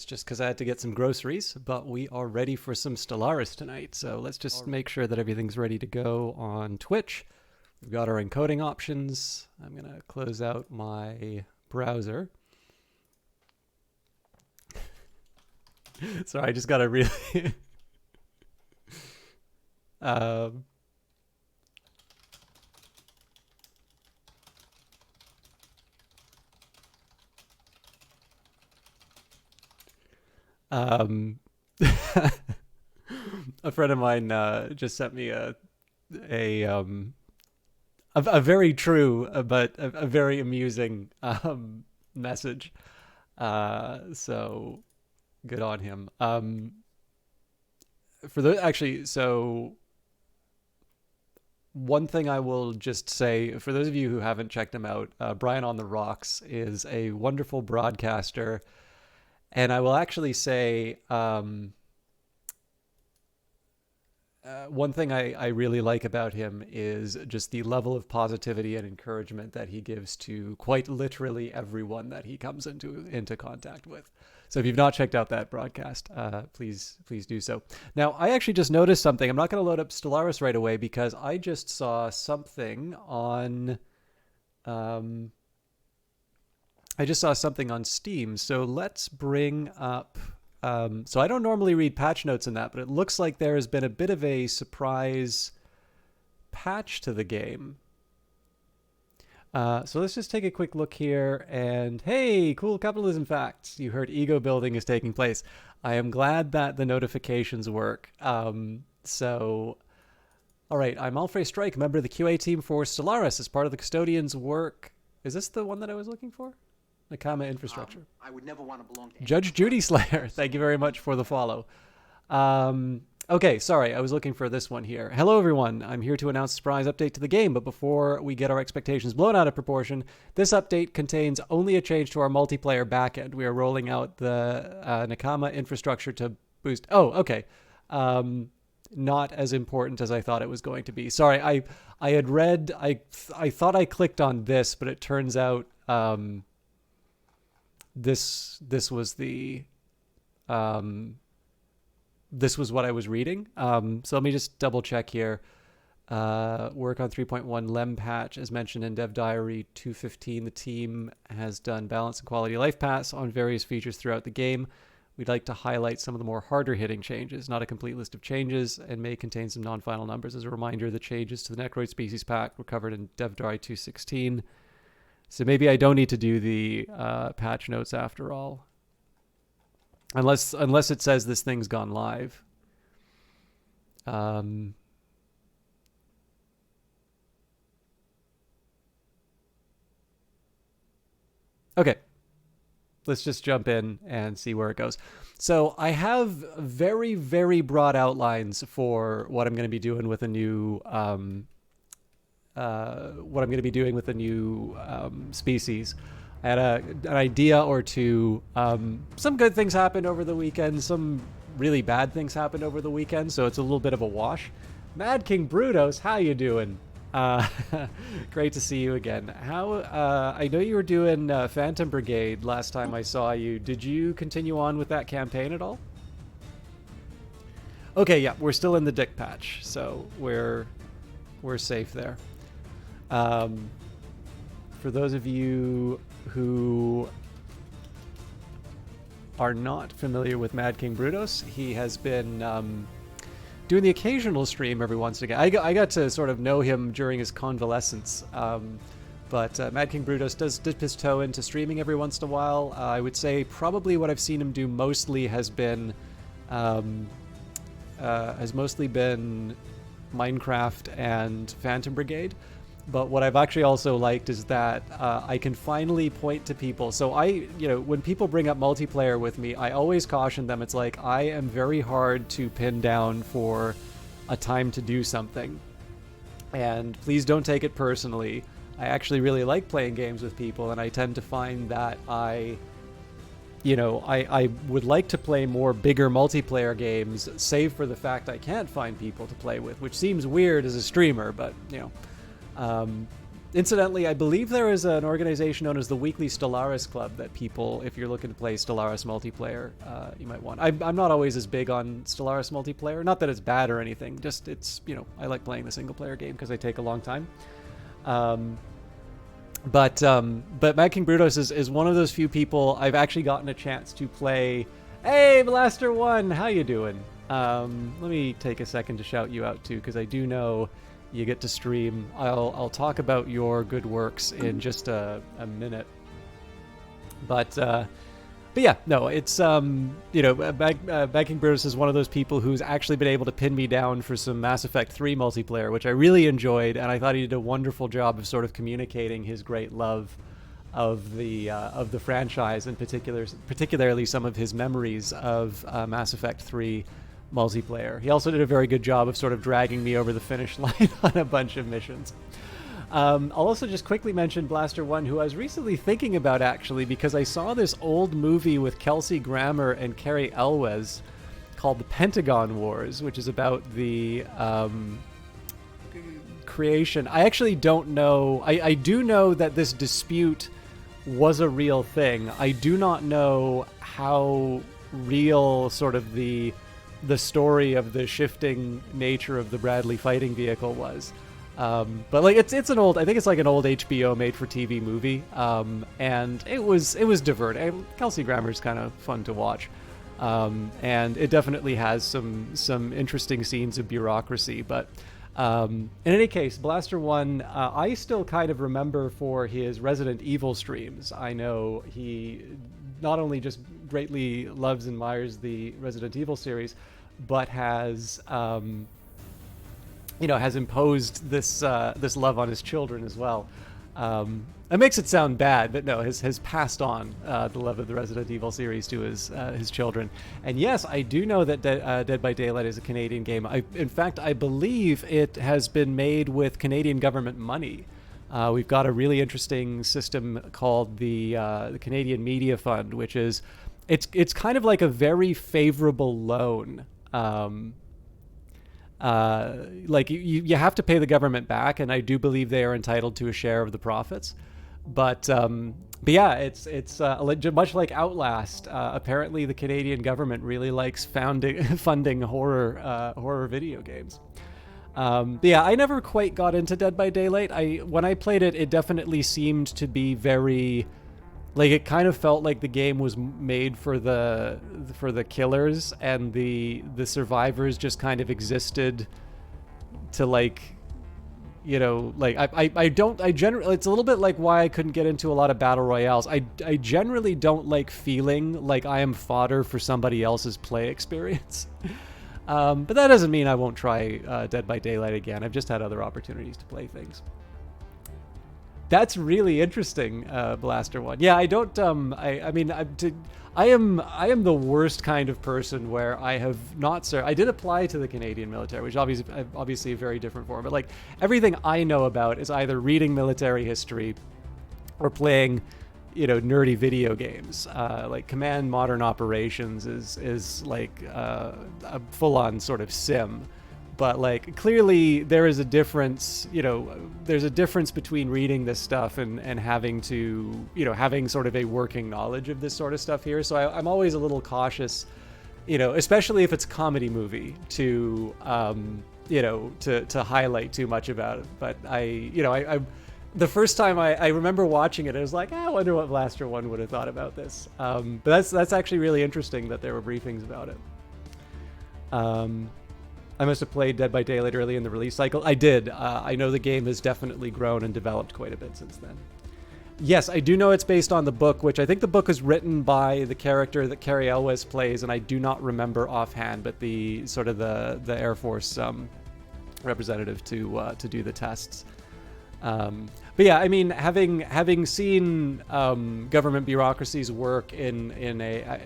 just because I had to get some groceries, but we are ready for some Stellaris tonight. So let's just make sure that everything's ready to go on Twitch. We've got our encoding options. I'm going to close out my browser. Sorry, I just got to really... um, Um, a friend of mine just sent me a very true but a very amusing message. So good on him. For the actually, so one thing I will just say for those of you who haven't checked him out, Brian on the Rocks is a wonderful broadcaster. And I will actually say one thing I really like about him is just the level of positivity and encouragement that he gives to quite literally everyone that he comes into contact with. So if you've not checked out that broadcast, please do so. Now, I actually just noticed something. I'm not going to load up Stellaris right away because I just saw something on... I just saw something on Steam, so let's bring up... so I don't normally read patch notes in that, but it looks like there has been a bit of a surprise patch to the game. So let's just take a quick look here, and hey, cool capitalism facts. You heard ego building is taking place. I am glad that the notifications work. So... All right, I'm Alfred Strike, member of the QA team for Stellaris as part of the custodian's work. Is this the one that I was looking for? Nakama Infrastructure. I would never want to belong to Judge Judy Slayer, thank you very much for the follow. Okay, sorry, I was looking for this one here. Hello, everyone. I'm here to announce a surprise update to the game, but before we get our expectations blown out of proportion, this update contains only a change to our multiplayer backend. We are rolling out the Nakama Infrastructure to boost... Oh, okay. Not as important as I thought it was going to be. Sorry, I had read... I thought I clicked on this, but it turns out... This was the this was what I was reading. So let me just double check here. Work on 3.1 Lem patch as mentioned in Dev Diary 215. The team has done balance and quality of life patch on various features throughout the game. We'd like to highlight some of the more harder hitting changes, not a complete list of changes, and may contain some non-final numbers. As a reminder, the changes to the Necroid species pack were covered in Dev Diary 216. So maybe I don't need to do the patch notes after all. Unless it says this thing's gone live. Okay. Let's just jump in and see where it goes. So I have very, very broad outlines for what I'm going to be doing with a new... species. I had an idea or two. Some good things happened over the weekend. Some really bad things happened over the weekend, so it's a little bit of a wash. Mad King Brutos, how you doing? Great to see you again. How? I know you were doing Phantom Brigade last time I saw you. Did you continue on with that campaign at all? Okay, yeah, we're still in the dick patch, so we're safe there. For those of you who are not familiar with Mad King Brutos, he has been doing the occasional stream every once and again. I got to sort of know him during his convalescence, but Mad King Brutos does dip his toe into streaming every once in a while. I would say probably what I've seen him do mostly has been Minecraft and Phantom Brigade. But what I've actually also liked is that I can finally point to people. So when people bring up multiplayer with me, I always caution them. It's like, I am very hard to pin down for a time to do something. And please don't take it personally. I actually really like playing games with people, and I tend to find that I would like to play more bigger multiplayer games, save for the fact I can't find people to play with, which seems weird as a streamer, but, Incidentally, I believe there is an organization known as the Weekly Stellaris Club that people, if you're looking to play Stellaris multiplayer, you might want. I'm not always as big on Stellaris multiplayer. Not that it's bad or anything. Just it's, I like playing the single player game because they take a long time. But Mad King Brutus is one of those few people I've actually gotten a chance to play. Hey, Blaster One, how you doing? Let me take a second to shout you out too, because I do know you get to stream. I'll talk about your good works in just a minute. But yeah, no, it's Mad King Brutus is one of those people who's actually been able to pin me down for some Mass Effect 3 multiplayer, which I really enjoyed, and I thought he did a wonderful job of sort of communicating his great love of the franchise, and particularly some of his memories of Mass Effect 3 multiplayer. He also did a very good job of sort of dragging me over the finish line on a bunch of missions. I'll also just quickly mention Blaster One, who I was recently thinking about actually, because I saw this old movie with Kelsey Grammer and Carrie Elwes called The Pentagon Wars, which is about the creation. I actually don't know. I do know that this dispute was a real thing. I do not know how real sort of the story of the shifting nature of the Bradley fighting vehicle was. But like it's an old, I think it's like an old HBO made for TV movie. And it was diverting. Kelsey Grammer's kind of fun to watch. And it definitely has some interesting scenes of bureaucracy, but in any case, Blaster One, I still kind of remember for his Resident Evil streams. I know he not only just greatly loves and admires the Resident Evil series, but has has imposed this love on his children as well. It makes it sound bad, but no, has passed on the love of the Resident Evil series to his children. And yes, I do know that Dead by Daylight is a Canadian game. In fact, I believe it has been made with Canadian government money. We've got a really interesting system called the Canadian Media Fund, which is it's kind of like a very favorable loan. Like you have to pay the government back, and I do believe they are entitled to a share of the profits. But yeah, it's much like Outlast. Apparently, the Canadian government really likes funding horror video games. But yeah, I never quite got into Dead by Daylight. When I played it, it definitely seemed to be very, like, it kind of felt like the game was made for the killers, and the survivors just kind of existed to, like, like I generally, it's a little bit like why I couldn't get into a lot of battle royales. I generally don't like feeling like I am fodder for somebody else's play experience. But that doesn't mean I won't try Dead by Daylight again. I've just had other opportunities to play things. That's really interesting, Blaster One. Yeah, I don't. I am the worst kind of person where I have not served. I did apply to the Canadian military, which obviously a very different form. But like everything I know about is either reading military history or playing, nerdy video games. Like Command Modern Operations is like a full-on sort of sim. But like clearly there is a difference, there's a difference between reading this stuff and having to, having sort of a working knowledge of this sort of stuff here. So I'm always a little cautious, especially if it's a comedy movie to highlight too much about it. But I the first time I remember watching it, I was like, I wonder what Blaster One would have thought about this. But that's actually really interesting that there were briefings about it. I must have played Dead by Daylight early in the release cycle. I did. I know the game has definitely grown and developed quite a bit since then. Yes, I do know it's based on the book, which I think the book is written by the character that Carrie Elwes plays, and I do not remember offhand, but the sort of the Air Force representative to do the tests. But yeah, I mean, having seen government bureaucracies work in a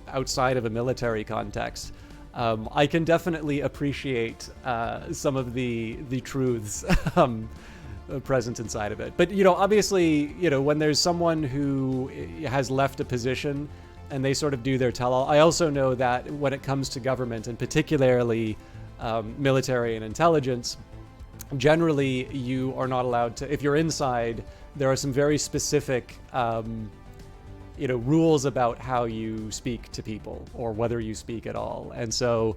outside of a military context, I can definitely appreciate some of the truths present inside of it. But obviously, when there's someone who has left a position and they sort of do their tell-all, I also know that when it comes to government, and particularly military and intelligence, generally you are not allowed to, if you're inside, there are some very specific rules about how you speak to people or whether you speak at all. And so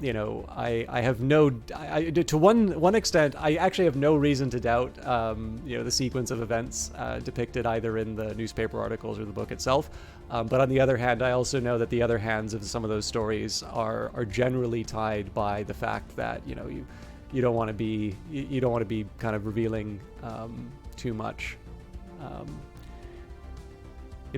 I have to one extent, I actually have no reason to doubt the sequence of events depicted either in the newspaper articles or the book itself. But on the other hand, I also know that the other hands of some of those stories are generally tied by the fact that you don't want to be kind of revealing too much.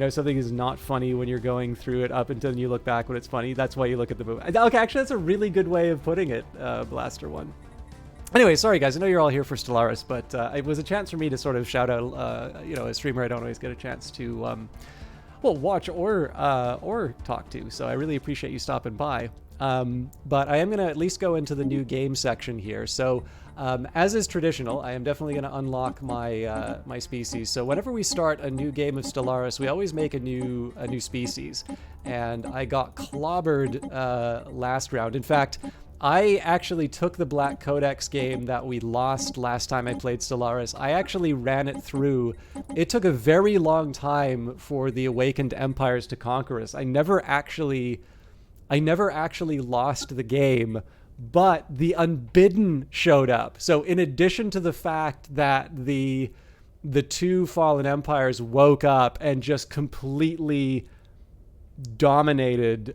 Something is not funny when you're going through it up until you look back when it's funny. That's why you look at the movie. Okay, actually, that's a really good way of putting it, Blaster One. Anyway, sorry guys, I know you're all here for Stellaris, but it was a chance for me to sort of shout out, a streamer I don't always get a chance to, watch or talk to. So I really appreciate you stopping by. But I am going to at least go into the new game section here. So as is traditional, I am definitely going to unlock my my species. So whenever we start a new game of Stellaris, we always make a new species. And I got clobbered last round. In fact, I actually took the Black Codex game that we lost last time I played Stellaris. I actually ran it through. It took a very long time for the Awakened Empires to conquer us. I never actually lost the game, but the Unbidden showed up. So in addition to the fact that the two fallen empires woke up and just completely dominated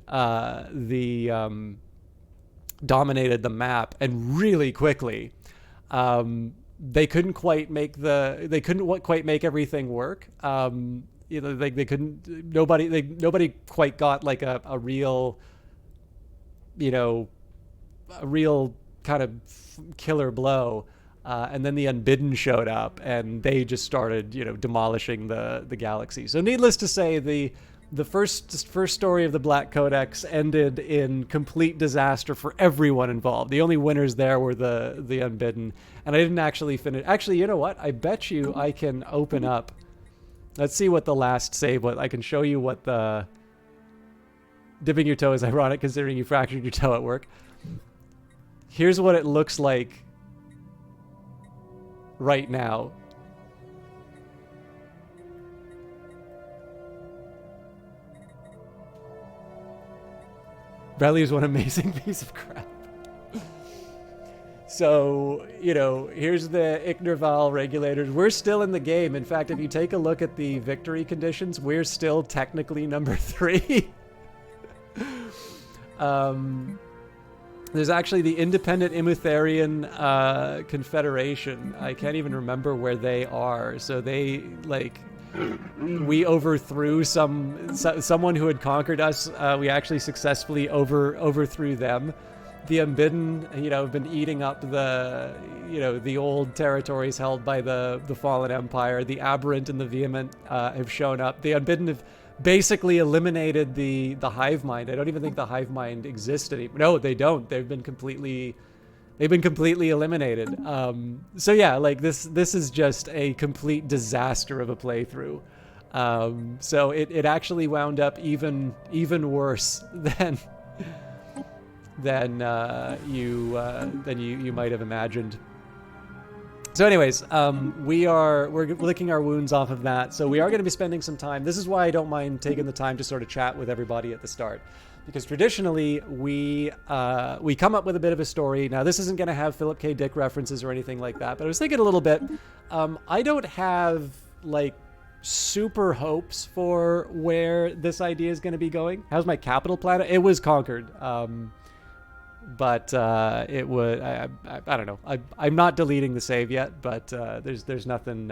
the map and really quickly, they couldn't quite make everything work. They couldn't. Nobody quite got like a real kind of killer blow. And then the Unbidden showed up and they just started, demolishing the galaxy. So needless to say, the first story of the Black Codex ended in complete disaster for everyone involved. The only winners there were the Unbidden. And I didn't actually finish. Actually, you know what? I bet you I can open up. Let's see what the last save was. I can show you what the... Dipping your toe is ironic considering you fractured your toe at work. Here's what it looks like right now. Bradley is one amazing piece of crap. So, here's the Ichnerval regulators. We're still in the game. In fact, if you take a look at the victory conditions, we're still technically number 3. There's actually the Independent Imutherian Confederation. I can't even remember where they are. So they, we overthrew someone who had conquered us. We actually successfully overthrew them. The Unbidden, have been eating up the old territories held by the Fallen Empire. The Aberrant and the Vehement have shown up. The Unbidden have basically eliminated the hive mind. I don't even think the hive mind exists anymore. No, they don't. They've been completely eliminated. So yeah, this is just a complete disaster of a playthrough. So it actually wound up even worse than you might have imagined. So anyways, we're licking our wounds off of that. So we are going to be spending some time. This is why I don't mind taking the time to sort of chat with everybody at the start, because traditionally we come up with a bit of a story. Now this isn't going to have Philip K. Dick references or anything like that, but I was thinking a little bit. I don't have super hopes for where this idea is going to be going. How's my capital planet? It was conquered. But it would. I don't know. I'm not deleting the save yet, but there's nothing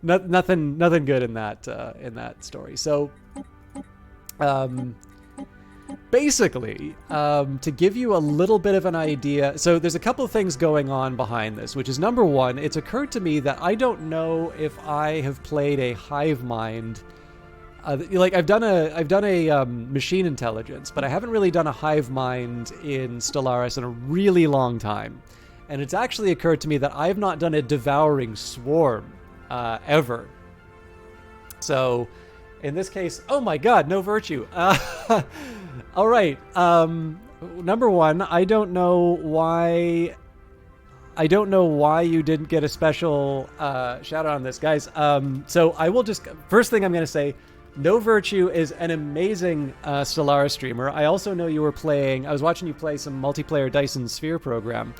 nothing good in that story. So basically, to give you a little bit of an idea, so there's a couple of things going on behind this, which is number one. It's occurred to me that I don't know if I have played a hive mind. I've done a machine intelligence, but I haven't really done a hive mind in Stellaris in a really long time. And it's actually occurred to me that I've not done a devouring swarm ever. So in this case, oh my god, no virtue. All right. Number one, I don't know why I don't know why you didn't get a special shout out on this, guys. So I will just, first thing I'm going to say, No Virtue is an amazing Stellaris streamer. I also know you were playing, I was watching you play some multiplayer Dyson Sphere program.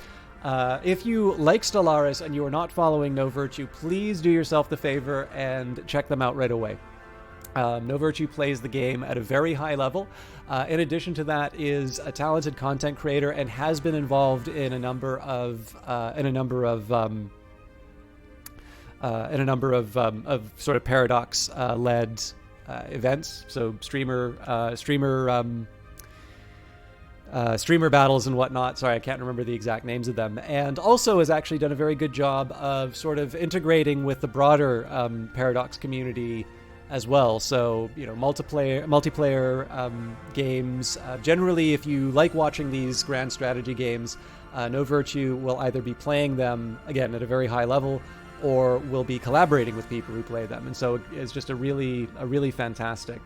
If you like Stellaris and you are not following No Virtue, please do yourself the favor and check them out right away. No Virtue plays the game at a very high level. In addition to that, is a talented content creator and has been involved in a number of sort of Paradox led events. So streamer battles and whatnot. Sorry, I can't remember the exact names of them. And also has actually done a very good job of sort of integrating with the broader Paradox community as well. So, you know, multiplayer games. Generally, if you like watching these grand strategy games, No Virtue will either be playing them, again, at a very high level, or will be collaborating with people who play them. And so it's just a really fantastic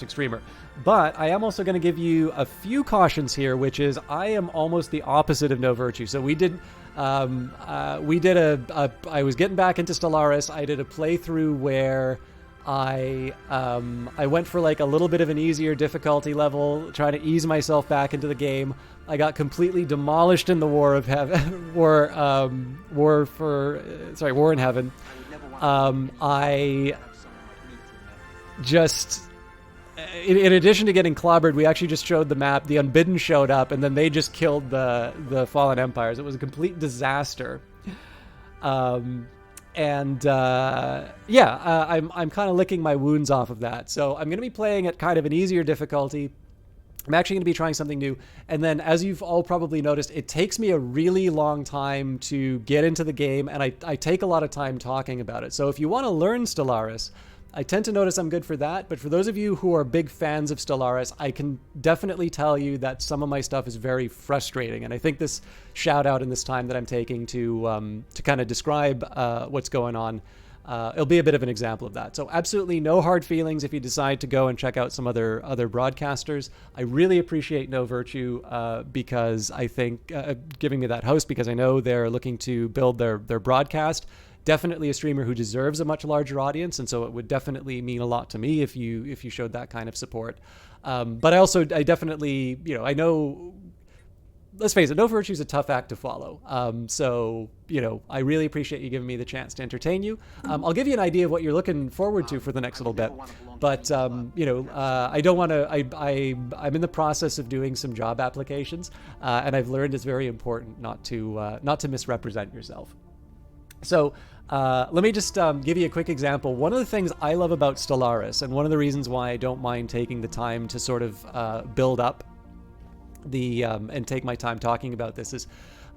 streamer. But I am also going to give you a few cautions here, which is I am almost the opposite of No Virtue. So I was getting back into Stellaris. I did a playthrough where I went for like a little bit of an easier difficulty level, trying to ease myself back into the game. I got completely demolished in the War in Heaven. I just, in addition to getting clobbered, we actually just showed the map. The Unbidden showed up, and then they just killed the Fallen Empires. It was a complete disaster. I'm kind of licking my wounds off of that. So I'm going to be playing at kind of an easier difficulty. I'm actually going to be trying something new. And then, as you've all probably noticed, it takes me a really long time to get into the game, and I take a lot of time talking about it. So if you want to learn Stellaris, I tend to notice I'm good for that. But for those of you who are big fans of Stellaris, I can definitely tell you that some of my stuff is very frustrating. And I think this shout out and this time that I'm taking to kind of describe what's going on, it'll be a bit of an example of that. So absolutely no hard feelings if you decide to go and check out some other broadcasters. I really appreciate No Virtue because I think giving me that host, because I know they're looking to build their broadcast. Definitely a streamer who deserves a much larger audience, and so it would definitely mean a lot to me if you showed that kind of support. But I definitely, I know, let's face it, No Virtue is a tough act to follow. So, I really appreciate you giving me the chance to entertain you. I'll give you an idea of what you're looking forward to for the next little bit. But, I don't want to, I'm in the process of doing some job applications, and I've learned it's very important not to misrepresent yourself. So let me just give you a quick example. One of the things I love about Stellaris, and one of the reasons why I don't mind taking the time to sort of build up and take my time talking about this, is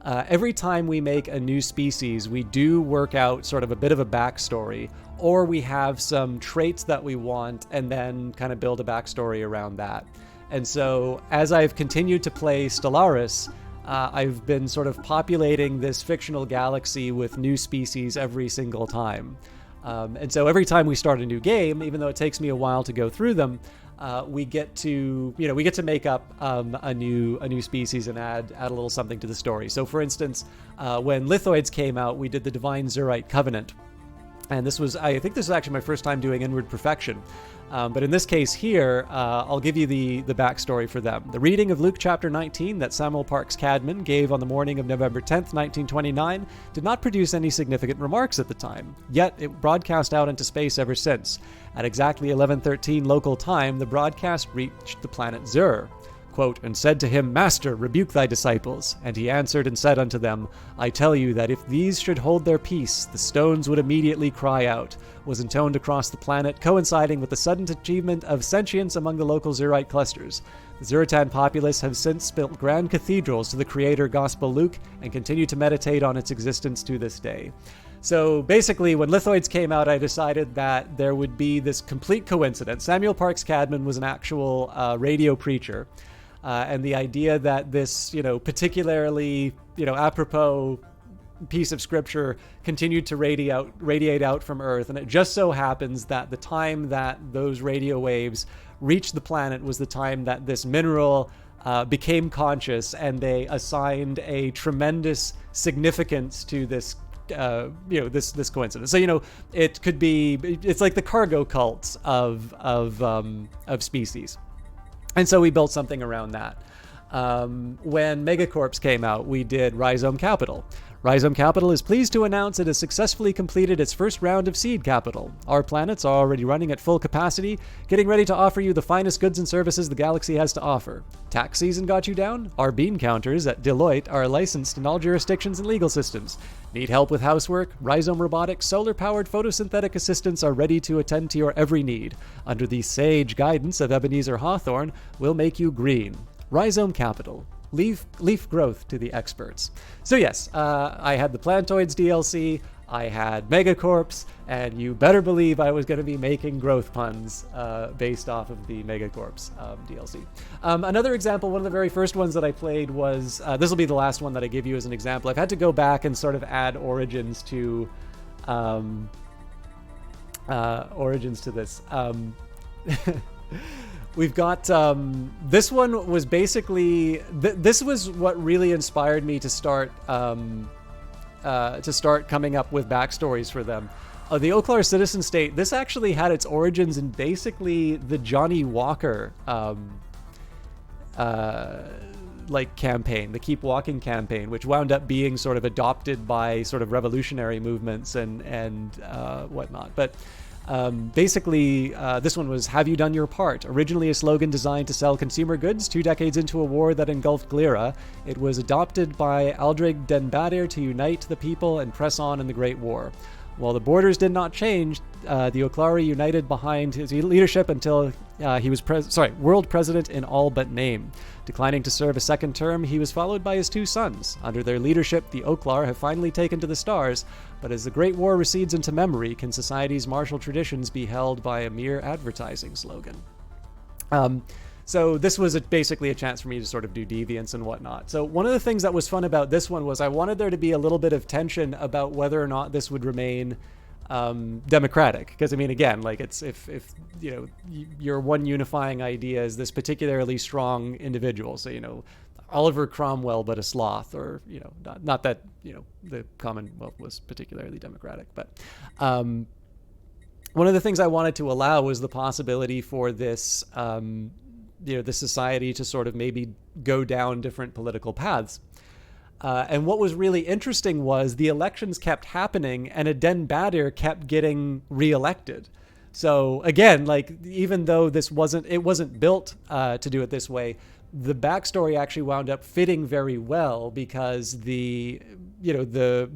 every time we make a new species, we do work out sort of a bit of a backstory, or we have some traits that we want and then kind of build a backstory around that. And so as I've continued to play Stellaris, I've been sort of populating this fictional galaxy with new species every single time. And so every time we start a new game, even though it takes me a while to go through them, we get to make up a new species and add a little something to the story. So for instance, when Lithoids came out, we did the Divine Zerite Covenant. And I think this is actually my first time doing Inward Perfection. But in this case here, I'll give you the backstory for them. The reading of Luke chapter 19 that Samuel Parks Cadman gave on the morning of November 10th, 1929, did not produce any significant remarks at the time. Yet it broadcast out into space ever since. At exactly 11:13 local time, the broadcast reached the planet Zur. Quote, and said to him, Master, rebuke thy disciples. And he answered and said unto them, I tell you that if these should hold their peace, the stones would immediately cry out, was intoned across the planet, coinciding with the sudden achievement of sentience among the local Zerite clusters. The Zuritan populace have since built grand cathedrals to the creator Gospel Luke and continue to meditate on its existence to this day. So basically, when Lithoids came out, I decided that there would be this complete coincidence. Samuel Parks Cadman was an actual radio preacher. And the idea that this, particularly, apropos piece of scripture continued to radiate out from Earth. And it just so happens that the time that those radio waves reached the planet was the time that this mineral became conscious, and they assigned a tremendous significance to this this coincidence. So it could be, it's like the cargo cults of species, and so we built something around that. When Megacorps came out, we did Rhizome Capital. Rhizome Capital is pleased to announce it has successfully completed its first round of seed capital. Our planets are already running at full capacity, getting ready to offer you the finest goods and services the galaxy has to offer. Tax season got you down? Our bean counters at Deloitte are licensed in all jurisdictions and legal systems. Need help with housework? Rhizome Robotics solar-powered photosynthetic assistants are ready to attend to your every need. Under the sage guidance of Ebenezer Hawthorne, we'll make you green. Rhizome Capital. Leaf growth to the experts. So yes, I had the Plantoids DLC, I had Megacorps, and you better believe I was going to be making growth puns based off of the Megacorps DLC. Another example, one of the very first ones that I played was, this will be the last one that I give you as an example. I've had to go back and sort of add origins to this. We've got, this one was basically, this was what really inspired me to start coming up with backstories for them. The Oklar Citizen State, this actually had its origins in basically the Johnny Walker, campaign, the Keep Walking campaign, which wound up being sort of adopted by sort of revolutionary movements and whatnot. But basically, this one was "Have you done your part?" Originally a slogan designed to sell consumer goods, 2 decades into a war that engulfed Glira, it was adopted by Aldrig Den Badir to unite the people and press on in the Great War. While the borders did not change, the Oklari united behind his leadership until he was world president in all but name. Declining to serve a second term, he was followed by his 2 sons. Under their leadership, the Oklar have finally taken to the stars, but as the Great War recedes into memory, can society's martial traditions be held by a mere advertising slogan? So this was basically a chance for me to sort of do deviance and whatnot. So one of the things that was fun about this one was I wanted there to be a little bit of tension about whether or not this would remain democratic, because I mean, again, like, it's if your one unifying idea is this particularly strong individual, so Oliver Cromwell but a sloth, or not that the Commonwealth was particularly democratic, but one of the things I wanted to allow was the possibility for this the society to sort of maybe go down different political paths. And what was really interesting was the elections kept happening and Den Badir kept getting reelected. So again, like, even though it wasn't built to do it this way, the backstory actually wound up fitting very well, because the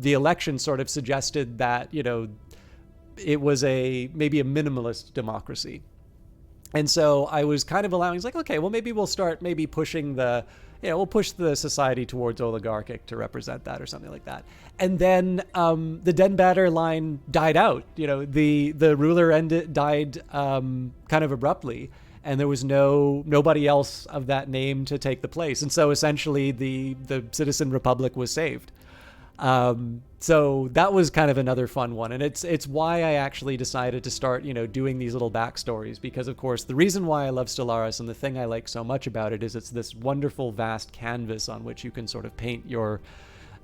election sort of suggested that it was maybe a minimalist democracy. And so I was kind of allowing, it's like, okay, well, maybe we'll start pushing we'll push the society towards oligarchic to represent that or something like that. And then the Den Badir line died out. The ruler died kind of abruptly, and there was nobody else of that name to take the place. And so essentially the Citizen Republic was saved. So that was kind of another fun one. And it's why I actually decided to start, doing these little backstories, because of course the reason why I love Stellaris and the thing I like so much about it is it's this wonderful vast canvas on which you can sort of paint your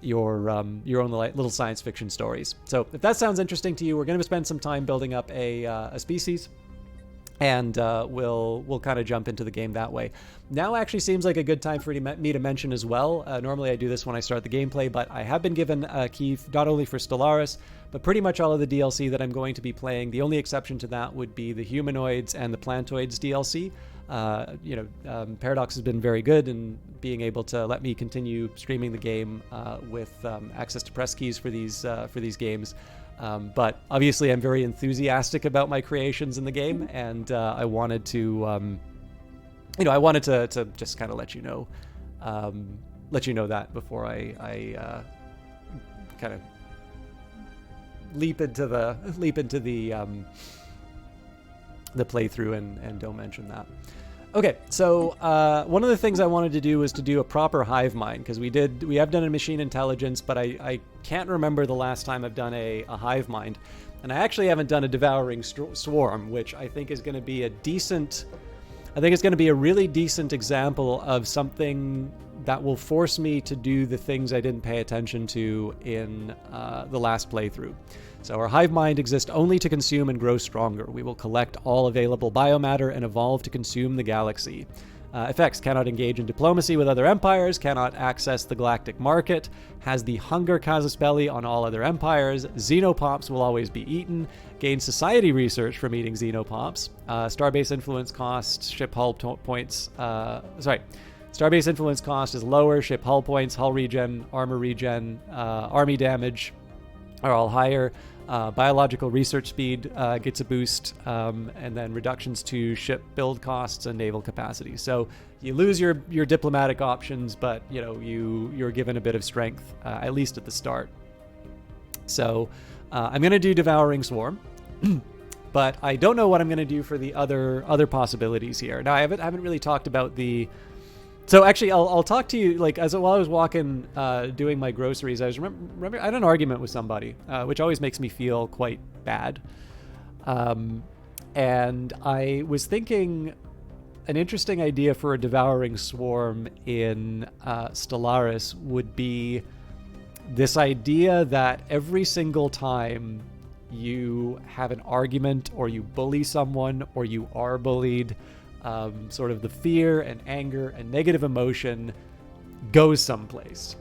own little science fiction stories. So if that sounds interesting to you, we're going to spend some time building up a species, and we'll kind of jump into the game that way. Now actually seems like a good time for me to mention as well. Normally I do this when I start the gameplay, but I have been given a key not only for Stellaris, but pretty much all of the DLC that I'm going to be playing. The only exception to that would be the Humanoids and the Plantoids DLC. Paradox has been very good in being able to let me continue streaming the game with access to press keys for these games. But obviously I'm very enthusiastic about my creations in the game, and I wanted to just kind of let you know that before I kind of leap into the playthrough and don't mention that. Okay, so one of the things I wanted to do was to do a proper hive mind, because we have done a machine intelligence, but I can't remember the last time I've done a hive mind, and I actually haven't done a devouring swarm, which I think is going to be a decent I think it's going to be a really decent example of something that will force me to do the things I didn't pay attention to in the last playthrough. So our hive mind exists only to consume and grow stronger. We will collect all available biomatter and evolve to consume the galaxy. Effects: cannot engage in diplomacy with other empires, cannot access the galactic market, has the hunger casus belli on all other empires, xenopops will always be eaten, gain society research from eating xenopops, starbase influence cost, ship hull points, starbase influence cost is lower, ship hull points, hull regen, armor regen, army damage are all higher. Biological research speed gets a boost, and then reductions to ship build costs and naval capacity. So you lose your diplomatic options, but you're given a bit of strength, at least at the start. So I'm going to do Devouring Swarm, but I don't know what I'm going to do for the other possibilities here. Now I haven't really talked about the. So actually, I'll talk to you while I was walking, doing my groceries. I was remember I had an argument with somebody, which always makes me feel quite bad. And I was thinking an interesting idea for a Devouring Swarm in Stellaris would be this idea that every single time you have an argument or you bully someone or you are bullied, sort of the fear and anger and negative emotion goes someplace.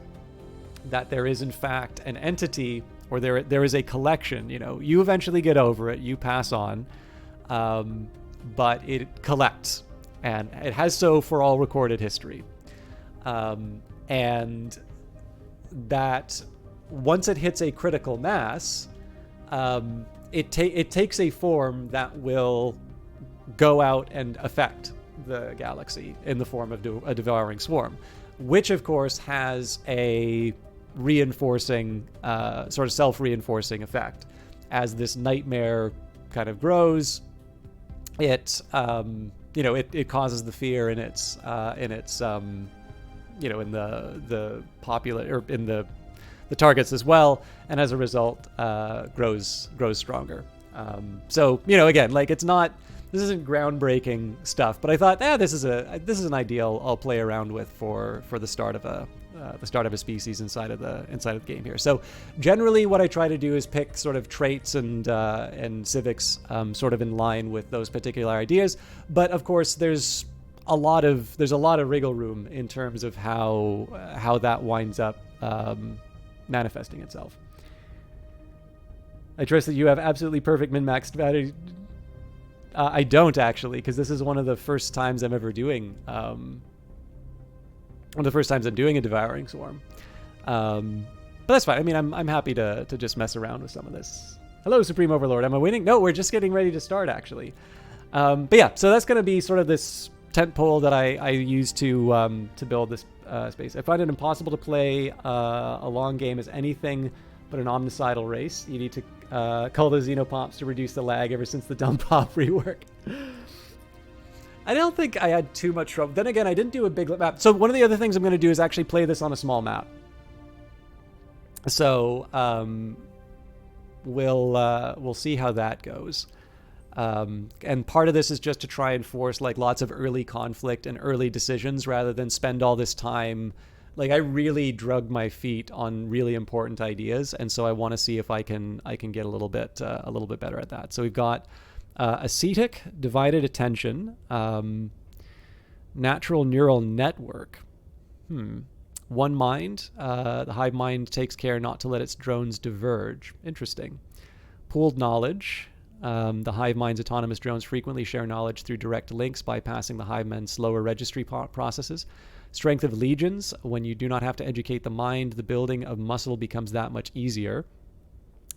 That there is in fact an entity, or there is a collection. You eventually get over it, you pass on, but it collects, and it has so for all recorded history. And that once it hits a critical mass, it takes a form that will go out and affect the galaxy in the form of a Devouring Swarm, which of course has a reinforcing, sort of self-reinforcing effect. As this nightmare kind of grows, it causes the fear in its in the popular, or in the targets as well, and as a result grows stronger. So again, this isn't groundbreaking stuff, but I thought, this is an idea I'll play around with for the start of a species inside of the game here. So generally, what I try to do is pick sort of traits and civics sort of in line with those particular ideas. But of course, there's a lot of wriggle room in terms of how that winds up manifesting itself. I trust that you have absolutely perfect min-max strategy. I don't actually, because this is one of the first times I'm ever doing. One of the first times I'm doing a Devouring Swarm. But that's fine. I mean, I'm happy to just mess around with some of this. Hello, Supreme Overlord. Am I winning? No, we're just getting ready to start actually. But yeah, so that's going to be sort of this tent pole that I use to build this space. I find it impossible to play a long game as anything but an omnicidal race. You need to cull the xenopops to reduce the lag ever since the dumb pop rework. I don't think I had too much trouble. Then again, I didn't do a big map. So one of the other things I'm going to do is actually play this on a small map. So we'll see how that goes. And part of this is just to try and force lots of early conflict and early decisions rather than spend all this time. I really drug my feet on really important ideas, and so I want to see if I can get a little bit better at that. So we've got ascetic, divided attention, natural neural network. One mind. The hive mind takes care not to let its drones diverge. Interesting. Pooled knowledge. The hive mind's autonomous drones frequently share knowledge through direct links, bypassing the hive mind's slower registry processes. Strength of legions. When you do not have to educate the mind, the building of muscle becomes that much easier.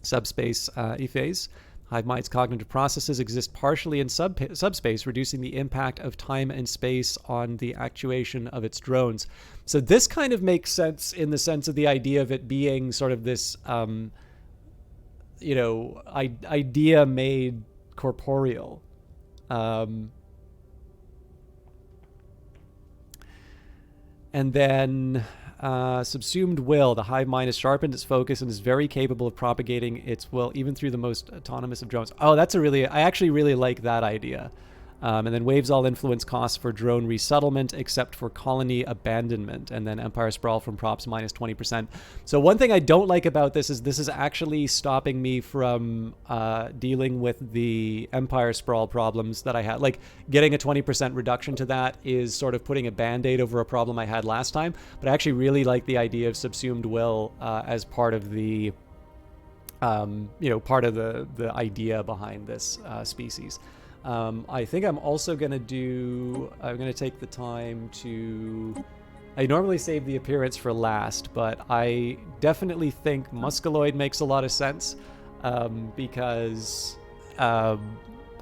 Subspace phase. Hive mind's cognitive processes exist partially in subspace, reducing the impact of time and space on the actuation of its drones. So this kind of makes sense in the sense of the idea of it being sort of this, idea made corporeal. And then subsumed will. The hive mind has sharpened its focus and is very capable of propagating its will even through the most autonomous of drones. Oh, I actually really like that idea. And then waves all influence costs for drone resettlement except for colony abandonment. And then Empire Sprawl from props minus 20%. So one thing I don't like about this is actually stopping me from dealing with the Empire Sprawl problems that I had. Like getting a 20% reduction to that is sort of putting a band-aid over a problem I had last time. But I actually really like the idea of subsumed will as part of the part of the idea behind this species. I think I'm also going to take the time to, I normally save the appearance for last, but I definitely think Muscoloid makes a lot of sense, because, I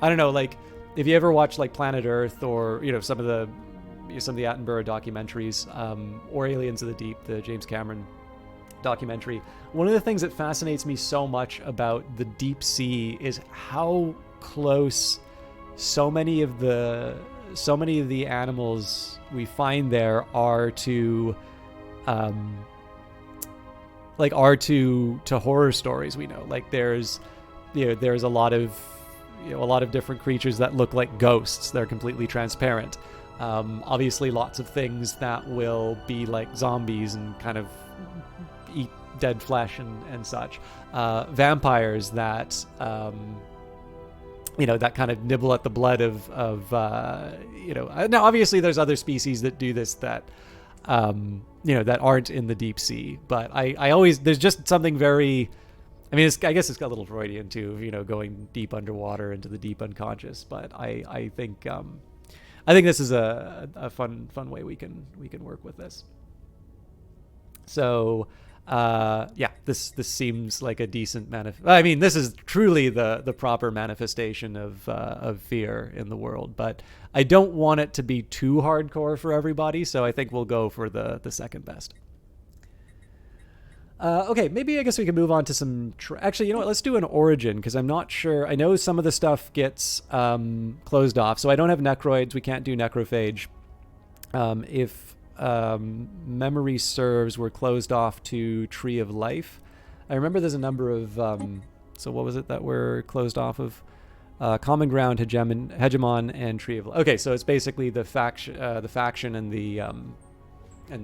don't know, like, if you ever watch, like, Planet Earth or, some of the Attenborough documentaries, or Aliens of the Deep, the James Cameron documentary, one of the things that fascinates me so much about the deep sea is how close so many of the animals we find there are to horror stories we know. Like there's a lot of different creatures that look like ghosts. They're completely transparent. Obviously lots of things that will be like zombies and kind of eat dead flesh and such. Vampires that that kind of nibble at the blood of now obviously there's other species that do this that that aren't in the deep sea, but I always, there's just something very, I guess it's got a little Freudian too, going deep underwater into the deep unconscious, but I think this is a fun way we can work with this. So this seems like a decent this is truly the proper manifestation of fear in the world, but I don't want it to be too hardcore for everybody, so I think we'll go for the second best. Okay, maybe I guess we can move on to some... Actually, you know what? Let's do an origin, because I'm not sure. I know some of the stuff gets closed off, so I don't have necroids. We can't do necrophage. If memory serves, we're closed off to Tree of Life. I remember there's a number of... so what was it that we're closed off of? Common Ground, Hegemon, and Tree of Life. Okay, so it's basically the faction and the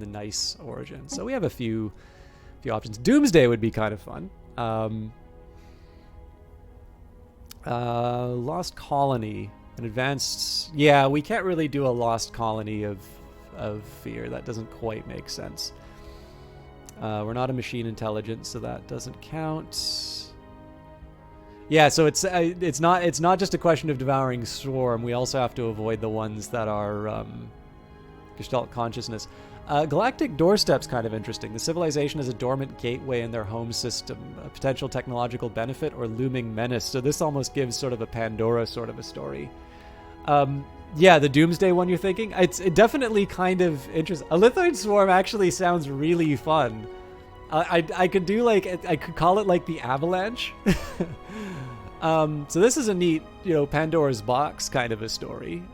nice origin. So we have a few options. Doomsday would be kind of fun. Lost Colony, an advanced... Yeah, we can't really do a Lost Colony of fear. That doesn't quite make sense. We're not a machine intelligence, so that doesn't count. Yeah, so it's not just a question of devouring swarm. We also have to avoid the ones that are Gestalt consciousness. Galactic Doorstep's kind of interesting. The civilization is a dormant gateway in their home system, a potential technological benefit or looming menace. So this almost gives sort of a Pandora sort of a story. Yeah, the Doomsday one you're thinking? It definitely kind of interesting. A Lithoid Swarm actually sounds really fun. I could do I could call it like the Avalanche. So this is a neat, Pandora's box kind of a story.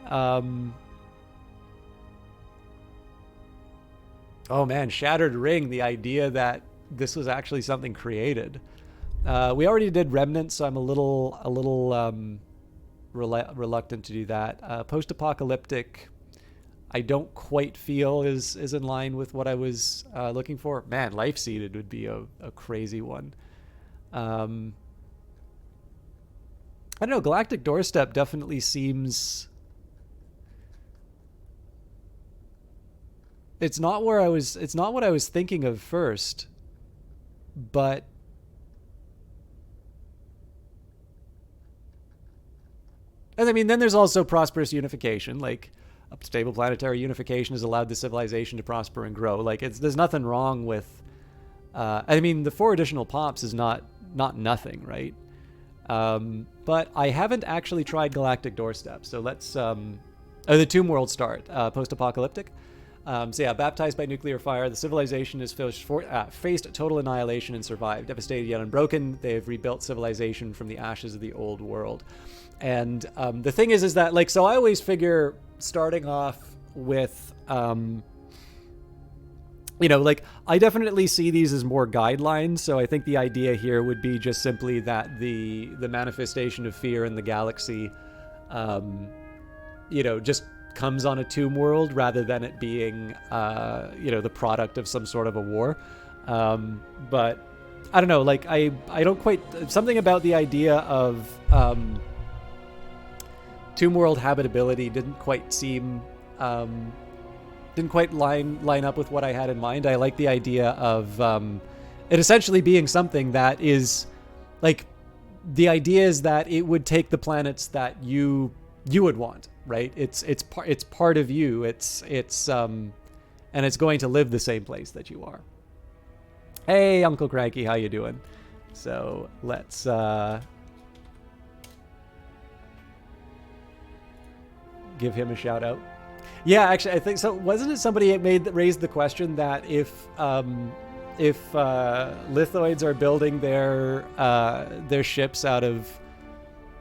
Oh man, Shattered Ring, the idea that this was actually something created. We already did Remnant, so I'm a little reluctant to do that. Post-apocalyptic, I don't quite feel is in line with what I was looking for. Man, Life Seeded would be a crazy one. I don't know, Galactic Doorstep definitely seems... It's not what I was thinking of first, but and then there's also prosperous unification, like a stable planetary unification has allowed the civilization to prosper and grow. There's nothing wrong with the 4 additional pops is not nothing, right? But I haven't actually tried Galactic Doorstep, so let's the Tomb World start, post-apocalyptic. So yeah, baptized by nuclear fire, the civilization has faced total annihilation and survived. Devastated yet unbroken, they have rebuilt civilization from the ashes of the old world. And the thing is that, so I always figure starting off with, I definitely see these as more guidelines. So I think the idea here would be just simply that the manifestation of fear in the galaxy, just comes on a tomb world rather than it being, the product of some sort of a war. But I don't know, like I don't quite, something about the idea of tomb world habitability didn't quite line up with what I had in mind. I like the idea of it essentially being something that is like, the idea is that it would take the planets that you would want, right? It's part of you. It's and it's going to live the same place that you are. Hey, Uncle Cranky, how you doing? So let's give him a shout out. Yeah, actually, I think so. Wasn't it somebody raised the question that if lithoids are building their ships out of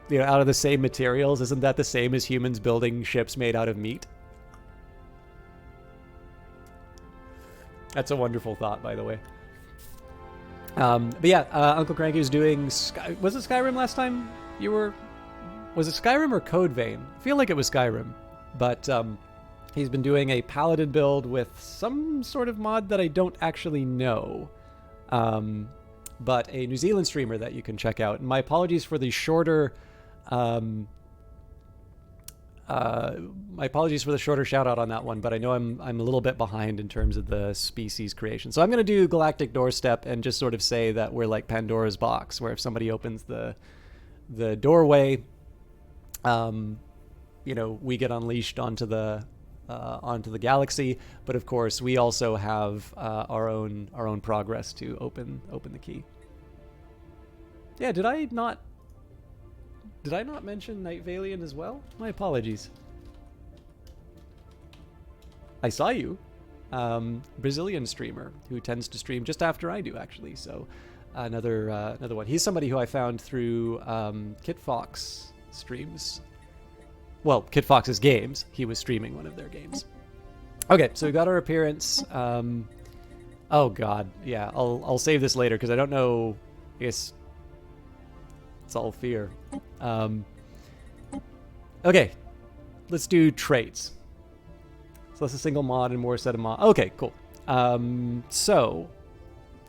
the same materials, isn't that the same as humans building ships made out of meat? That's a wonderful thought, by the way. But yeah, Uncle Cranky was doing was it Skyrim last time you were? Was it Skyrim or Code Vein? I feel like it was Skyrim, but he's been doing a paladin build with some sort of mod that I don't actually know, but a New Zealand streamer that you can check out. And my apologies for the shorter shout out on that one, but I know I'm a little bit behind in terms of the species creation. So I'm going to do Galactic Doorstep and just sort of say that we're like Pandora's box, where if somebody opens the doorway, we get unleashed onto the galaxy. But of course, we also have our own progress to open the key. Yeah, did I not mention Night Valiant as well? My apologies. I saw you. Brazilian streamer who tends to stream just after I do, actually. So another one. He's somebody who I found through Kit Fox streams. Well, Kit Fox's games. He was streaming one of their games. Okay, so we got our appearance. Oh God, yeah. I'll save this later because I don't know. I guess it's all fear. Okay, let's do traits. So that's a single mod and more set of mod. Okay, cool. So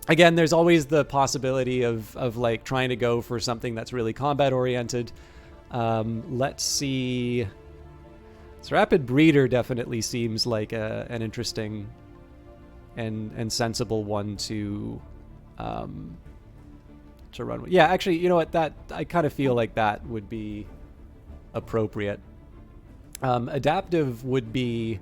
again, there's always the possibility of like trying to go for something that's really combat oriented. Let's see. So Rapid Breeder definitely seems like an interesting and sensible one to run with. Yeah, actually, you know what? That I kind of feel like that would be appropriate. Adaptive would be.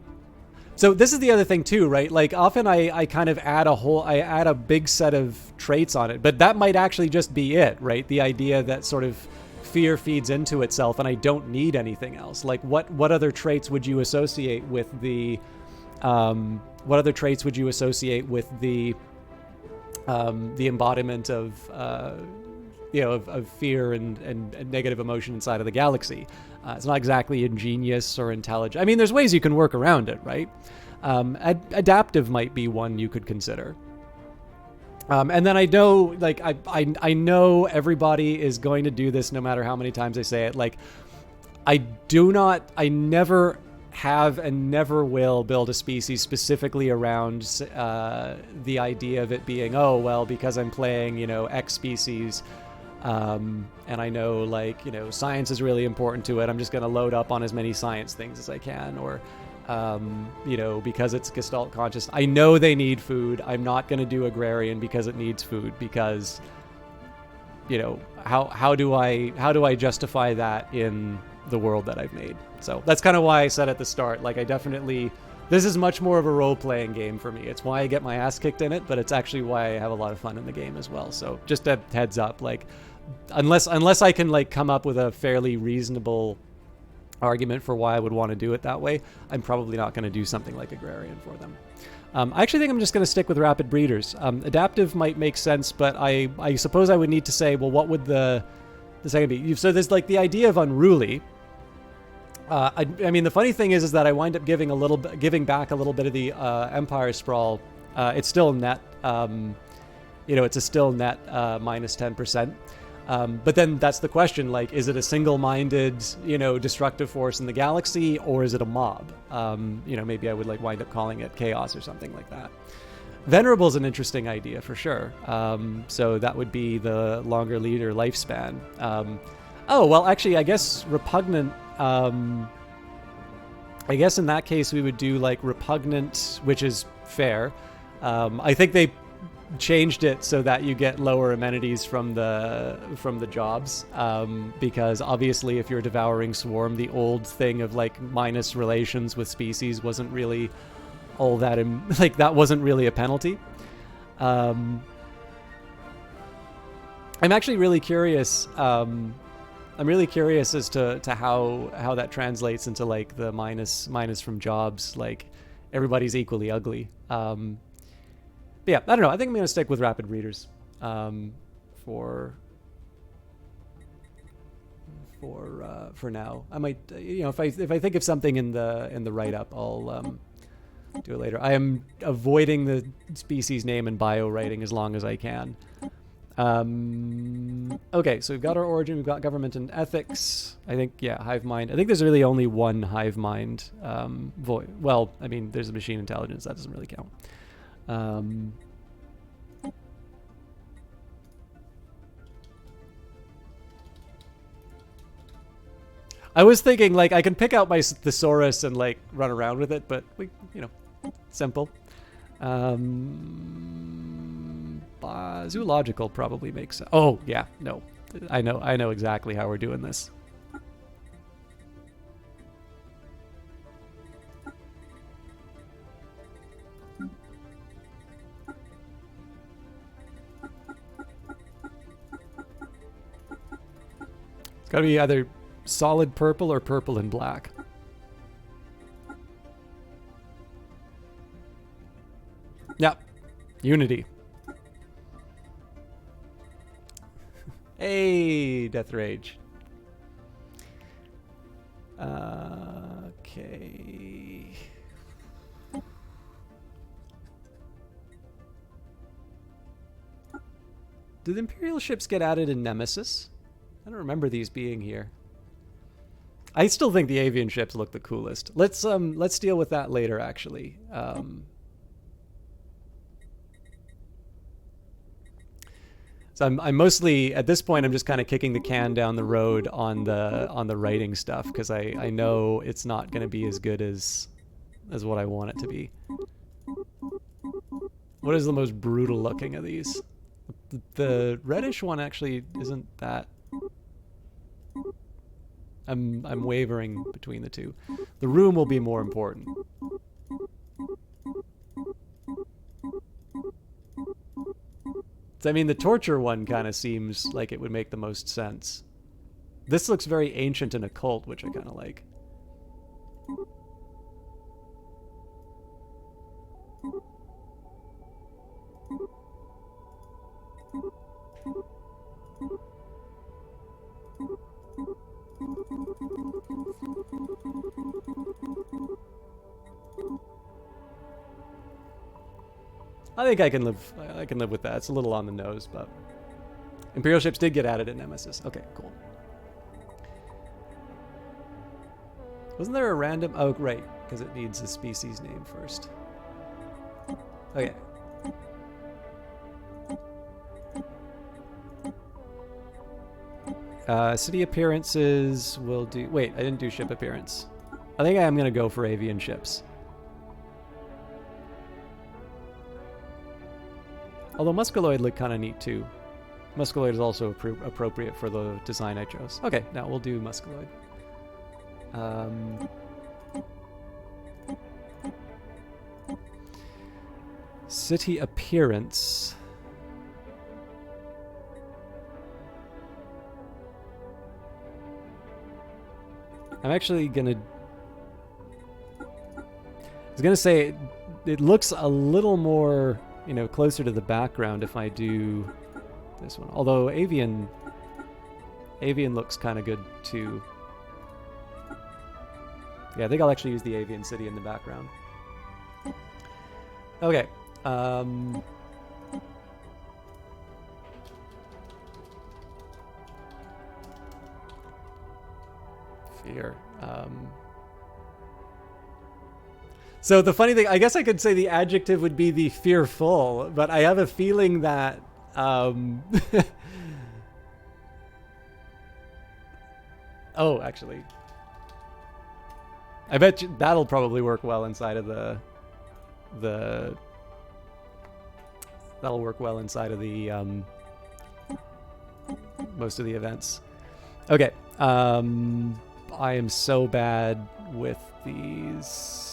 So this is the other thing too, right? Like often I kind of add a big set of traits on it, but that might actually just be it, right? The idea that sort of fear feeds into itself and I don't need anything else. Like what other traits would you associate with the embodiment of fear and negative emotion inside of the galaxy? It's not exactly ingenious or intelligent. I mean, there's ways you can work around it, right? Adaptive might be one you could consider. And then I know, like, I know everybody is going to do this no matter how many times I say it. Like, I never have and never will build a species specifically around the idea of it being, oh, well, because I'm playing, X species, and I know, like, science is really important to it, I'm just going to load up on as many science things as I can, or because it's Gestalt conscious, I know they need food. I'm not going to do agrarian because it needs food, because, how do I justify that in the world that I've made? So that's kind of why I said at the start, like, this is much more of a role-playing game for me. It's why I get my ass kicked in it, but it's actually why I have a lot of fun in the game as well. So just a heads up, like, unless I can, like, come up with a fairly reasonable argument for why I would want to do it that way, I'm probably not going to do something like agrarian for them. I actually think I'm just going to stick with rapid breeders. Adaptive might make sense, but I suppose I would need to say, well, what would the second be? So there's like the idea of unruly. I mean, the funny thing is that I wind up giving back a little bit of the Empire Sprawl. It's still net, it's a still net minus 10%. But then that's the question, like, is it a single-minded, you know, destructive force in the galaxy, or is it a mob? You know, maybe I would like wind up calling it chaos or something like that. Venerable is an interesting idea for sure. So that would be the longer leader lifespan. Oh, well, actually, I guess repugnant. I guess in that case we would do like repugnant, which is fair. I think they changed it so that you get lower amenities from the jobs, because obviously if you're devouring swarm, the old thing of like minus relations with species wasn't really all that like that wasn't really a penalty. I'm actually really curious. I'm really curious as to how that translates into like the minus from jobs. Like everybody's equally ugly. But yeah, I don't know. I think I'm gonna stick with rapid readers for now. I might, you know, if I think of something in the write up, I'll do it later. I am avoiding the species name and bio writing as long as I can. Okay, so we've got our origin, we've got government and ethics. I think, yeah, hive mind. I think there's really only one hive mind. Well, I mean, there's a machine intelligence. That doesn't really count. I was thinking, like, I can pick out my thesaurus and, like, run around with it, but, you know, simple. Zoological probably makes sense. Oh, yeah, no. I know exactly how we're doing this. It's got to be either solid purple or purple and black. Yep. Unity. Hey, Death Rage. Okay. Did Imperial ships get added in Nemesis? I don't remember these being here. I still think the avian ships look the coolest. Let's deal with that later, actually. So I'm mostly at this point I'm just kind of kicking the can down the road on the writing stuff because I know it's not going to be as good as what I want it to be. What is the most brutal looking of these? The reddish one actually isn't that. I'm wavering between the two. The room will be more important. I mean, the torture one kind of seems like it would make the most sense. This looks very ancient and occult, which I kind of like. I think I can live with that. It's a little on the nose, but Imperial ships did get added at Nemesis. Okay, cool. Wasn't there a random? Oh, right, because it needs a species name first. Okay. City appearances will do. Wait, I didn't do ship appearance. I think I am gonna go for avian ships. Although Musculoid look kind of neat too. Musculoid is also appropriate for the design I chose. Okay, now we'll do Musculoid. City appearance. I'm actually gonna... I was gonna say, it looks a little more... you know, closer to the background if I do this one. Although avian looks kind of good too. Yeah, I think I'll actually use the avian city in the background. Okay. here. So the funny thing, I guess I could say the adjective would be the fearful, but I have a feeling that oh, actually, I bet you that'll probably work well inside of the that'll work well inside of the most of the events. Okay, I am so bad with these.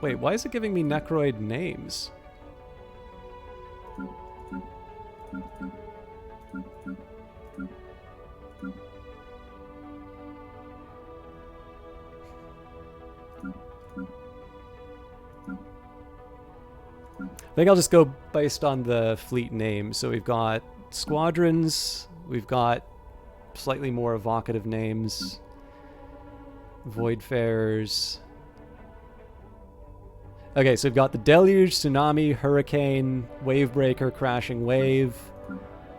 Wait, why is it giving me Necroid names? I think I'll just go based on the fleet name. So we've got squadrons, we've got slightly more evocative names, Voidfarers. Okay, so we've got the Deluge, Tsunami, Hurricane, Wavebreaker, Crashing Wave,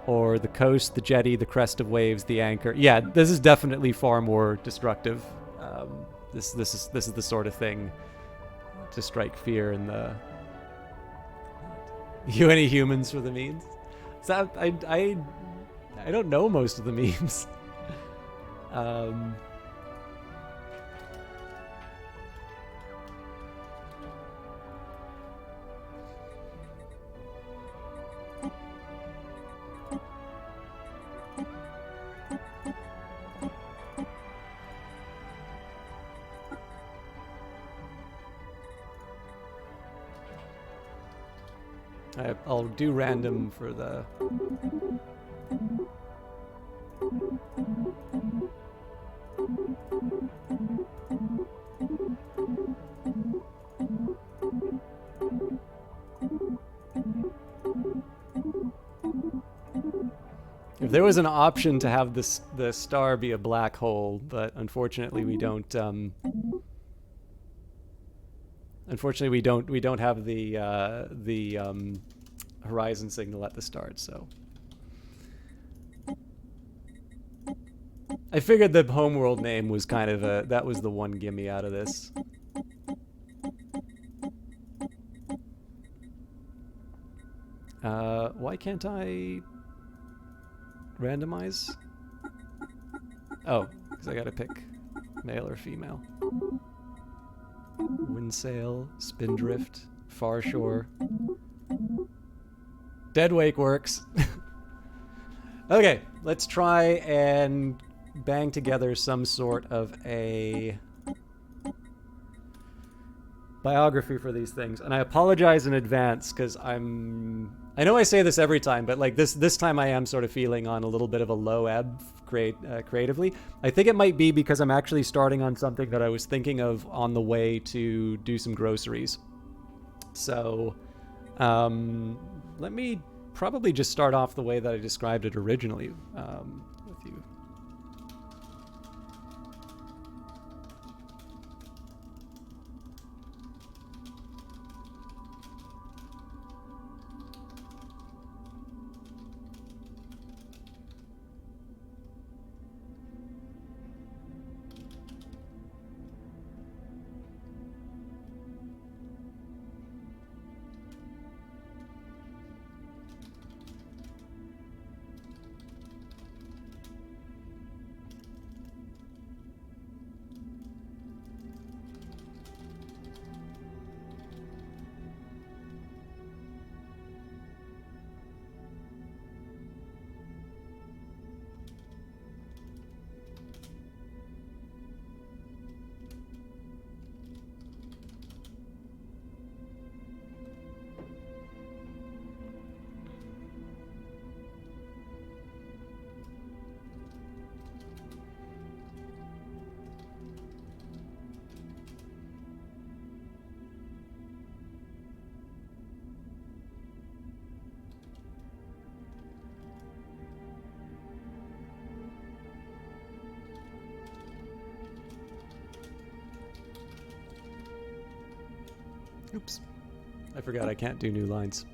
or the Coast, the Jetty, the Crest of Waves, the Anchor. Yeah, this is definitely far more destructive. This is the sort of thing to strike fear in the. You any humans for the memes? So I don't know most of the memes. I'll do random for the... If there was an option to have the star be a black hole, but unfortunately we don't. Unfortunately, we don't have the horizon signal at the start. So I figured the homeworld name was kind of that was the one gimme out of this. Why can't I randomize? Oh, because I gotta pick male or female. Windsail, Spindrift, Farshore. Deadwake works. Okay, let's try and bang together some sort of a biography for these things. And I apologize in advance because I know I say this every time, but like this time I am sort of feeling on a little bit of a low ebb creatively. I think it might be because I'm actually starting on something that I was thinking of on the way to do some groceries. So let me probably just start off the way that I described it originally with you. Oops. I forgot I can't do new lines.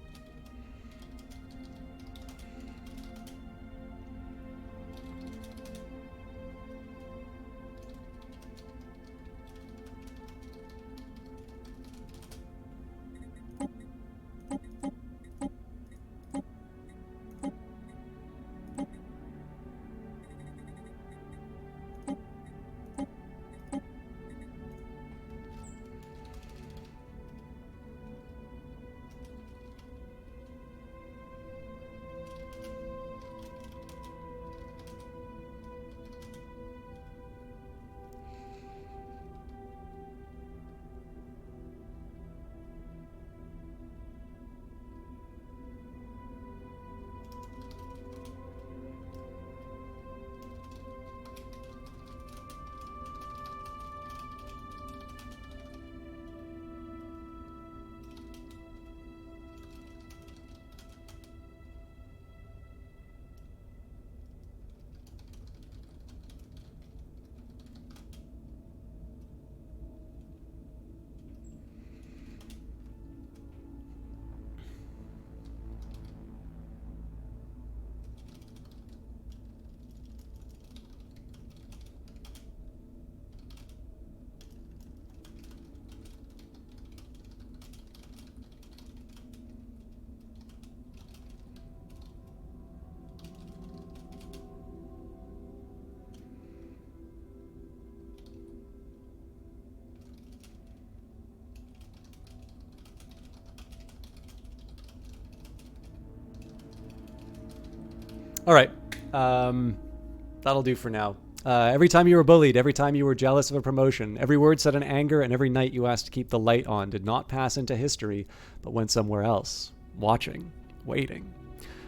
All right. That'll do for now. Every time you were bullied, every time you were jealous of a promotion, every word said in anger, and every night you asked to keep the light on did not pass into history, but went somewhere else, watching, waiting.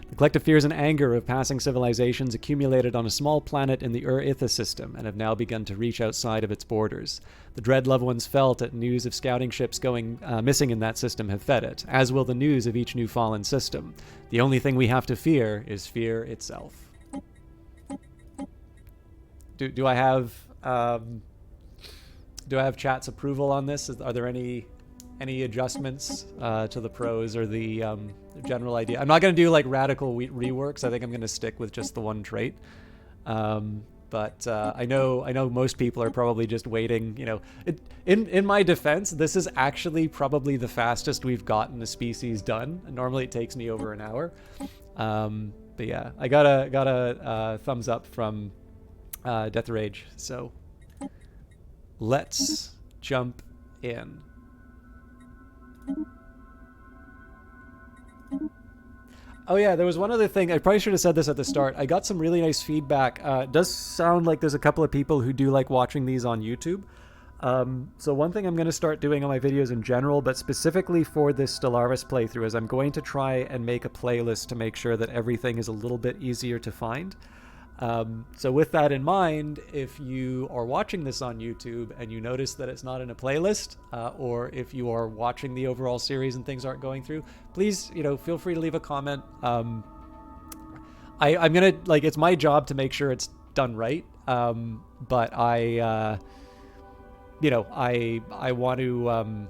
The collective fears and anger of passing civilizations accumulated on a small planet in the Ur-Itha system and have now begun to reach outside of its borders. The dread loved ones felt at news of scouting ships going missing in that system have fed it, as will the news of each new fallen system. The only thing we have to fear is fear itself. Do I have chat's approval on this? Are there any adjustments to the prose or the general idea? I'm not going to do like radical reworks. I think I'm going to stick with just the one trait. But I know most people are probably just waiting. You know, in my defense, this is actually probably the fastest we've gotten a species done. Normally it takes me over an hour. But yeah, I got a thumbs up from Death Rage. So let's jump in. Oh yeah, there was one other thing. I probably should have said this at the start. I got some really nice feedback. It does sound like there's a couple of people who do like watching these on YouTube. So one thing I'm going to start doing on my videos in general, but specifically for this Stellaris playthrough, is I'm going to try and make a playlist to make sure that everything is a little bit easier to find. So with that in mind, if you are watching this on YouTube and you notice that it's not in a playlist, or if you are watching the overall series and things aren't going through, please, feel free to leave a comment. I'm gonna, like, it's my job to make sure it's done right. But I want to,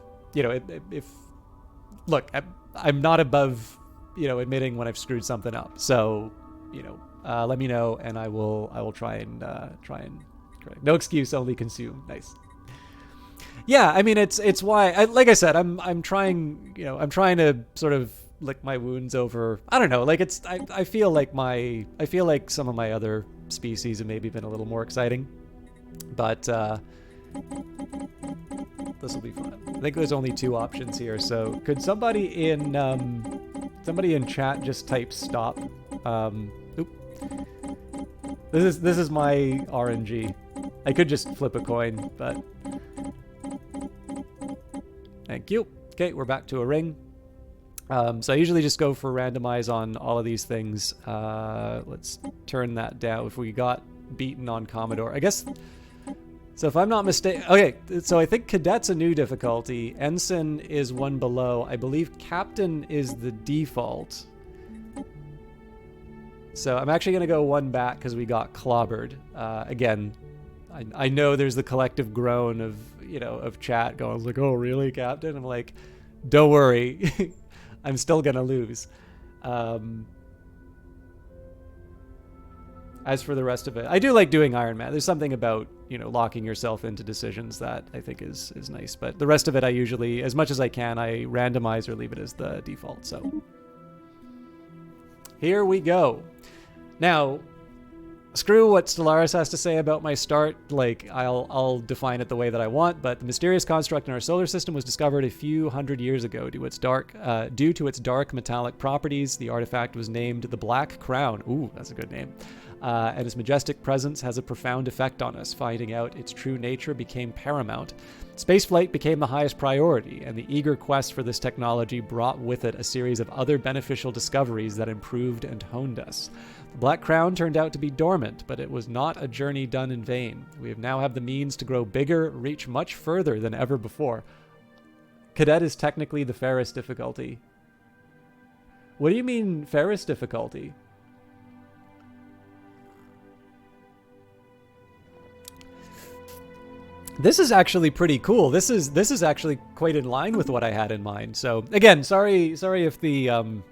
look, I'm not above, admitting when I've screwed something up. So, let me know, and I will try and correct. No excuse, only consume. Nice. Yeah, I mean it's why, like I said, I'm trying to sort of lick my wounds over. I don't know, like I feel like some of my other species have maybe been a little more exciting, but this will be fun. I think there's only two options here, so could somebody in chat just type stop? This is my RNG. I could just flip a coin, but thank you. Okay, we're back to a ring. So I usually just go for randomize on all of these things. Let's turn that down. If we got beaten on Commodore, I guess. So if I'm not mistaken, okay. So I think Cadet's a new difficulty. Ensign is one below. I believe Captain is the default. So I'm actually going to go one back because we got clobbered. Again, I know there's the collective groan of chat going like, oh, really, Captain? I'm like, don't worry. I'm still going to lose. As for the rest of it, I do like doing Iron Man. There's something about, locking yourself into decisions that I think is nice. But the rest of it, I usually, as much as I can, I randomize or leave it as the default. So here we go. Now, screw what Stellaris has to say about my start. Like, I'll define it the way that I want, but the mysterious construct in our solar system was discovered a few hundred years ago. Due to its dark metallic properties, the artifact was named the Black Crown. Ooh, that's a good name. And its majestic presence has a profound effect on us. Finding out its true nature became paramount. Spaceflight became the highest priority, and the eager quest for this technology brought with it a series of other beneficial discoveries that improved and honed us. The Black Crown turned out to be dormant, but it was not a journey done in vain. We now have the means to grow bigger, reach much further than ever before. Cadet is technically the fairest difficulty. What do you mean, fairest difficulty? This is actually pretty cool. This is actually quite in line with what I had in mind. So again, sorry if the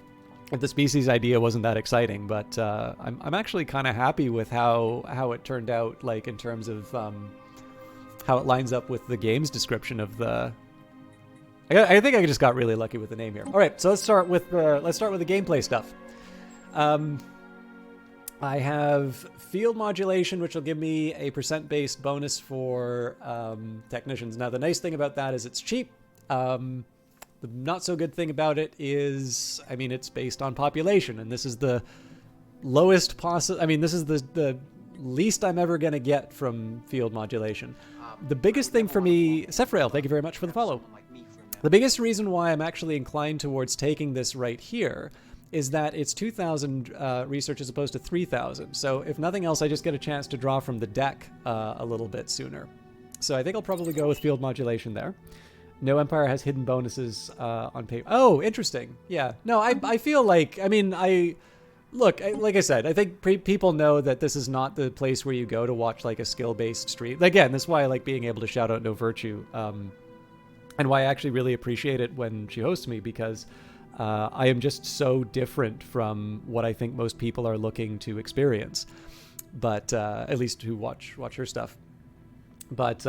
species idea wasn't that exciting, but I'm actually kind of happy with how it turned out, like in terms of how it lines up with the game's description of the. I think I just got really lucky with the name here. All right, so let's start with the gameplay stuff. I have field modulation, which will give me a percent-based bonus for technicians. Now, the nice thing about that is it's cheap. The not so good thing about it is, I mean, it's based on population, and this is the lowest possible. I mean, this is the least I'm ever going to get from field modulation. The biggest thing for me, Sephrail, thank you very much for the follow. The biggest reason why I'm actually inclined towards taking this right here is that it's 2,000 research as opposed to 3,000. So if nothing else, I just get a chance to draw from the deck a little bit sooner. So I think I'll probably go with field modulation there. No Empire has hidden bonuses on paper. Oh, interesting. Yeah. No, I feel like, I mean, look, like I said, I think people know that this is not the place where you go to watch like a skill-based stream. Again, that's why I like being able to shout out No Virtue, and why I actually really appreciate it when she hosts me, because I am just so different from what I think most people are looking to experience, but at least who watch her stuff. But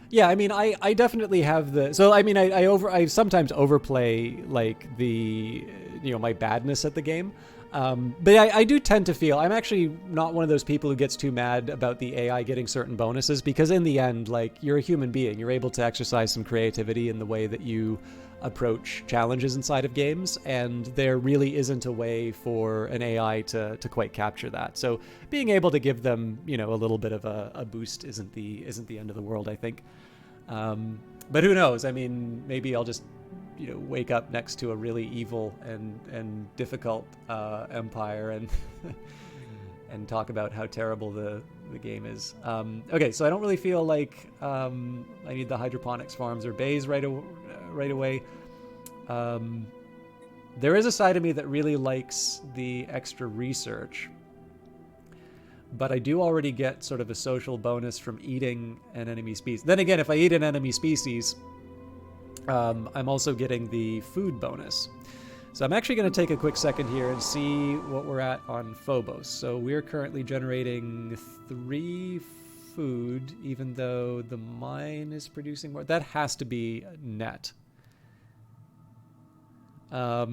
yeah, I mean, I definitely have the, so I mean, I sometimes overplay like the, you know, my badness at the game. But I do tend to feel, I'm actually not one of those people who gets too mad about the AI getting certain bonuses, because in the end, like, you're a human being. You're able to exercise some creativity in the way that you approach challenges inside of games, and there really isn't a way for an AI to quite capture that. So being able to give them, you know, a little bit of a boost isn't the end of the world, I think. But who knows? I mean, maybe I'll just, you know, wake up next to a really evil and difficult empire and and talk about how terrible the game is. Okay, so I don't really feel like I need the hydroponics farms or bays right away. There is a side of me that really likes the extra research, but I do already get sort of a social bonus from eating an enemy species. Then again, if I eat an enemy species, I'm also getting the food bonus. So I'm actually going to take a quick second here and see what we're at on Phobos. So we're currently generating 3 food, even though the mine is producing more. That has to be net. I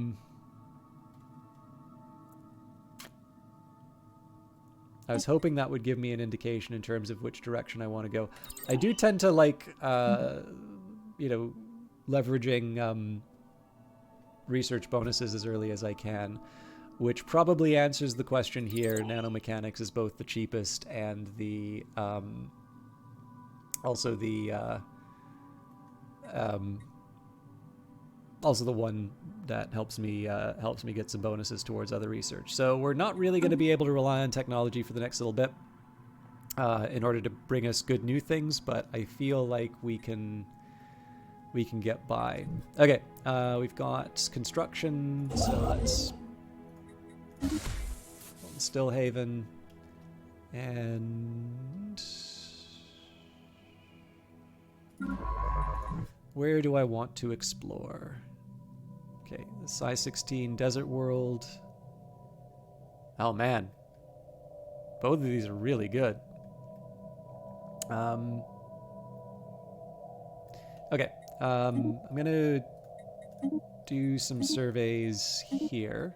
was hoping that would give me an indication in terms of which direction I want to go. I do tend to like, you know, leveraging research bonuses as early as I can, which probably answers the question here. Nanomechanics is both the cheapest and the also the one that helps me get some bonuses towards other research. So we're not really going to be able to rely on technology for the next little bit in order to bring us good new things, but I feel like we can get by. Okay, we've got construction, so let's Stillhaven, and where do I want to explore? Okay, the size 16 Desert World. Oh man, both of these are really good. Okay. I'm going to do some surveys here.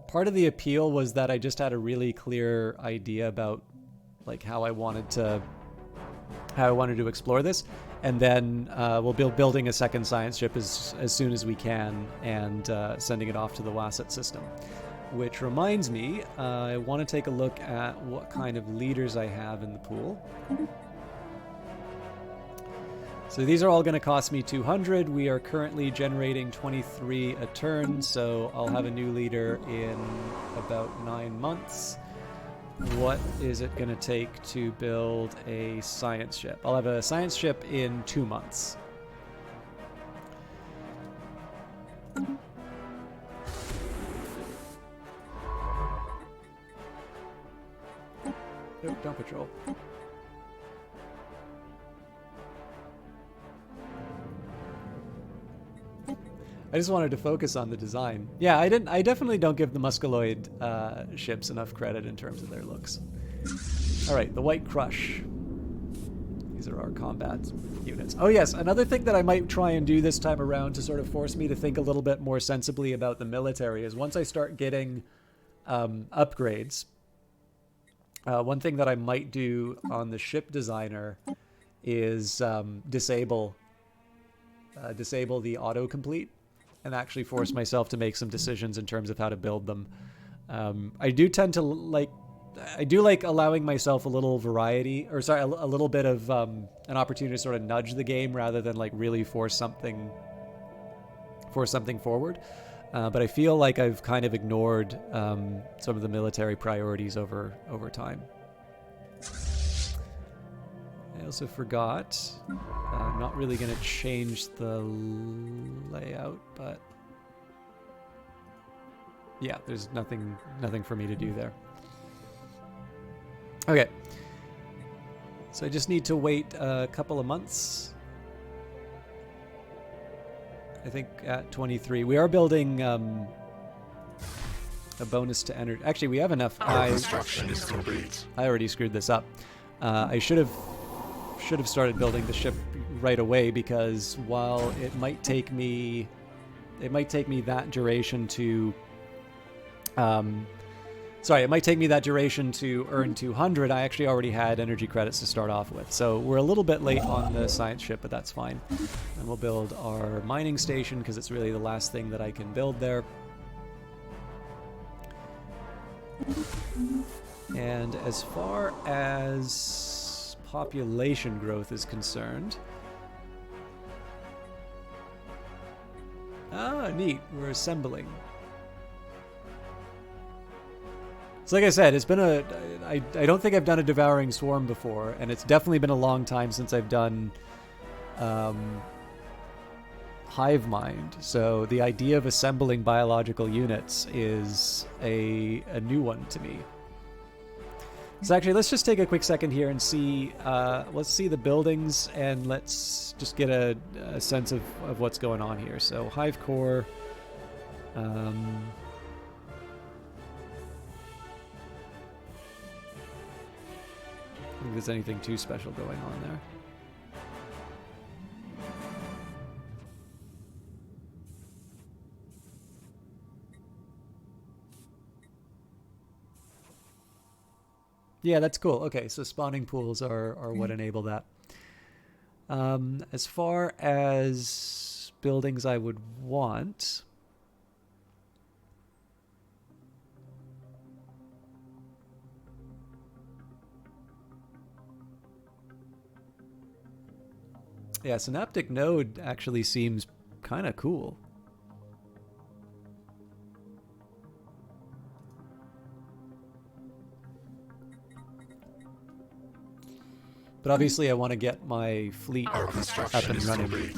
Part of the appeal was that I just had a really clear idea about like how I wanted to explore this, and then we'll be building a second science ship as soon as we can, and sending it off to the Wasset system. Which reminds me, I want to take a look at what kind of leaders I have in the pool. So these are all going to cost me 200. We are currently generating 23 a turn, so I'll have a new leader in about 9 months. What is it going to take to build a science ship? I'll have a science ship in 2 months. Nope, don't patrol. I just wanted to focus on the design. Yeah, I definitely don't give the Muscoloid ships enough credit in terms of their looks. All right, the White Crush. These are our combat units. Oh yes, another thing that I might try and do this time around to sort of force me to think a little bit more sensibly about the military is once I start getting upgrades. One thing that I might do on the ship designer is disable the autocomplete. and actually force myself to make some decisions in terms of how to build them. I do tend to like allowing myself a little variety, or sorry, a little bit of an opportunity to sort of nudge the game rather than like really force something forward. But I feel like I've kind of ignored some of the military priorities over time. I also forgot. I'm not really going to change the layout, but yeah, there's nothing for me to do there. Okay. So I just need to wait a couple of months. I think at 23. We are building a bonus to energy. Actually, we have enough. Our construction is complete. I already screwed this up. I should have started building the ship right away, because while it might take me that duration to it might take me that duration to earn 200. I actually already had energy credits to start off with. So we're a little bit late on the science ship, but that's fine. And we'll build our mining station, because it's really the last thing that I can build there. And as far as population growth is concerned... Ah, neat. We're assembling. So like I said, it's been I don't think I've done a devouring swarm before, and it's definitely been a long time since I've done hive mind. So the idea of assembling biological units is a new one to me. So actually, let's just take a quick second here and see, let's see the buildings, and let's just get a sense of what's going on here. So hive core, I don't think there's anything too special going on there. Yeah, that's cool. Okay, so spawning pools are what enable that. As far as buildings I would want... Yeah, Synaptic Node actually seems kind of cool. But obviously I want to get my fleet up and running.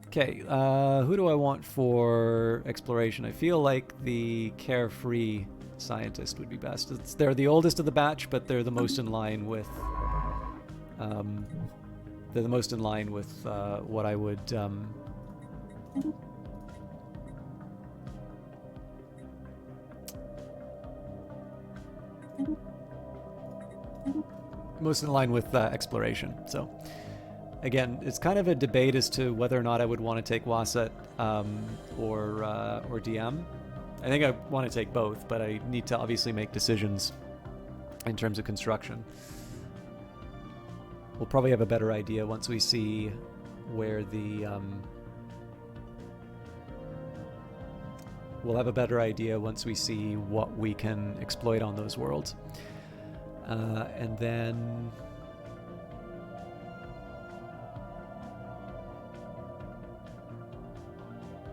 Okay, who do I want for exploration? I feel like the carefree scientist would be best. They're the oldest of the batch, but they're the most in line with... they're the most in line with what I would most in line with exploration. So again, it's kind of a debate as to whether or not I would want to take Wasset or DM. I think I want to take both, but I need to obviously make decisions in terms of construction. We'll probably have a better idea once we see where the... we'll have a better idea once we see what we can exploit on those worlds. And then...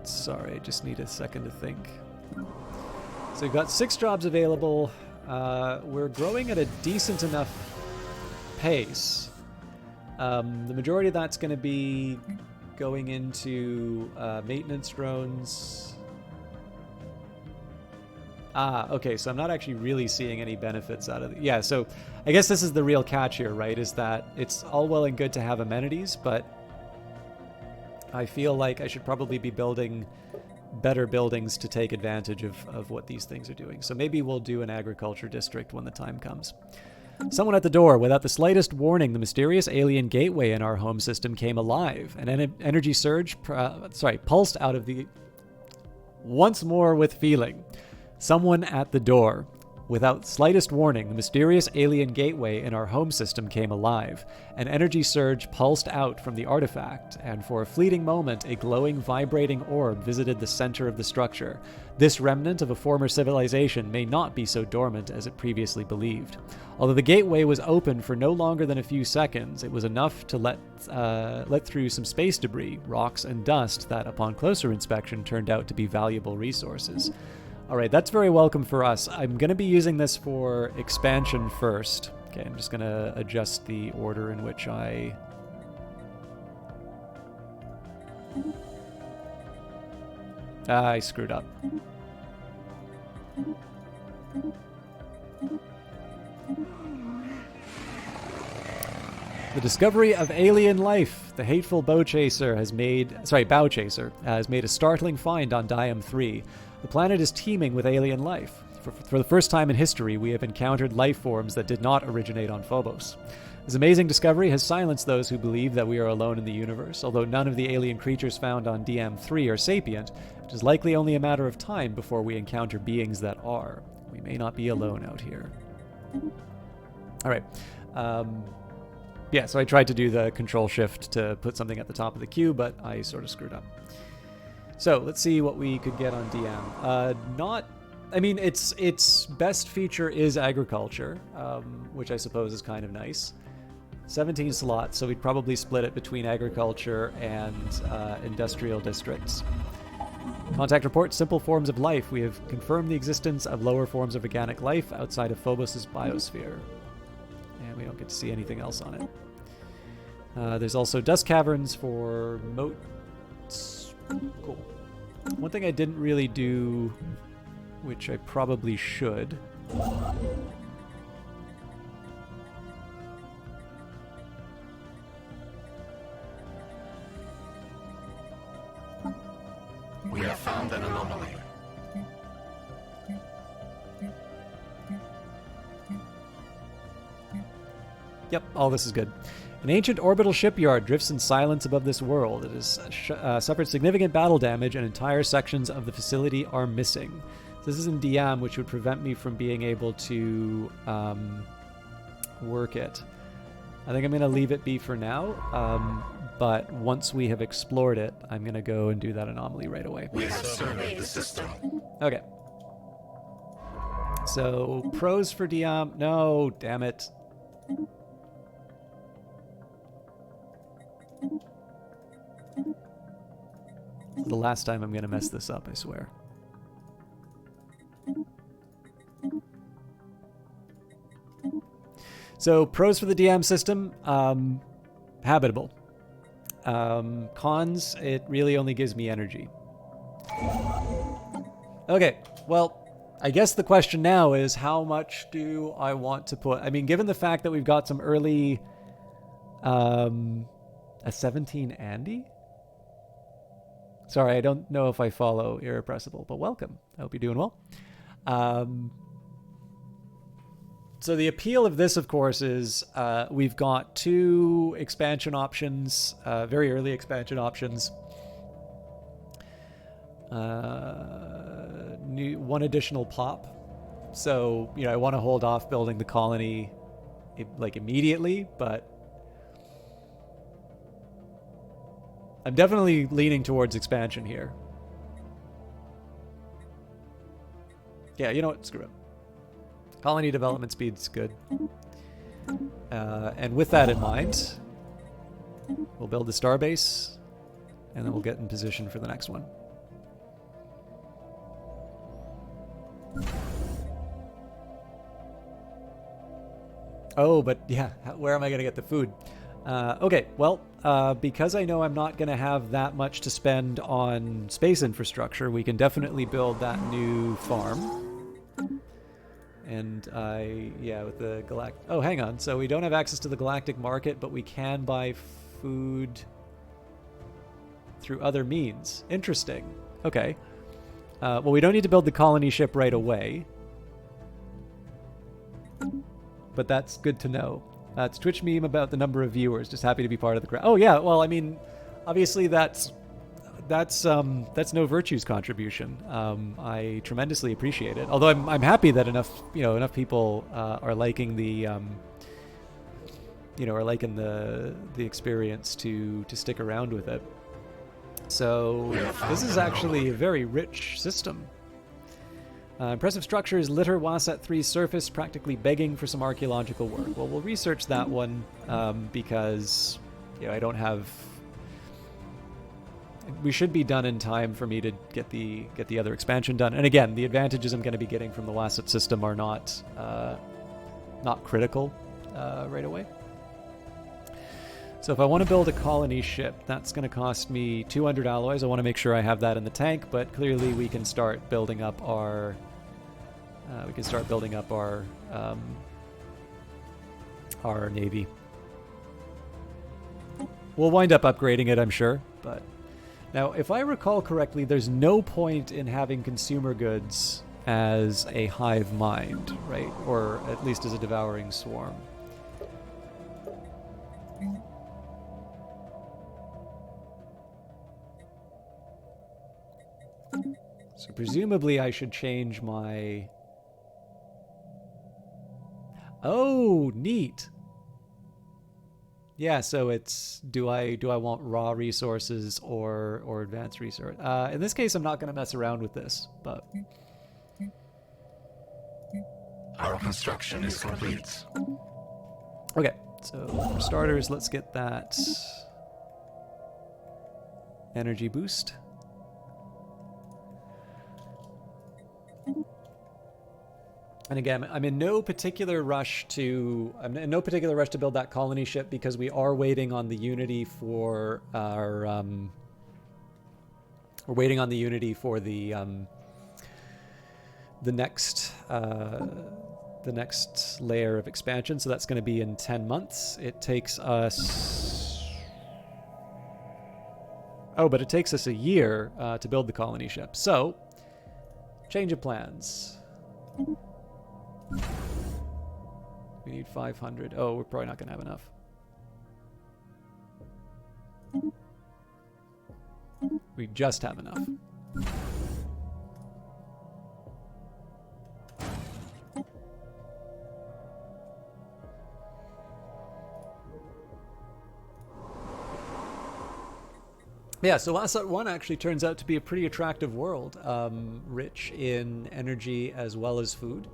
Sorry, I just need a second to think. So we've got 6 jobs available. We're growing at a decent enough pace. The majority of that's going to be going into maintenance drones. Okay, so I'm not actually really seeing any benefits out of it. Yeah, so I guess this is the real catch here, right? Is that it's all well and good to have amenities, but I feel like I should probably be building better buildings to take advantage of what these things are doing. So maybe we'll do an agriculture district when the time comes. Someone at the door. Without the slightest warning, the mysterious alien gateway in our home system came alive. An energy surge pulsed out of the... Once more with feeling. Someone at the door. Without slightest warning, the mysterious alien gateway in our home system came alive. An energy surge pulsed out from the artifact, and for a fleeting moment, a glowing, vibrating orb visited the center of the structure. This remnant of a former civilization may not be so dormant as it previously believed. Although the gateway was open for no longer than a few seconds, it was enough to let through some space debris, rocks, and dust that, upon closer inspection, turned out to be valuable resources. All right, that's very welcome for us. I'm going to be using this for expansion first. Okay, I'm just going to adjust the order in which I... I screwed up. The discovery of alien life. The hateful bow chaser has made a startling find on Diam 3. The planet is teeming with alien life. For the first time in history, we have encountered life forms that did not originate on Phobos. This amazing discovery has silenced those who believe that we are alone in the universe. Although none of the alien creatures found on DM3 are sapient, it is likely only a matter of time before we encounter beings that are. We may not be alone out here. All right. Yeah, so I tried to do the Control-Shift to put something at the top of the queue, but I sort of screwed up. So let's see what we could get on DM. Its best feature is agriculture, which I suppose is kind of nice. 17 slots, so we'd probably split it between agriculture and industrial districts. Contact report, simple forms of life. We have confirmed the existence of lower forms of organic life outside of Phobos' biosphere. And we don't get to see anything else on it. There's also dust caverns for moats. Cool. One thing I didn't really do, which I probably should. We have found an anomaly. Yep, all this is good. An ancient orbital shipyard drifts in silence above this world. It has suffered significant battle damage, and entire sections of the facility are missing. This is in DM, which would prevent me from being able to work it. I think I'm going to leave it be for now, but once we have explored it, I'm going to go and do that anomaly right away. We have surveyed the system. Okay. So, pros for DM. No, damn it. The last time I'm going to mess this up, I swear. So, pros for the DM system, habitable. Cons, it really only gives me energy. Okay, well, I guess the question now is how much do I want to put? I mean, given the fact that we've got some early... a 17 Andy? Sorry, I don't know if I follow Irrepressible, but welcome. I hope you're doing well. So the appeal of this, of course, is we've got 2 expansion options, very early expansion options. One additional pop. So, I want to hold off building the colony like immediately, but I'm definitely leaning towards expansion here. Yeah, you know what? Screw it. Colony development speed's good. And with that in mind, we'll build the starbase, and then we'll get in position for the next one. Oh, but yeah, where am I going to get the food? Okay, well, because I know I'm not going to have that much to spend on space infrastructure, we can definitely build that new farm. And with the galactic... Oh, hang on. So we don't have access to the galactic market, but we can buy food through other means. Interesting. Okay. Well, we don't need to build the colony ship right away. But that's good to know. It's Twitch meme about the number of viewers. Just happy to be part of the crowd. Oh, yeah. Well, I mean, obviously that that's no virtue's contribution. I tremendously appreciate it. Although I'm happy that enough people are liking the the experience to stick around with it. So this is actually a very rich system. Impressive structures litter Wasat 3's surface, practically begging for some archaeological work. Well, we'll research that one because I don't have. We should be done in time for me to get the other expansion done. And again, the advantages I'm going to be getting from the Wasat system are not critical right away. So if I want to build a colony ship, that's going to cost me 200 alloys. I want to make sure I have that in the tank, but clearly we can start building up our our navy. We'll wind up upgrading it, I'm sure, but now if I recall correctly, there's no point in having consumer goods as a hive mind, right? Or at least as a devouring swarm. So presumably I should change my... Oh, neat. Yeah, so it's do I want raw resources or advanced resource? In this case, I'm not going to mess around with this, but Our construction is complete. okay. So for starters, let's get that energy boost. And again, I'm in no particular rush to build that colony ship because we are waiting on the Unity for our we're waiting on the Unity for the next layer of expansion. So that's going to be in 10 months. It takes us but it takes us a year to build the colony ship. So change of plans. We need 500. Oh, we're probably not going to have enough. We just have enough. Yeah, so Wasat 1 actually turns out to be a pretty attractive world, rich in energy as well as food.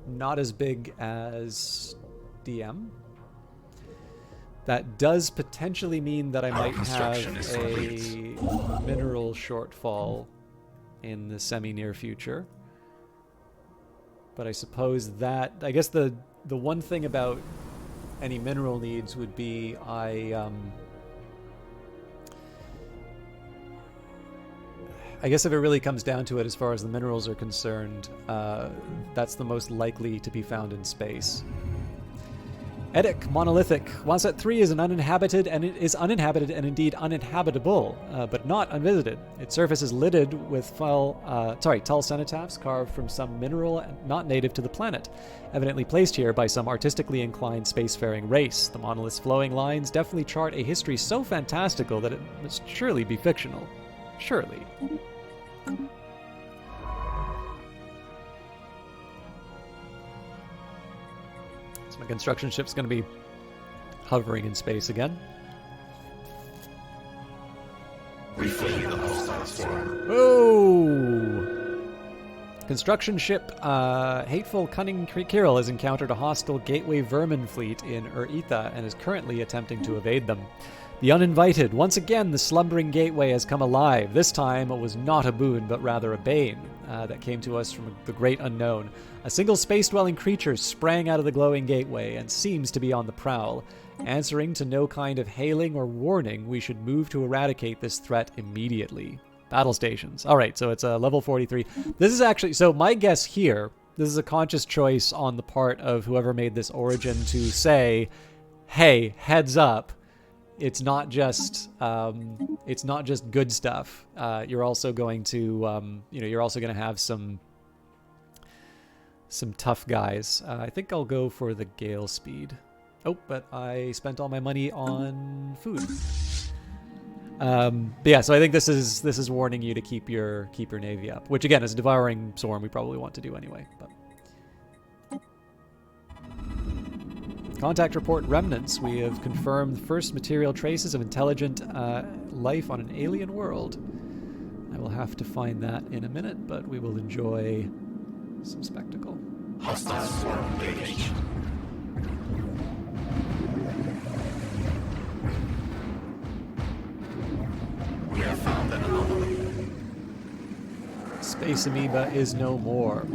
Not as big as DM. That does potentially mean that I might have a mineral shortfall in the semi-near future. But I suppose that... I guess the one thing about any mineral needs would be I guess if it really comes down to it, as far as the minerals are concerned, that's the most likely to be found in space. Edic, monolithic. Wasat 3 is uninhabited and indeed uninhabitable, but not unvisited. Its surface is littered with tall cenotaphs carved from some mineral not native to the planet, evidently placed here by some artistically inclined spacefaring race. The monolith's flowing lines definitely chart a history so fantastical that it must surely be fictional. Surely. So my construction ship's going to be hovering in space again. We flee the hostile swarm. Oh! Construction ship Hateful Cunning Kirill has encountered a hostile Gateway Vermin fleet in Ur-Etha and is currently attempting to evade them. The uninvited. Once again, the slumbering gateway has come alive. This time, it was not a boon, but rather a bane that came to us from the great unknown. A single space-dwelling creature sprang out of the glowing gateway and seems to be on the prowl. Answering to no kind of hailing or warning, we should move to eradicate this threat immediately. Battle stations. All right, so it's a level 43. This is actually... So my guess here, this is a conscious choice on the part of whoever made this origin to say, hey, heads up. It's not just good stuff. You're also going to you're also going to have some tough guys. I think I'll go for the gale speed. Oh, but I spent all my money on food. But yeah, so I think this is warning you to keep your navy up, which again, as a devouring swarm, we probably want to do anyway. But contact report remnants. We have confirmed first material traces of intelligent life on an alien world. I will have to find that in a minute, but we will enjoy some spectacle. Hostile swarm engaged. We have found an anomaly. Space amoeba is no more.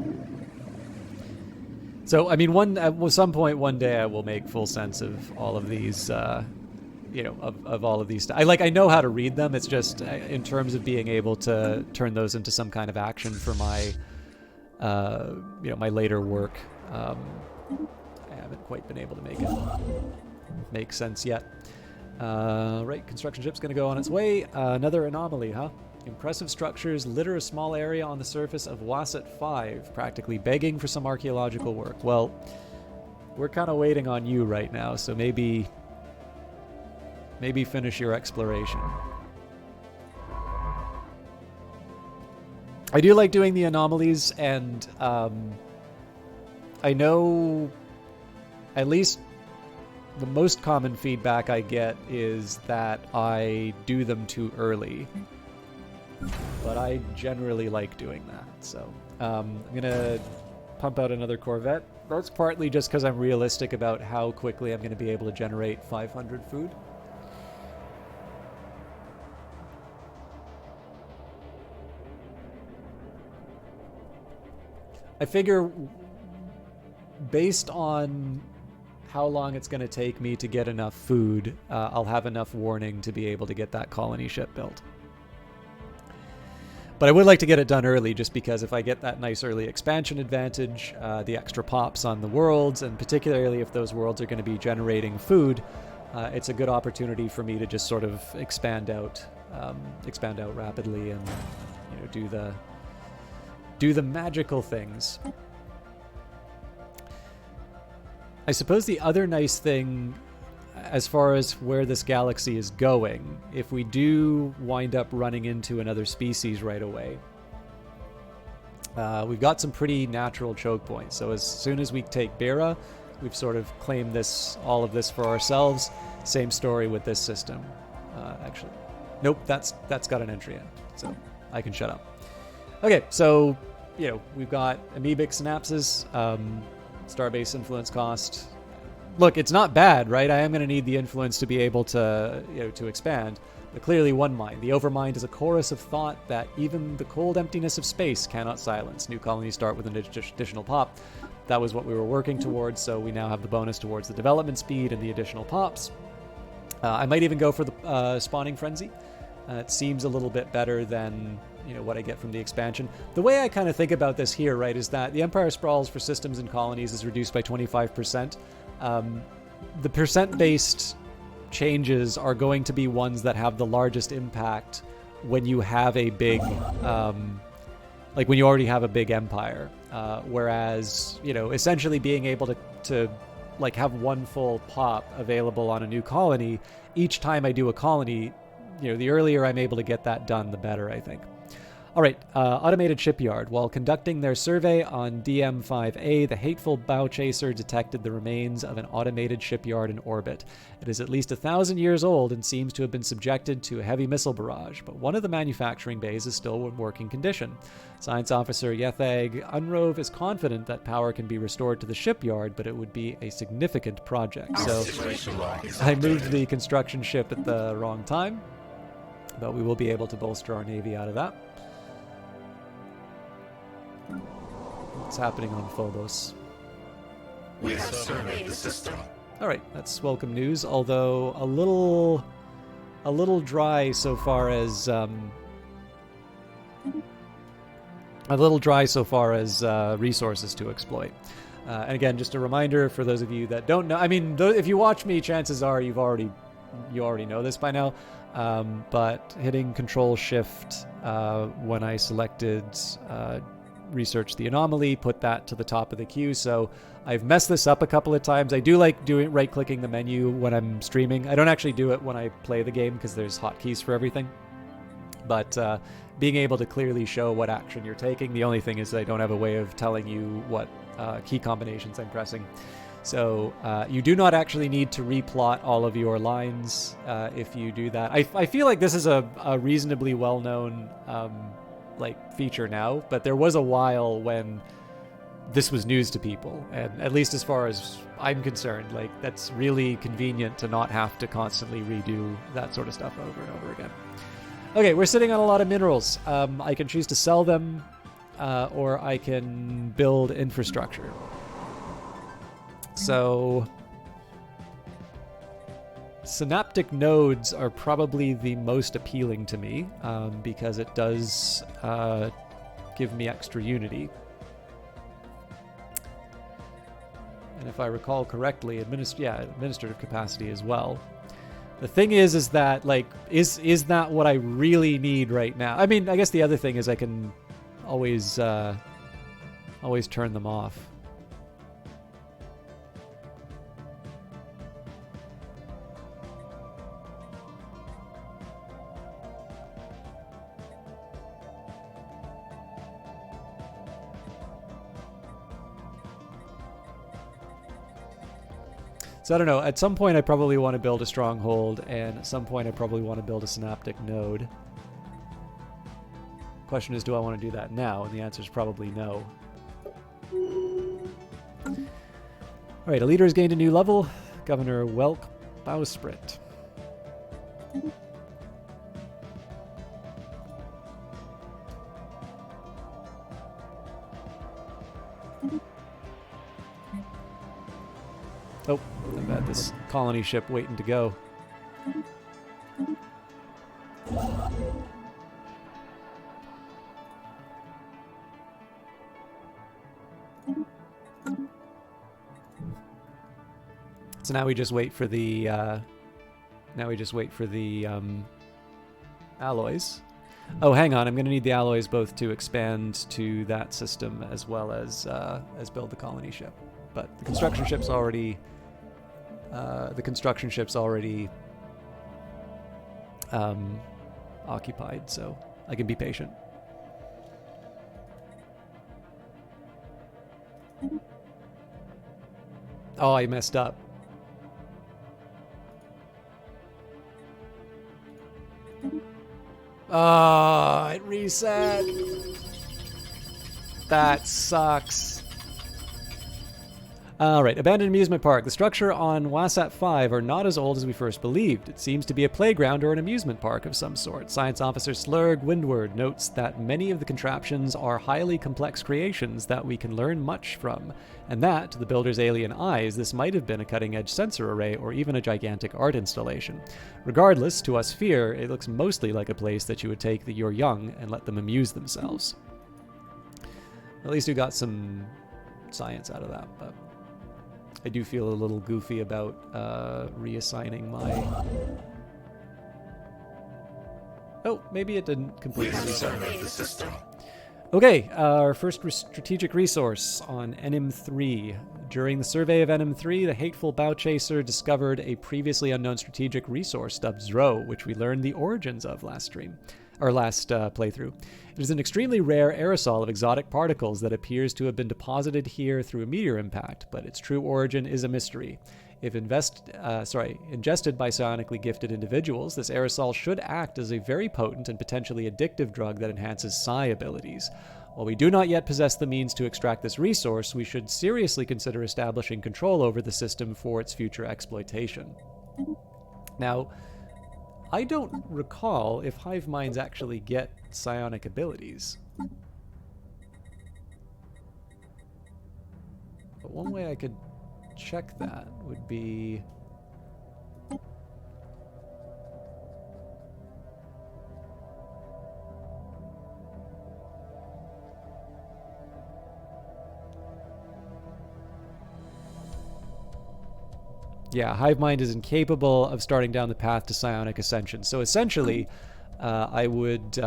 So, I mean, at some point one day I will make full sense of all of these, of all of these. I know how to read them. It's just in terms of being able to turn those into some kind of action for my, my later work. I haven't quite been able to make sense yet. Right, construction ship's going to go on its way. Another anomaly, huh? Impressive structures litter a small area on the surface of Wasset 5, practically begging for some archaeological work. Well, we're kind of waiting on you right now, so maybe finish your exploration. I do like doing the anomalies, and I know at least the most common feedback I get is that I do them too early. But I generally like doing that, so I'm gonna pump out another Corvette. That's partly just because I'm realistic about how quickly I'm gonna be able to generate 500 food. I figure based on how long it's going to take me to get enough food, I'll have enough warning to be able to get that colony ship built. But I would like to get it done early, just because if I get that nice early expansion advantage, the extra pops on the worlds, and particularly if those worlds are going to be generating food, it's a good opportunity for me to just sort of expand out rapidly, and do the magical things. I suppose the other nice thing, as far as where this galaxy is going, if we do wind up running into another species right away, we've got some pretty natural choke points. So as soon as we take Bera, we've sort of claimed all of this for ourselves. Same story with this system. Actually, nope, that's got an entry in, so I can shut up. Okay, so we've got amoebic synapses, starbase influence cost. Look, it's not bad, right? I am going to need the influence to be able to, to expand. But clearly one mind. The overmind is a chorus of thought that even the cold emptiness of space cannot silence. New colonies start with an additional pop. That was what we were working towards, so we now have the bonus towards the development speed and the additional pops. I might even go for the spawning frenzy. It seems a little bit better than what I get from the expansion. The way I kind of think about this here, right, is that the Empire Sprawls for systems and colonies is reduced by 25%. The percent-based changes are going to be ones that have the largest impact when you have a big, like when you already have a big empire. Whereas, essentially being able to like have one full pop available on a new colony, each time I do a colony, the earlier I'm able to get that done, the better, I think. All right, automated shipyard. While conducting their survey on DM5A, the hateful bow chaser detected the remains of an automated shipyard in orbit. It is at least 1,000 years old and seems to have been subjected to a heavy missile barrage, but one of the manufacturing bays is still in working condition. Science officer Yethag Unrove is confident that power can be restored to the shipyard, but it would be a significant project. So I moved the construction ship at the wrong time, but we will be able to bolster our navy out of that. What's happening on Phobos? We have surveyed the system. All right, that's welcome news. Although a little dry so far as resources to exploit. And again, just a reminder for those of you that don't know. I mean, if you watch me, chances are you already know this by now. But hitting Control Shift when I selected research the anomaly, put that to the top of the queue. So I've messed this up a couple of times. I do like doing right-clicking the menu when I'm streaming. I don't actually do it when I play the game because there's hotkeys for everything. But being able to clearly show what action you're taking. The only thing is I don't have a way of telling you what key combinations I'm pressing. So you do not actually need to replot all of your lines if you do that. I feel like this is a reasonably well-known feature now, but there was a while when this was news to people, and at least as far as I'm concerned, like, that's really convenient to not have to constantly redo that sort of stuff over and over again. Okay, we're sitting on a lot of minerals. I can choose to sell them, or I can build infrastructure. So synaptic nodes are probably the most appealing to me, because it does give me extra unity. And if I recall correctly, administrative capacity as well. The thing is that, like, is that what I really need right now? I mean, I guess the other thing is I can always turn them off. So I don't know, at some point I probably want to build a stronghold, and at some point I probably want to build a synaptic node. Question is, do I want to do that now? And the answer is probably no. Alright, a leader has gained a new level. Governor Welk Bowsprit. Oh, I've got this colony ship waiting to go. So now we just wait for the alloys. Oh, hang on, I'm going to need the alloys both to expand to that system as well as build the colony ship. But the construction ship's already occupied, so I can be patient. Oh, I messed up. Oh, it reset. That sucks. Alright, abandoned amusement park. The structure on Wasat 5 are not as old as we first believed. It seems to be a playground or an amusement park of some sort. Science Officer Slurg Windward notes that many of the contraptions are highly complex creations that we can learn much from, and that, to the builder's alien eyes, this might have been a cutting-edge sensor array or even a gigantic art installation. Regardless, to us Fear, it looks mostly like a place that you would take your young and let them amuse themselves. At least we got some science out of that, but I do feel a little goofy about reassigning my... Oh, maybe it didn't completely reset. The system. Okay, our first strategic resource on NM3. During the survey of NM3, the hateful bow chaser discovered a previously unknown strategic resource dubbed Zro, which we learned the origins of last playthrough. It is an extremely rare aerosol of exotic particles that appears to have been deposited here through a meteor impact, but its true origin is a mystery. If ingested by psionically gifted individuals, this aerosol should act as a very potent and potentially addictive drug that enhances psi abilities. While we do not yet possess the means to extract this resource, we should seriously consider establishing control over the system for its future exploitation. Now, I don't recall if hive minds actually get psionic abilities. But one way I could check that would be... Yeah, hive mind is incapable of starting down the path to psionic ascension. So essentially, I would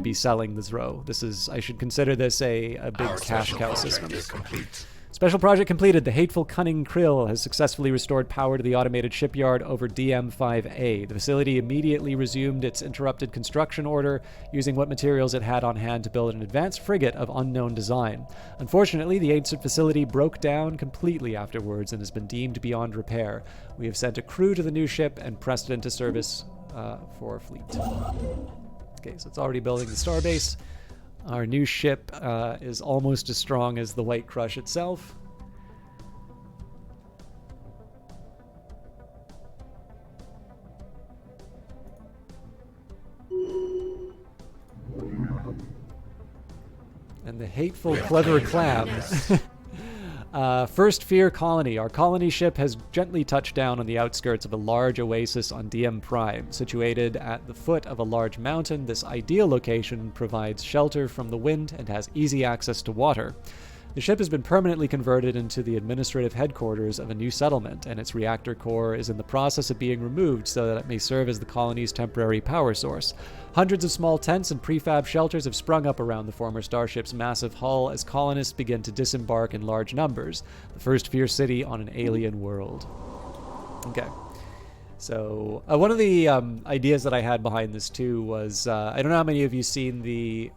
be selling this row. I should consider this a big Our cash special cow project system. is complete. Special project completed. The hateful cunning Krill has successfully restored power to the automated shipyard over DM5A. The facility immediately resumed its interrupted construction order, using what materials it had on hand to build an advanced frigate of unknown design. Unfortunately, the ancient facility broke down completely afterwards and has been deemed beyond repair. We have sent a crew to the new ship and pressed it into service for fleet. Okay, so it's already building the starbase. Our new ship is almost as strong as the White Crush itself. And the hateful, clever clam. First Fear Colony. Our colony ship has gently touched down on the outskirts of a large oasis on DM Prime. Situated at the foot of a large mountain, this ideal location provides shelter from the wind and has easy access to water. The ship has been permanently converted into the administrative headquarters of a new settlement, and its reactor core is in the process of being removed so that it may serve as the colony's temporary power source. Hundreds of small tents and prefab shelters have sprung up around the former starship's massive hull as colonists begin to disembark in large numbers. The first Fear City on an alien world. Okay. So one of the ideas that I had behind this too was, I don't know how many of you seen the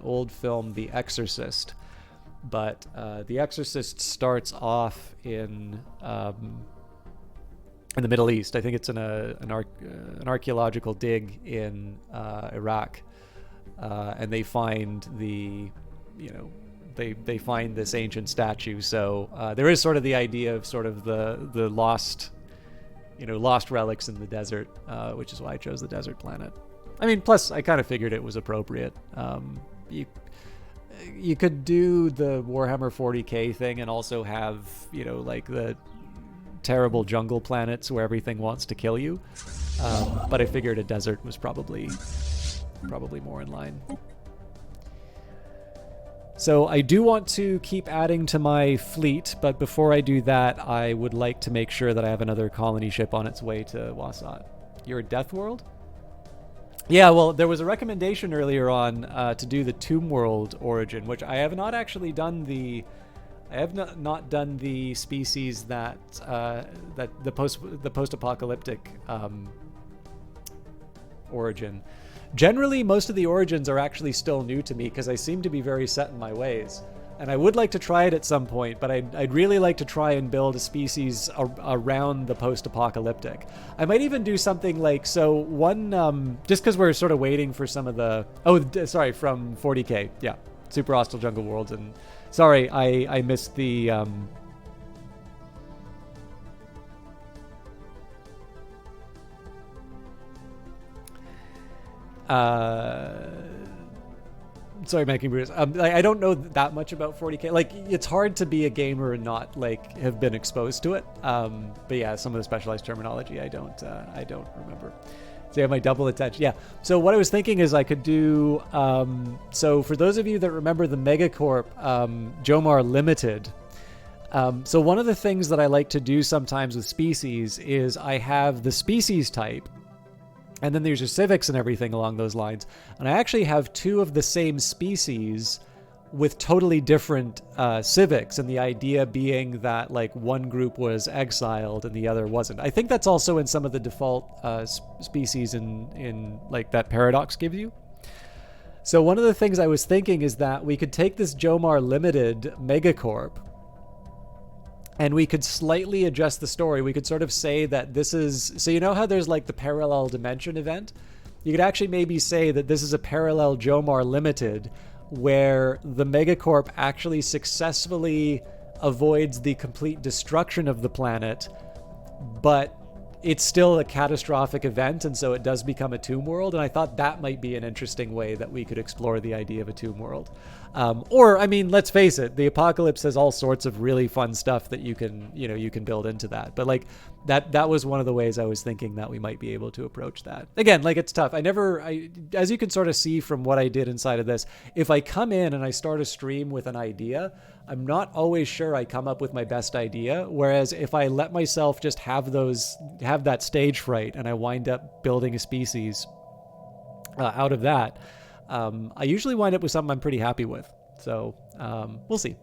old film The Exorcist, but The Exorcist starts off in the Middle East. I think it's in an archaeological dig in Iraq, and they find they find this ancient statue. So there is sort of the idea of sort of the lost relics in the desert, which is why I chose the desert planet. I mean, plus I kind of figured it was appropriate. You could do the Warhammer 40k thing and also have, like the terrible jungle planets where everything wants to kill you. But I figured a desert was probably more in line. So I do want to keep adding to my fleet, but before I do that, I would like to make sure that I have another colony ship on its way to Wasat. You're a Death World? Yeah, well, there was a recommendation earlier on to do the Tomb World origin, which I have not actually done the. I have not done the species that the post-apocalyptic origin. Generally, most of the origins are actually still new to me because I seem to be very set in my ways. And I would like to try it at some point, but I'd really like to try and build a species around the post-apocalyptic. I might even do something like, so one, just because we're sort of waiting for some of the, from 40k, yeah, Super Hostile Jungle Worlds, and sorry, I missed the, sorry, making Bruce. I don't know that much about 40k. Like, it's hard to be a gamer and not like have been exposed to it. But yeah, some of the specialized terminology I don't remember. So yeah, my double attention. Yeah. So what I was thinking is I could do. So for those of you that remember the Megacorp Jomar Limited. So one of the things that I like to do sometimes with species is I have the species type. And then there's your civics and everything along those lines. And I actually have two of the same species with totally different civics. And the idea being that like one group was exiled and the other wasn't. I think that's also in some of the default species in like that Paradox gives you. So one of the things I was thinking is that we could take this Jomar Limited Megacorp and we could slightly adjust the story. We could sort of say that this is... So you know how there's like the parallel dimension event? You could actually maybe say that this is a parallel Jomar Limited where the Megacorp actually successfully avoids the complete destruction of the planet, but it's still a catastrophic event, and so it does become a tomb world. And I thought that might be an interesting way that we could explore the idea of a tomb world. Or, I mean, let's face it, the apocalypse has all sorts of really fun stuff that you can build into that. But like that was one of the ways I was thinking that we might be able to approach that. Again, like it's tough. As you can sort of see from what I did inside of this, if I come in and I start a stream with an idea, I'm not always sure I come up with my best idea. Whereas if I let myself just have that stage fright and I wind up building a species out of that, I usually wind up with something I'm pretty happy with. So we'll see.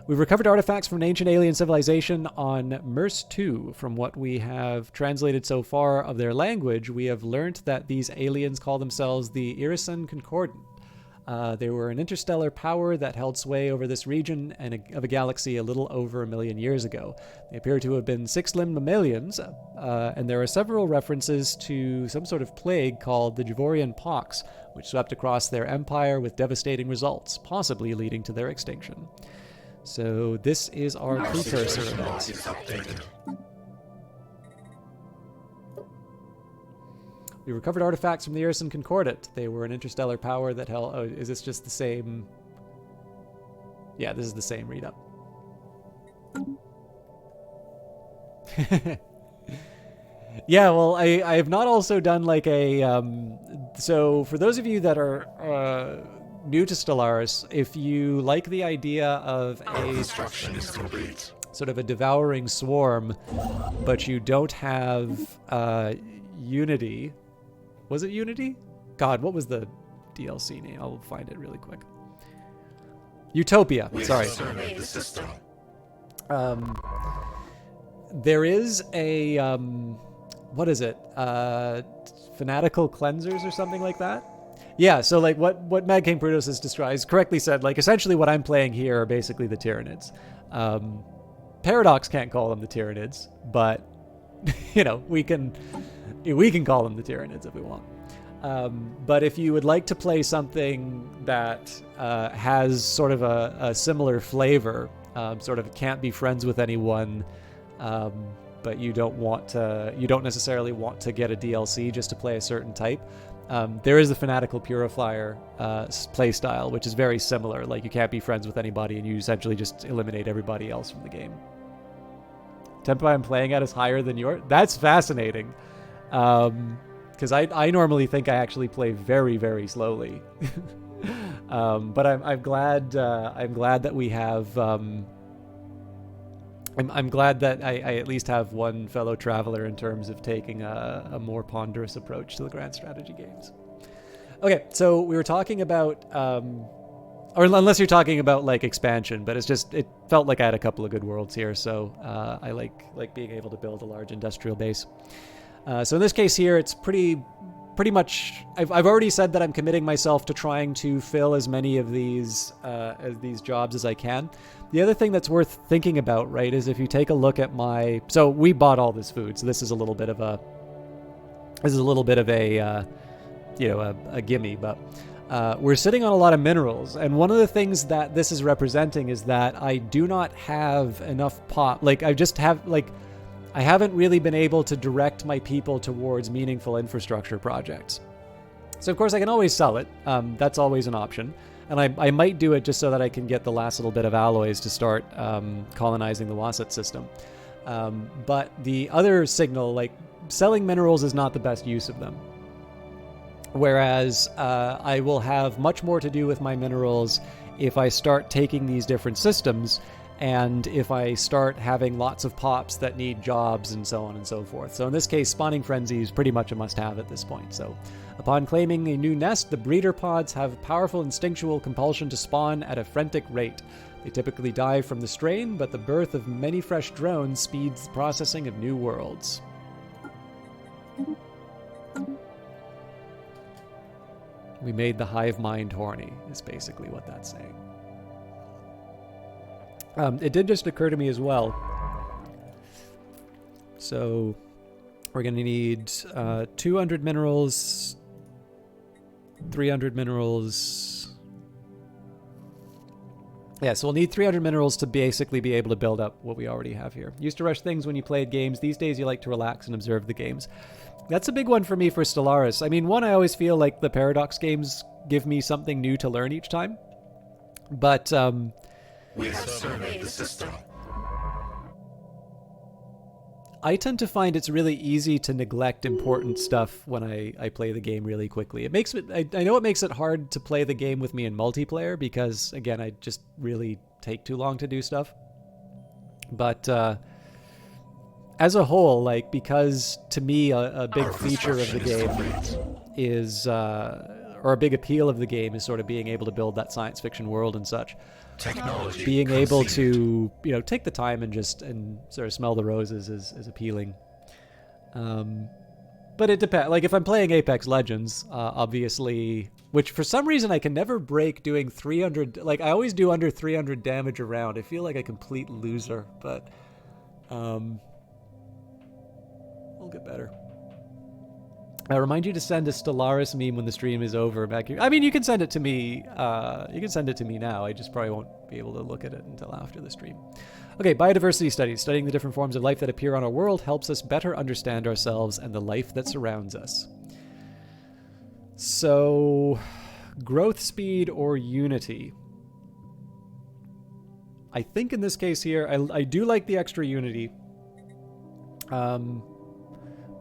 We've recovered artifacts from an ancient alien civilization on Merce 2. From what we have translated so far of their language, we have learnt that these aliens call themselves the Irisan Concordant. They were an interstellar power that held sway over this region of a galaxy a little over 1 million years ago. They appear to have been 6-limbed mammalians, and there are several references to some sort of plague called the Javorian Pox, which swept across their empire with devastating results, possibly leading to their extinction. So this is our precursor event. We recovered artifacts from the Irisan Concordant. They were an interstellar power that held... Oh, is this just the same... Yeah, this is the same read-up. Yeah, well, I have not also done like a... So for those of you that are new to Stellaris, if you like the idea of a... Construction is complete. Sort of a devouring swarm, but you don't have Unity... Was it Unity? God, what was the DLC name? I'll find it really quick. Utopia. Sorry. Survey the system. There is a what is it? Fanatical cleansers or something like that. Yeah. So like what Mad King Brutus has described, correctly said, like essentially what I'm playing here are basically the Tyranids. Paradox can't call them the Tyranids, but you know we can call them the Tyranids if we want. But if you would like to play something that has sort of a similar flavor, sort of can't be friends with anyone, but you don't necessarily want to get a DLC just to play a certain type, there is the Fanatical Purifier play style, which is very similar. Like you can't be friends with anybody and you essentially just eliminate everybody else from the game. Tempo I'm playing at is higher than yours. That's fascinating. Because I normally think I actually play very, very slowly. But I'm glad that we have I'm glad that I at least have one fellow traveler in terms of taking a more ponderous approach to the grand strategy games. Okay, so we were talking about or unless you're talking about like expansion, but it felt like I had a couple of good worlds here, so I like being able to build a large industrial base. So in this case here, it's pretty much. I've already said that I'm committing myself to trying to fill as many of these jobs as I can. The other thing that's worth thinking about, right, is if you take a look at my. So we bought all this food, so this is a little bit of a a gimme, but we're sitting on a lot of minerals, and one of the things that this is representing is that I do not have enough like I haven't really been able to direct my people towards meaningful infrastructure projects. So of course I can always sell it. That's always an option. And I might do it just so that I can get the last little bit of alloys to start colonizing the Wasset system. But the other signal, like selling minerals is not the best use of them. Whereas I will have much more to do with my minerals if I start taking these different systems and if I start having lots of pops that need jobs and so on and so forth. So in this case, spawning frenzy is pretty much a must-have at this point. So upon claiming a new nest, the breeder pods have powerful instinctual compulsion to spawn at a frantic rate. They typically die from the strain, but the birth of many fresh drones speeds the processing of new worlds. We made the hive mind horny, is basically what that's saying. It did just occur to me as well. So we're going to need 200 minerals, 300 minerals. Yeah, so we'll need 300 minerals to basically be able to build up what we already have here. Used to rush things when you played games. These days you like to relax and observe the games. That's a big one for me for Stellaris. I mean, one, I always feel like the Paradox games give me something new to learn each time. But we have surveyed the system. I tend to find it's really easy to neglect important stuff when I play the game really quickly. It makes it. I know it makes it hard to play the game with me in multiplayer because, again, I just really take too long to do stuff. But as a whole, like, because to me a big feature of the game is, or a big appeal of the game is sort of being able to build that science fiction world and such. Technology Being able conceived. to, take the time and sort of smell the roses is appealing. But it depends. Like, if I'm playing Apex Legends, obviously, which for some reason I can never break doing 300. Like, I always do under 300 damage a round. I feel like a complete loser, but we'll get better. I remind you to send a Stellaris meme when the stream is over. Back here. I mean, you can send it to me. You can send it to me now. I just probably won't be able to look at it until after the stream. Okay, Biodiversity Studies. Studying the different forms of life that appear on our world helps us better understand ourselves and the life that surrounds us. So, growth speed or unity? I think in this case here, I do like the extra unity.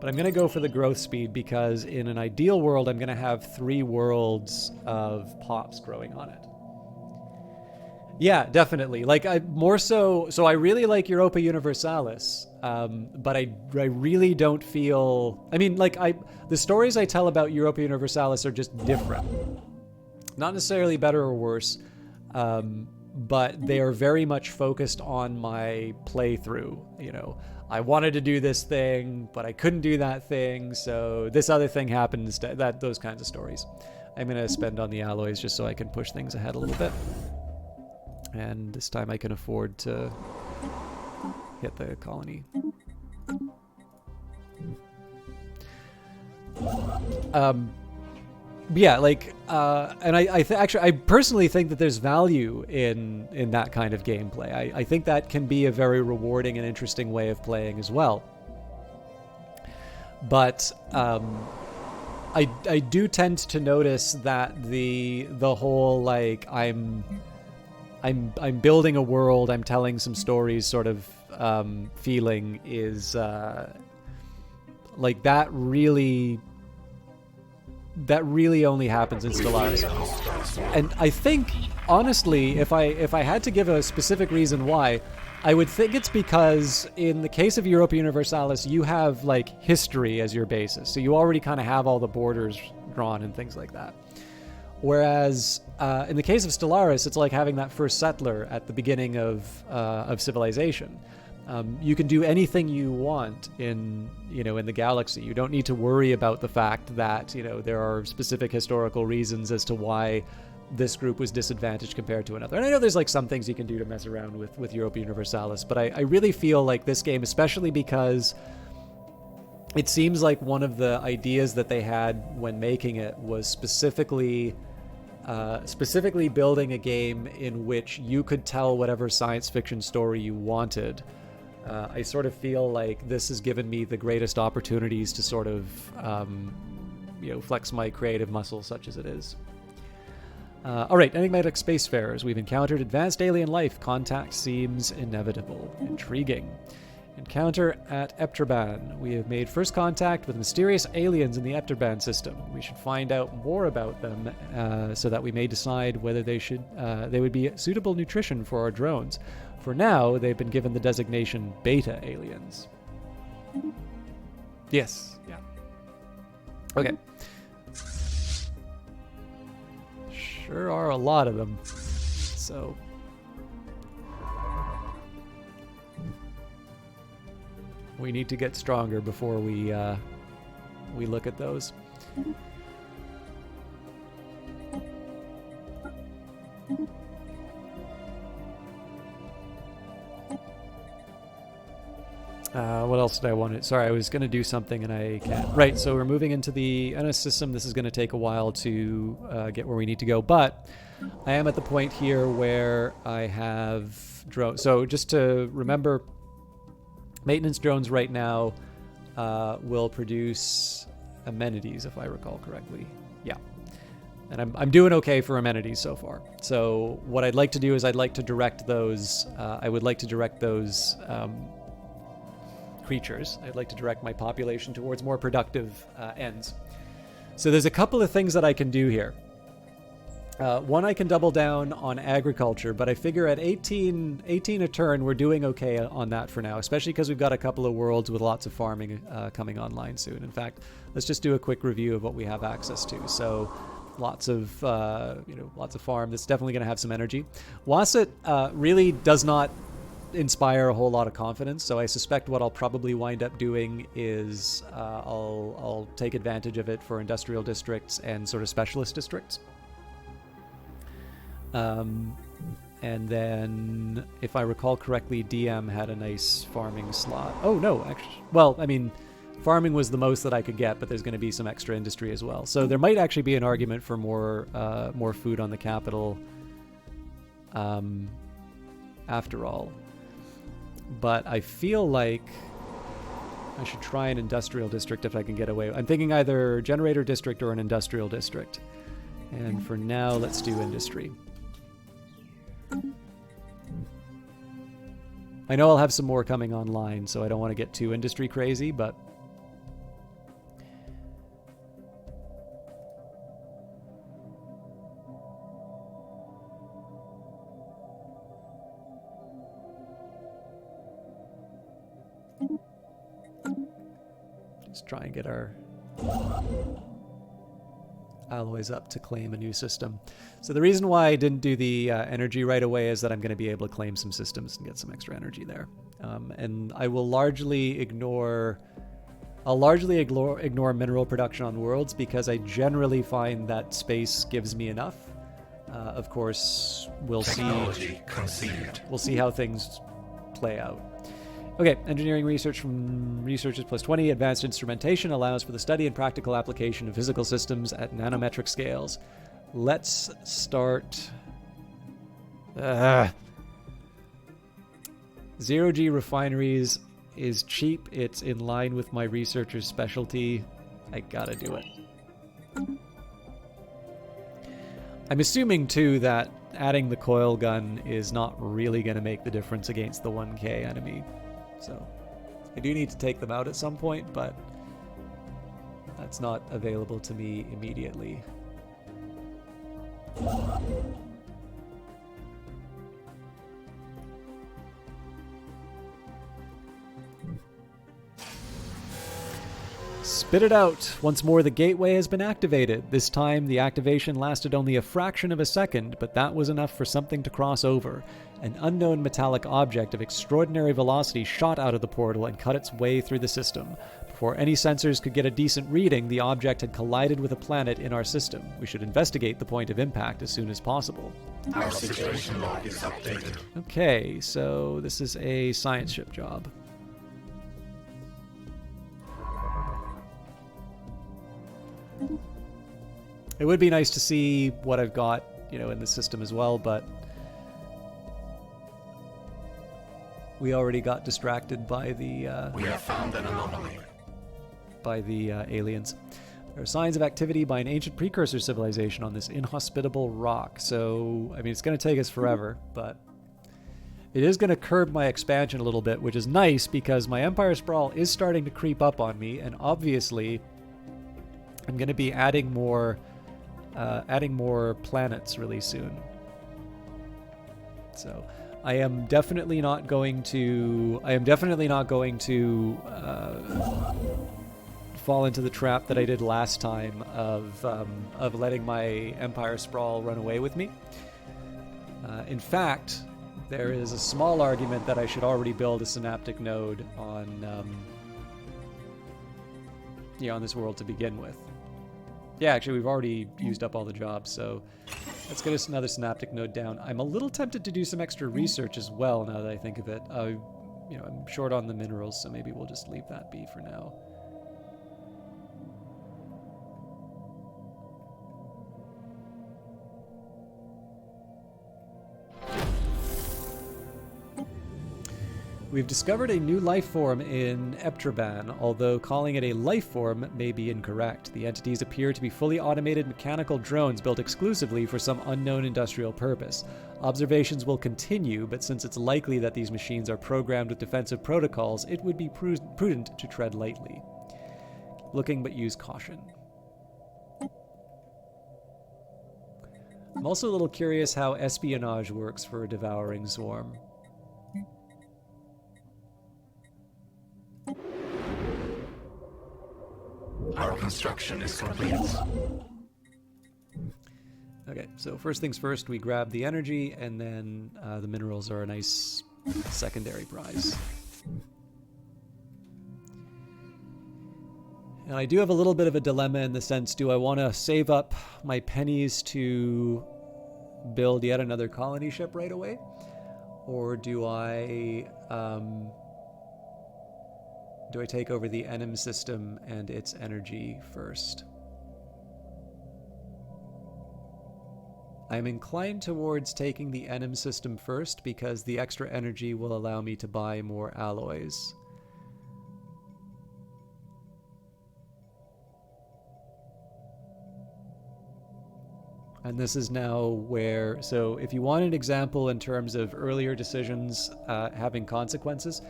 But I'm going to go for the growth speed because in an ideal world, I'm going to have 3 worlds of pops growing on it. Yeah, definitely. Like, I really like Europa Universalis, but I really don't feel... I mean, like, the stories I tell about Europa Universalis are just different. Not necessarily better or worse, but they are very much focused on my playthrough, I wanted to do this thing, but I couldn't do that thing, so this other thing happened instead. Those kinds of stories. I'm going to spend on the alloys just so I can push things ahead a little bit. And this time I can afford to hit the colony. Yeah, like, and I personally think that there's value in that kind of gameplay. I think that can be a very rewarding and interesting way of playing as well. But I do tend to notice that the whole, like, I'm building a world, I'm telling some stories sort of feeling is like that really only happens in Stellaris. And I think, honestly, if I had to give a specific reason why, I would think it's because in the case of Europa Universalis, you have, like, history as your basis. So you already kind of have all the borders drawn and things like that. Whereas in the case of Stellaris, it's like having that first settler at the beginning of civilization. You can do anything you want in the galaxy. You don't need to worry about the fact that, there are specific historical reasons as to why this group was disadvantaged compared to another. And I know there's, like, some things you can do to mess around with Europa Universalis, but I really feel like this game, especially because it seems like one of the ideas that they had when making it was specifically building a game in which you could tell whatever science fiction story you wanted. I sort of feel like this has given me the greatest opportunities to sort of, flex my creative muscle, such as it is. All right, enigmatic spacefarers. We've encountered advanced alien life. Contact seems inevitable. Intriguing. Encounter at Epturban. We have made first contact with mysterious aliens in the Epturban system. We should find out more about them so that we may decide whether they would be suitable nutrition for our drones. For now, they've been given the designation Beta aliens. Yes. Yeah. Okay. Sure are a lot of them. So... we need to get stronger before we look at those. What else did I want to... Sorry, I was going to do something and I can't. Right, so we're moving into the NS system. This is going to take a while to get where we need to go, but I am at the point here where I have drones. So just to remember, maintenance drones right now will produce amenities, if I recall correctly. Yeah. And I'm doing okay for amenities so far. So what I'd like to do is I'd like to direct those... I would like to direct those... creatures. I'd like to direct my population towards more productive ends. So there's a couple of things that I can do here. One, I can double down on agriculture, but I figure at 18 a turn, we're doing okay on that for now, especially because we've got a couple of worlds with lots of farming coming online soon. In fact, let's just do a quick review of what we have access to. So lots of, lots of farm. That's definitely going to have some energy. Wasset really does not inspire a whole lot of confidence, so I suspect what I'll probably wind up doing is I'll take advantage of it for industrial districts and sort of specialist districts. And then, if I recall correctly, DM had a nice farming slot. Oh, no, actually. Well, I mean, farming was the most that I could get, but there's going to be some extra industry as well. So there might actually be an argument for more food on the capital after all. But I feel like I should try an industrial district if I can get away. I'm thinking either generator district or an industrial district. And for now, let's do industry. I know I'll have some more coming online, so I don't want to get too industry crazy, but just try and get our alloys up to claim a new system. So the reason why I didn't do the energy right away is that I'm going to be able to claim some systems and get some extra energy there. And I will largely ignore mineral production on worlds because I generally find that space gives me enough. Of course, we'll see how things play out. Okay, engineering research from researchers plus 20. Advanced instrumentation allows for the study and practical application of physical systems at nanometric scales. Let's start. Zero-G refineries is cheap. It's in line with my researcher's specialty. I gotta do it. I'm assuming, too, that adding the coil gun is not really going to make the difference against the 1K enemy. So I do need to take them out at some point, but that's not available to me immediately. Spit it out! Once more, the gateway has been activated. This time, the activation lasted only a fraction of a second, but that was enough for something to cross over. An unknown metallic object of extraordinary velocity shot out of the portal and cut its way through the system. Before any sensors could get a decent reading, the object had collided with a planet in our system. We should investigate the point of impact as soon as possible. Our situation log is updated. Okay, so this is a science ship job. It would be nice to see what I've got, in the system as well, but we already got distracted by the we have found an anomaly. By the aliens. There are signs of activity by an ancient precursor civilization on this inhospitable rock. So, I mean, it's going to take us forever, but it is going to curb my expansion a little bit, which is nice because my Empire Sprawl is starting to creep up on me, and obviously I'm going to be adding more planets really soon. So I am definitely not going to fall into the trap that I did last time of letting my Empire Sprawl run away with me. In fact, there is a small argument that I should already build a synaptic node on this world to begin with. Yeah, actually, we've already used up all the jobs, so let's get us another synaptic node down. I'm a little tempted to do some extra research as well, now that I think of it. I'm short on the minerals, so maybe we'll just leave that be for now. We've discovered a new life form in Eptraban, although calling it a life form may be incorrect. The entities appear to be fully automated mechanical drones built exclusively for some unknown industrial purpose. Observations will continue, but since it's likely that these machines are programmed with defensive protocols, it would be prudent to tread lightly. Keep looking, but use caution. I'm also a little curious how espionage works for a devouring swarm. Our construction is complete. Okay, so first things first, we grab the energy, and then the minerals are a nice secondary prize. And I do have a little bit of a dilemma in the sense, do I want to save up my pennies to build yet another colony ship right away? Or do I take over the Enem system and its energy first? I'm inclined towards taking the Enem system first because the extra energy will allow me to buy more alloys. And this is now where, so if you want an example in terms of earlier decisions having consequences,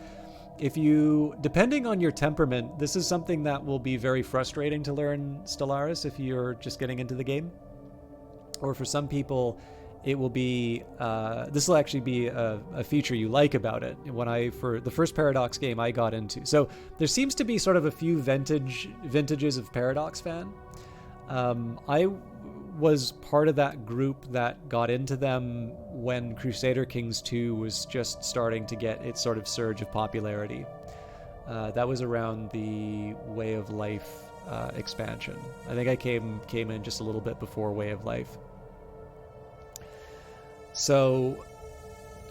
if you, depending on your temperament, this is something that will be very frustrating to learn Stellaris if you're just getting into the game. Or for some people, it will be, this will actually be a feature you like about it. For the first Paradox game I got into. So there seems to be sort of a few vintages of Paradox fan. I was part of that group that got into them when Crusader Kings 2 was just starting to get its sort of surge of popularity. That was around the Way of Life expansion. I think I came in just a little bit before Way of Life. So,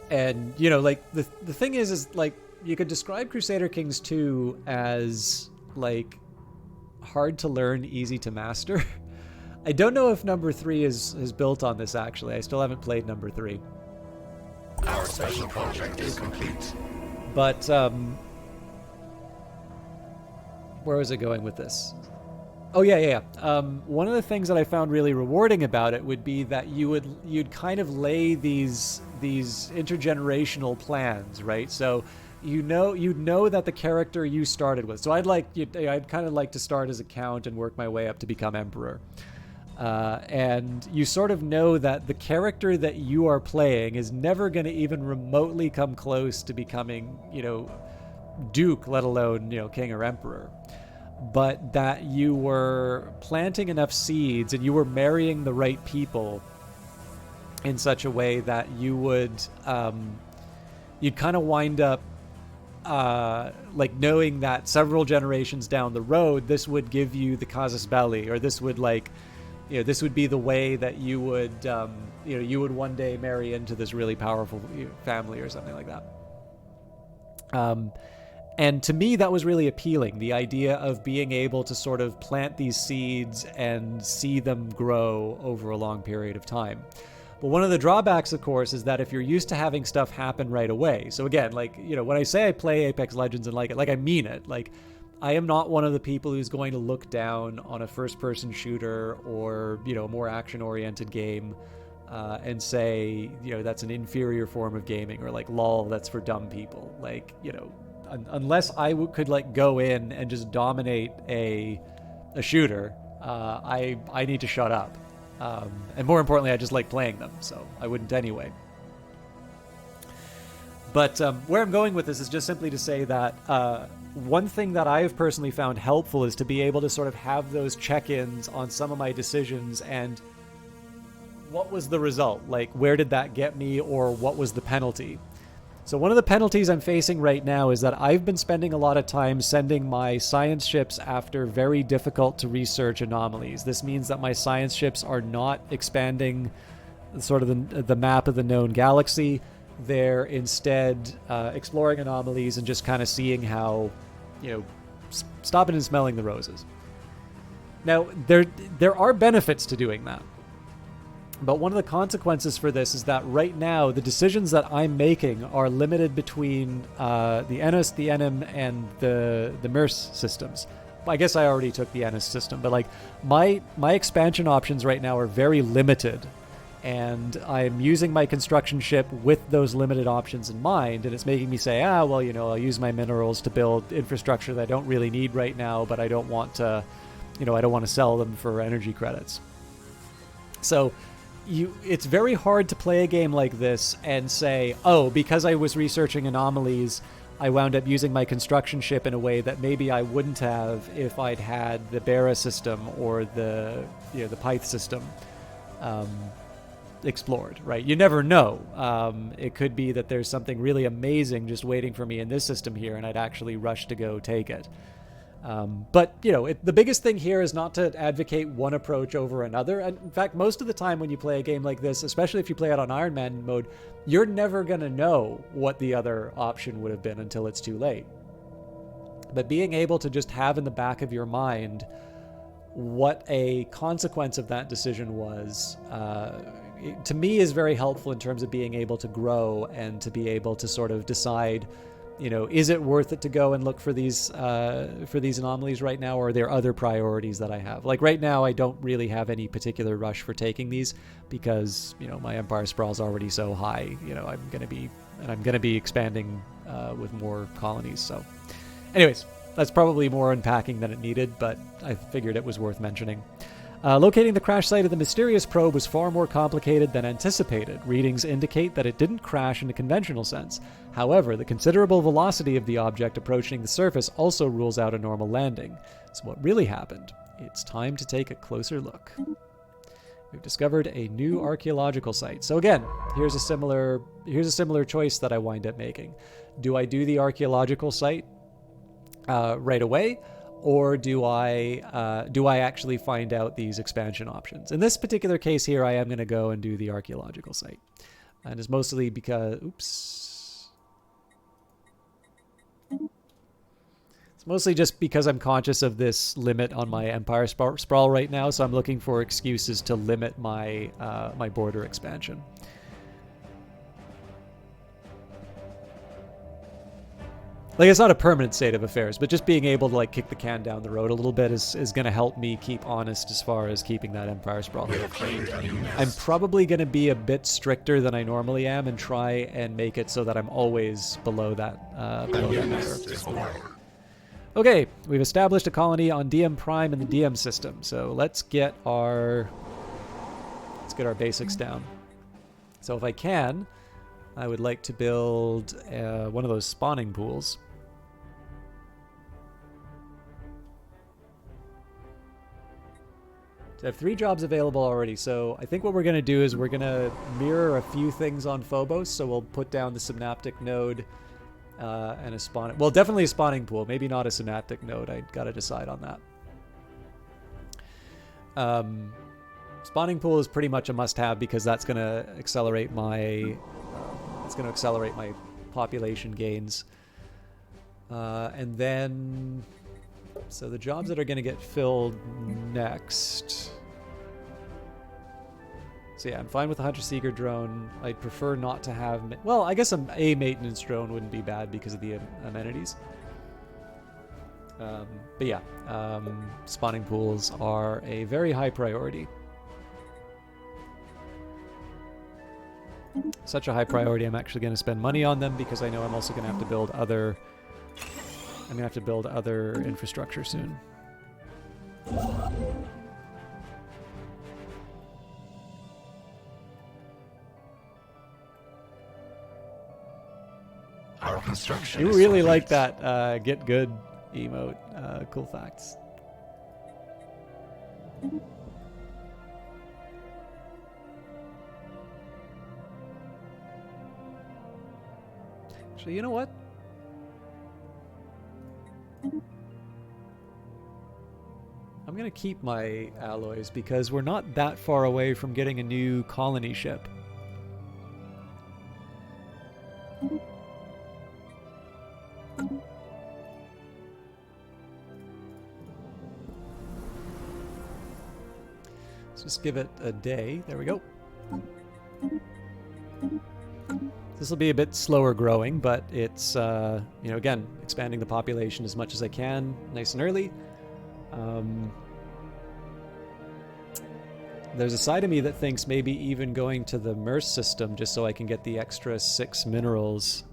and you know, like the thing is like you could describe Crusader Kings 2 as like hard to learn, easy to master. I don't know if number 3 is built on this actually. I still haven't played number 3. Our special project is complete. But where was I going with this? Oh yeah. One of the things that I found really rewarding about it would be that you'd kind of lay these intergenerational plans, right? So you'd know that the character you started with. So I'd kind of like to start as a count and work my way up to become emperor. And you sort of know that the character that you are playing is never going to even remotely come close to becoming, Duke, let alone, king or emperor. But that you were planting enough seeds and you were marrying the right people in such a way that you would, you'd kind of wind up like knowing that several generations down the road, this would give you the casus belli, or this would this would be the way that you would, you would one day marry into this really powerful family or something like that. And to me, that was really appealing, the idea of being able to sort of plant these seeds and see them grow over a long period of time. But one of the drawbacks, of course, is that if you're used to having stuff happen right away, so again, like, when I say I play Apex Legends and like it, like I mean it, like I am not one of the people who's going to look down on a first-person shooter or, a more action-oriented game and say, that's an inferior form of gaming, or like, lol, that's for dumb people. Like, unless I could like go in and just dominate a shooter, I need to shut up. And more importantly, I just like playing them, so I wouldn't anyway. But where I'm going with this is just simply to say that one thing that I've personally found helpful is to be able to sort of have those check-ins on some of my decisions and what was the result? Like, where did that get me, or what was the penalty? So one of the penalties I'm facing right now is that I've been spending a lot of time sending my science ships after very difficult to research anomalies. This means that my science ships are not expanding sort of the map of the known galaxy. They're instead exploring anomalies and just kind of seeing how, stopping and smelling the roses. Now, there are benefits to doing that. But one of the consequences for this is that right now, the decisions that I'm making are limited between the Ennis, the Enem, and the MERS systems. I guess I already took the Ennis system, but like my expansion options right now are very limited. And I'm using my construction ship with those limited options in mind, and it's making me say, I'll use my minerals to build infrastructure that I don't really need right now, but I don't want to, I don't want to sell them for energy credits. So, it's very hard to play a game like this and say, oh, because I was researching anomalies, I wound up using my construction ship in a way that maybe I wouldn't have if I'd had the Bera system or the Pyth system explored, right? You never know. It could be that there's something really amazing just waiting for me in this system here, and I'd actually rush to go take it. But, the biggest thing here is not to advocate one approach over another. And in fact, most of the time when you play a game like this, especially if you play it on Iron Man mode, you're never going to know what the other option would have been until it's too late. But being able to just have in the back of your mind what a consequence of that decision was, to me is very helpful in terms of being able to grow and to be able to sort of decide, is it worth it to go and look for these anomalies right now, or are there other priorities that I have? Like right now, I don't really have any particular rush for taking these because, my Empire Sprawl is already so high. I'm going to be expanding with more colonies. So anyways, that's probably more unpacking than it needed, but I figured it was worth mentioning. Locating the crash site of the mysterious probe was far more complicated than anticipated. Readings indicate that it didn't crash in a conventional sense. However, the considerable velocity of the object approaching the surface also rules out a normal landing. So what really happened? It's time to take a closer look. We've discovered a new archaeological site. So again, here's a similar choice that I wind up making. Do I do the archaeological site right away? Or do I actually find out these expansion options? In this particular case here, I am going to go and do the archaeological site. And it's mostly because... It's mostly just because I'm conscious of this limit on my Empire Sprawl right now, so I'm looking for excuses to limit my, my border expansion. Like, it's not a permanent state of affairs, but just being able to, kick the can down the road a little bit is going to help me keep honest as far as keeping that Empire Sprawl. I'm probably going to be a bit stricter than I normally am and try and make it so that I'm always below that number. Okay, we've established a colony on DM Prime in the DM system, so let's get our basics down. So if I can, I would like to build one of those spawning pools. So I have 3 jobs available already, so I think what we're going to do is we're going to mirror a few things on Phobos, so we'll put down the synaptic node and a spawning... Well, definitely a spawning pool, maybe not a synaptic node. I got to decide on that. Spawning pool is pretty much a must-have because that's going to accelerate my... population gains. And then... So the jobs that are going to get filled next... So yeah, I'm fine with the Hunter-Seeker drone. I'd prefer not to have... Well, I guess a maintenance drone wouldn't be bad because of the amenities. But yeah, spawning pools are a very high priority. Such a high priority, I'm actually going to spend money on them because I know I'm also going to have to build other... I'm going to have to build other infrastructure soon. Our construction. You really like that get good emote. Cool facts. Actually, you know what? I'm going to keep my alloys because we're not that far away from getting a new colony ship. Let's just give it a day. There we go. This will be a bit slower growing, but it's, again, expanding the population as much as I can, nice and early. There's a side of me that thinks maybe even going to the MERS system just so I can get the extra 6 minerals.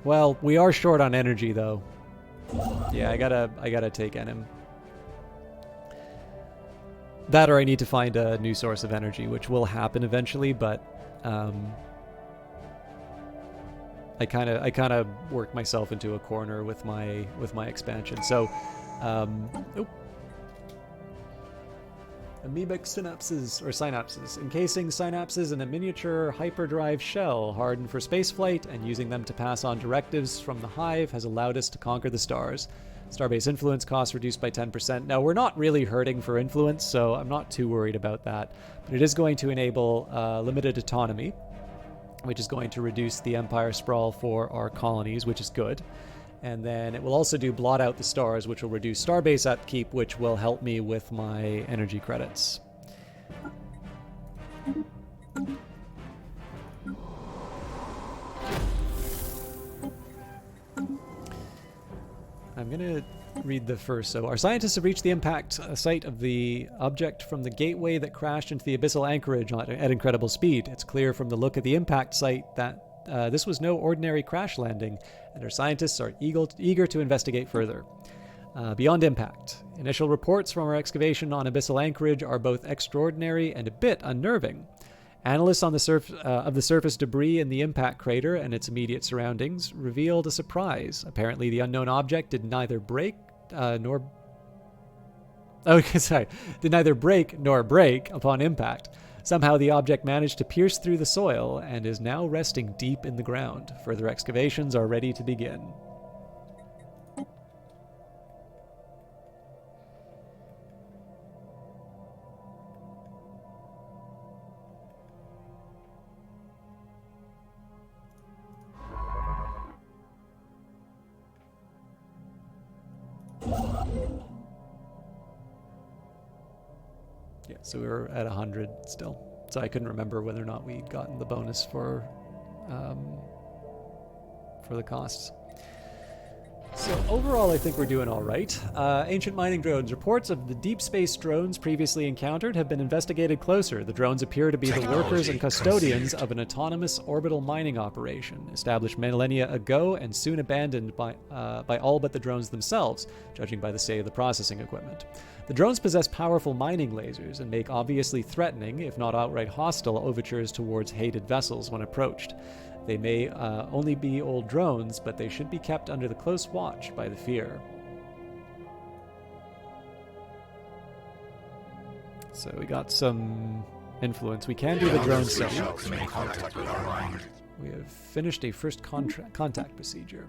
Well, we are short on energy, though. Yeah, I gotta take Enim. That or I need to find a new source of energy, which will happen eventually, but I kind of work myself into a corner with my expansion. So, amoebic synapses, encasing synapses in a miniature hyperdrive shell, hardened for spaceflight, and using them to pass on directives from the hive has allowed us to conquer the stars. Starbase influence costs reduced by 10%. Now, we're not really hurting for influence, so I'm not too worried about that. But it is going to enable limited autonomy, which is going to reduce the Empire sprawl for our colonies, which is good. And then it will also do blot out the stars, which will reduce starbase upkeep, which will help me with my energy credits. I'm going to read the first. So, our scientists have reached the impact site of the object from the gateway that crashed into the abyssal anchorage at incredible speed. It's clear from the look of the impact site that this was no ordinary crash landing, and our scientists are eager to investigate further. Beyond impact. Initial reports from our excavation on abyssal anchorage are both extraordinary and a bit unnerving. Analysts on the of the surface debris in the impact crater and its immediate surroundings revealed a surprise. Apparently, the unknown object did neither break nor break upon impact. Somehow, the object managed to pierce through the soil and is now resting deep in the ground. Further excavations are ready to begin. Yeah, so we were at 100 still. So I couldn't remember whether or not we'd gotten the bonus for the costs. So overall, I think we're doing all right. Ancient mining drones. Reports of the deep space drones previously encountered have been investigated closer. The drones appear to be the workers and custodians of an autonomous orbital mining operation, established millennia ago and soon abandoned by all but the drones themselves, judging by the state of the processing equipment. The drones possess powerful mining lasers and make obviously threatening, if not outright hostile, overtures towards hated vessels when approached. They may only be old drones, but they should be kept under the close watch by the fear. So we got some influence. We can do the drone study. We have finished a first contact procedure.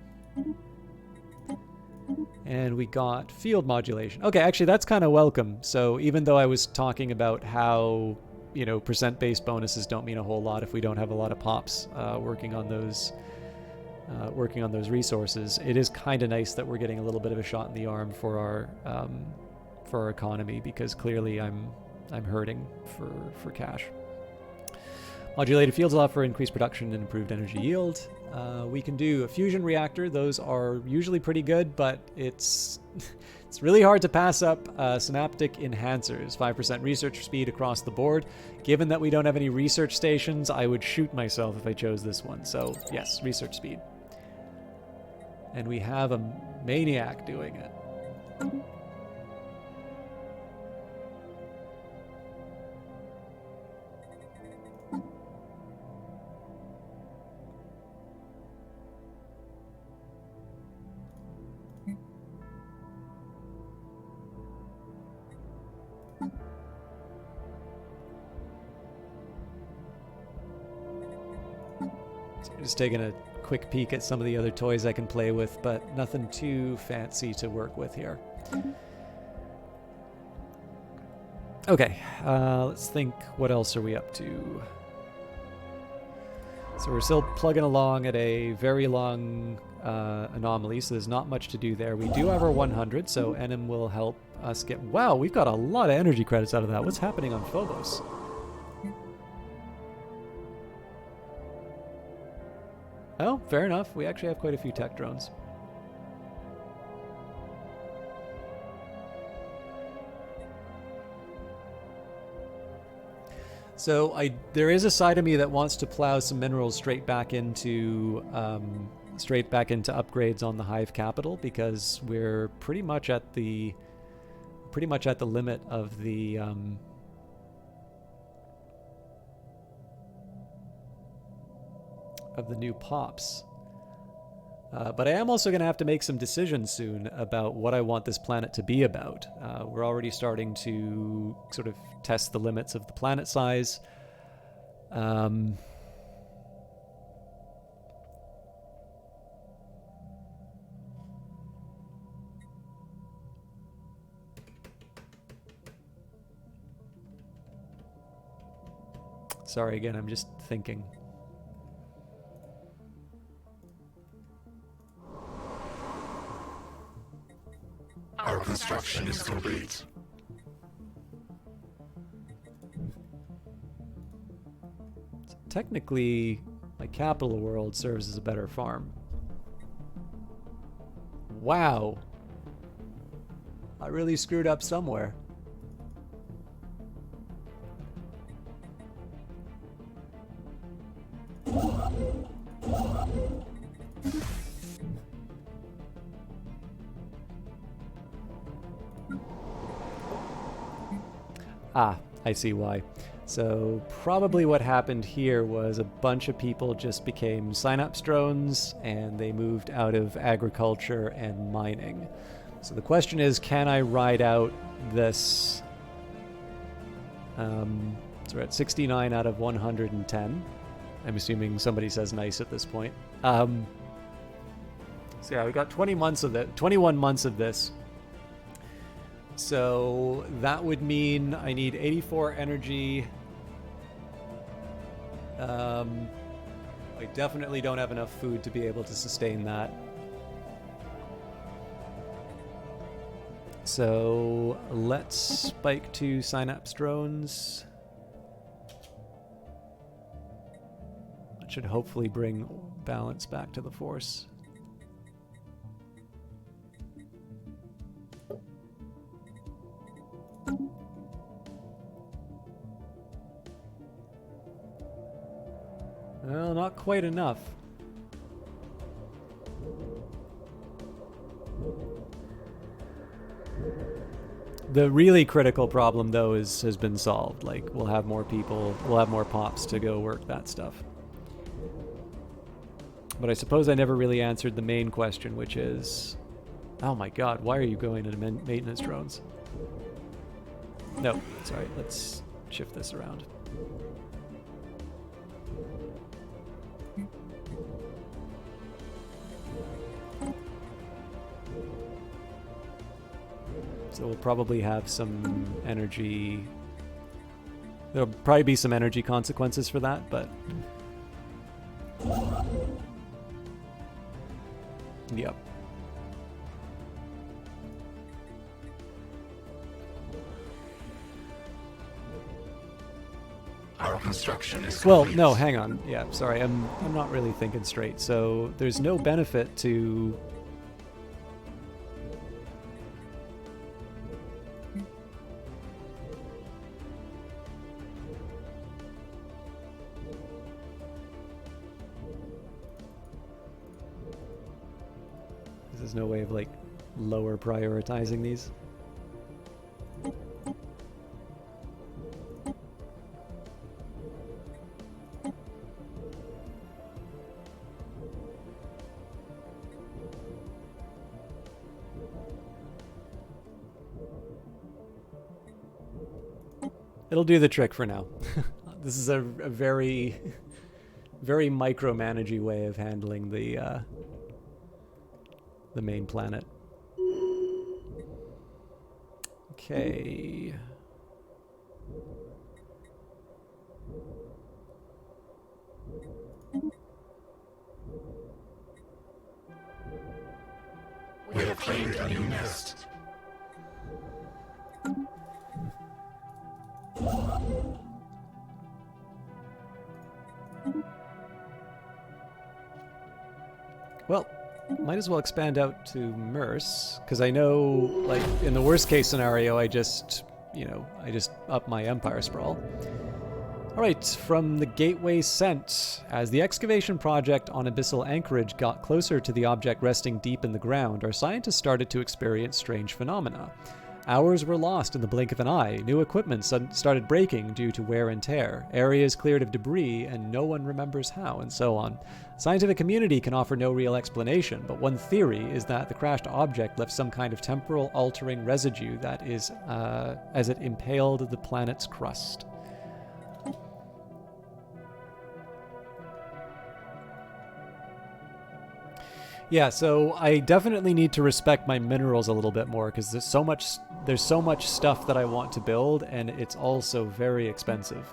And we got field modulation. Okay, actually that's kind of welcome. So even though I was talking about how, you know, percent-based bonuses don't mean a whole lot if we don't have a lot of pops working on those resources, it is kind of nice that we're getting a little bit of a shot in the arm for our economy, because clearly I'm hurting for cash. Modulated fields allow for increased production and improved energy yield. We can do a fusion reactor. Those are usually pretty good, but it's really hard to pass up synaptic enhancers. 5% research speed across the board. Given that we don't have any research stations, I would shoot myself if I chose this one. So yes, research speed. And we have a maniac doing it. Just taking a quick peek at some of the other toys I can play with, but nothing too fancy to work with here. Okay, let's think, what else are we up to? So we're still plugging along at a very long anomaly, so there's not much to do there. We do have our 100, so Enim will help us get... Wow, we've got a lot of energy credits out of that. What's happening on Phobos? Oh, fair enough. We actually have quite a few tech drones. So there is a side of me that wants to plow some minerals straight back into upgrades on the Hive capital, because we're pretty much at the pretty much at the limit of the new pops. But I am also going to have to make some decisions soon about what I want this planet to be about. We're already starting to sort of test the limits of the planet size. Sorry again, I'm just thinking. Our construction is complete. Technically, my capital world serves as a better farm. Wow. I really screwed up somewhere. Ah, I see why. So probably what happened here was a bunch of people just became synapse drones and they moved out of agriculture and mining. So the question is, can I ride out this? So we're at 69 out of 110. I'm assuming somebody says nice at this point. So yeah, we got 21 months of this. So that would mean I need 84 energy. I definitely don't have enough food to be able to sustain that. So let's spike to synapse drones. That should hopefully bring balance back to the force. Well, not quite enough. The really critical problem, though, has been solved. Like, we'll have more people, we'll have more pops to go work that stuff. But I suppose I never really answered the main question, which is, oh my god, why are you going into maintenance drones? No, sorry, let's shift this around. So we'll probably have some energy. There'll probably be some energy consequences for that, but yep. Our construction is Well, complete. no, hang on. Yeah, sorry, I'm not really thinking straight. So there's no benefit to there's no way of like lower prioritizing these. It'll do the trick for now. This is a very, very micromanagey way of handling the main planet. Okay. We have claimed a new nest. Well, might as well expand out to Merce, because I know, like, in the worst case scenario, I just up my Empire Sprawl. Alright, from the Gateway Sent. As the excavation project on Abyssal Anchorage got closer to the object resting deep in the ground, our scientists started to experience strange phenomena. Hours were lost in the blink of an eye. New equipment started breaking due to wear and tear. Areas cleared of debris, and no one remembers how, and so on. The scientific community can offer no real explanation, but one theory is that the crashed object left some kind of temporal altering residue that is, as it impaled the planet's crust. Yeah, so I definitely need to respect my minerals a little bit more because there's so much stuff that I want to build, and it's also very expensive.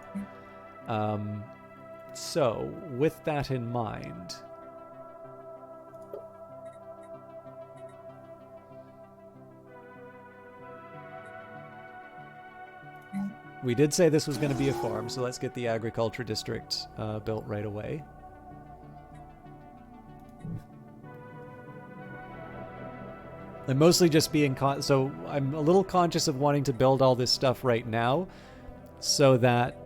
So with that in mind, we did say this was going to be a farm, so let's get the agriculture district built right away. I'm mostly just being so I'm a little conscious of wanting to build all this stuff right now so that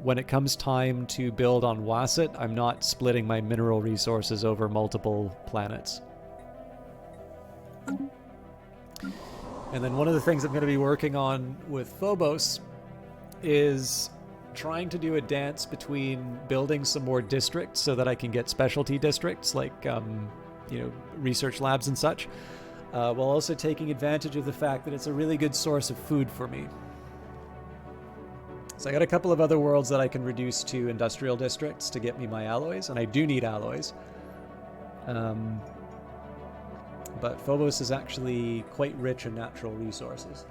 when it comes time to build on Wasset, I'm not splitting my mineral resources over multiple planets. And then one of the things I'm going to be working on with Phobos is trying to do a dance between building some more districts so that I can get specialty districts like, research labs and such. While also taking advantage of the fact that it's a really good source of food for me. So I got a couple of other worlds that I can reduce to industrial districts to get me my alloys, and I do need alloys. But Phobos is actually quite rich in natural resources.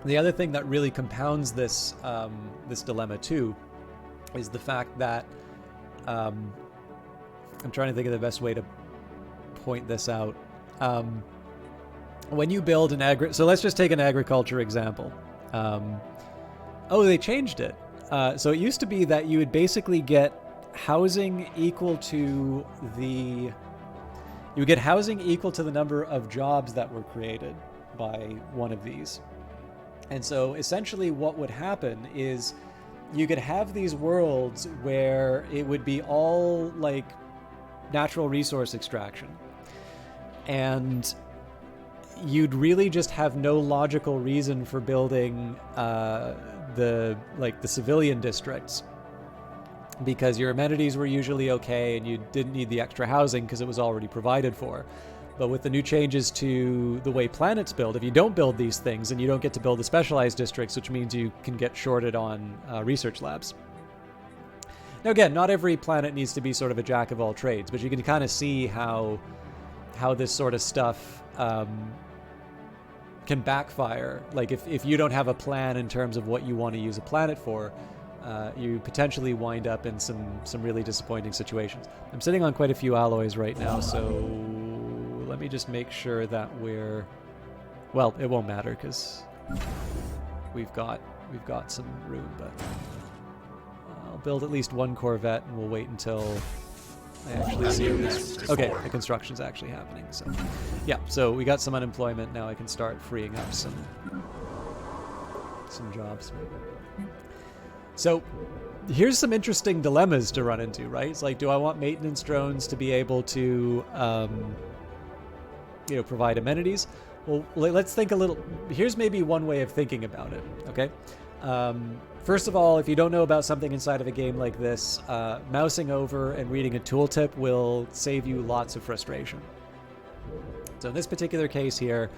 The other thing that really compounds this this dilemma too is the fact that I'm trying to think of the best way to point this out. When you build an so let's just take an agriculture example. Oh, they changed it. So it used to be that you would basically get housing equal to the number of jobs that were created by one of these. And so essentially what would happen is you could have these worlds where it would be all like natural resource extraction. And you'd really just have no logical reason for building the civilian districts, because your amenities were usually okay and you didn't need the extra housing because it was already provided for. But with the new changes to the way planets build, if you don't build these things, then you don't get to build the specialized districts, which means you can get shorted on research labs. Now again, not every planet needs to be sort of a jack of all trades, but you can kind of see how this sort of stuff can backfire. Like if you don't have a plan in terms of what you want to use a planet for, you potentially wind up in some really disappointing situations. I'm sitting on quite a few alloys right now, so let me just make sure that well, it won't matter because we've got some room, but I'll build at least one Corvette and we'll wait until I actually see this. Okay, the construction's actually happening. So yeah, so we got some unemployment. Now I can start freeing up some jobs. So here's some interesting dilemmas to run into, right? It's like, do I want maintenance drones to be able to provide amenities? Well, let's think a little. Here's maybe one way of thinking about it, okay? First of all, if you don't know about something inside of a game like this, mousing over and reading a tooltip will save you lots of frustration. So in this particular case here,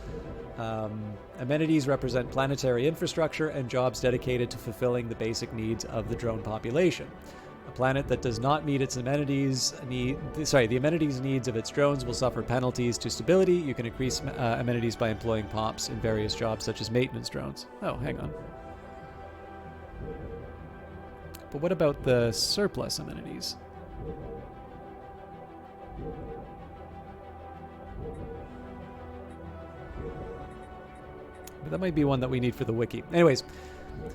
amenities represent planetary infrastructure and jobs dedicated to fulfilling the basic needs of the drone population. A planet that does not meet its the amenities needs of its drones will suffer penalties to stability. You can increase amenities by employing POPs in various jobs such as maintenance drones. Oh, hang on. But what about the surplus amenities? But that might be one that we need for the wiki. Anyways,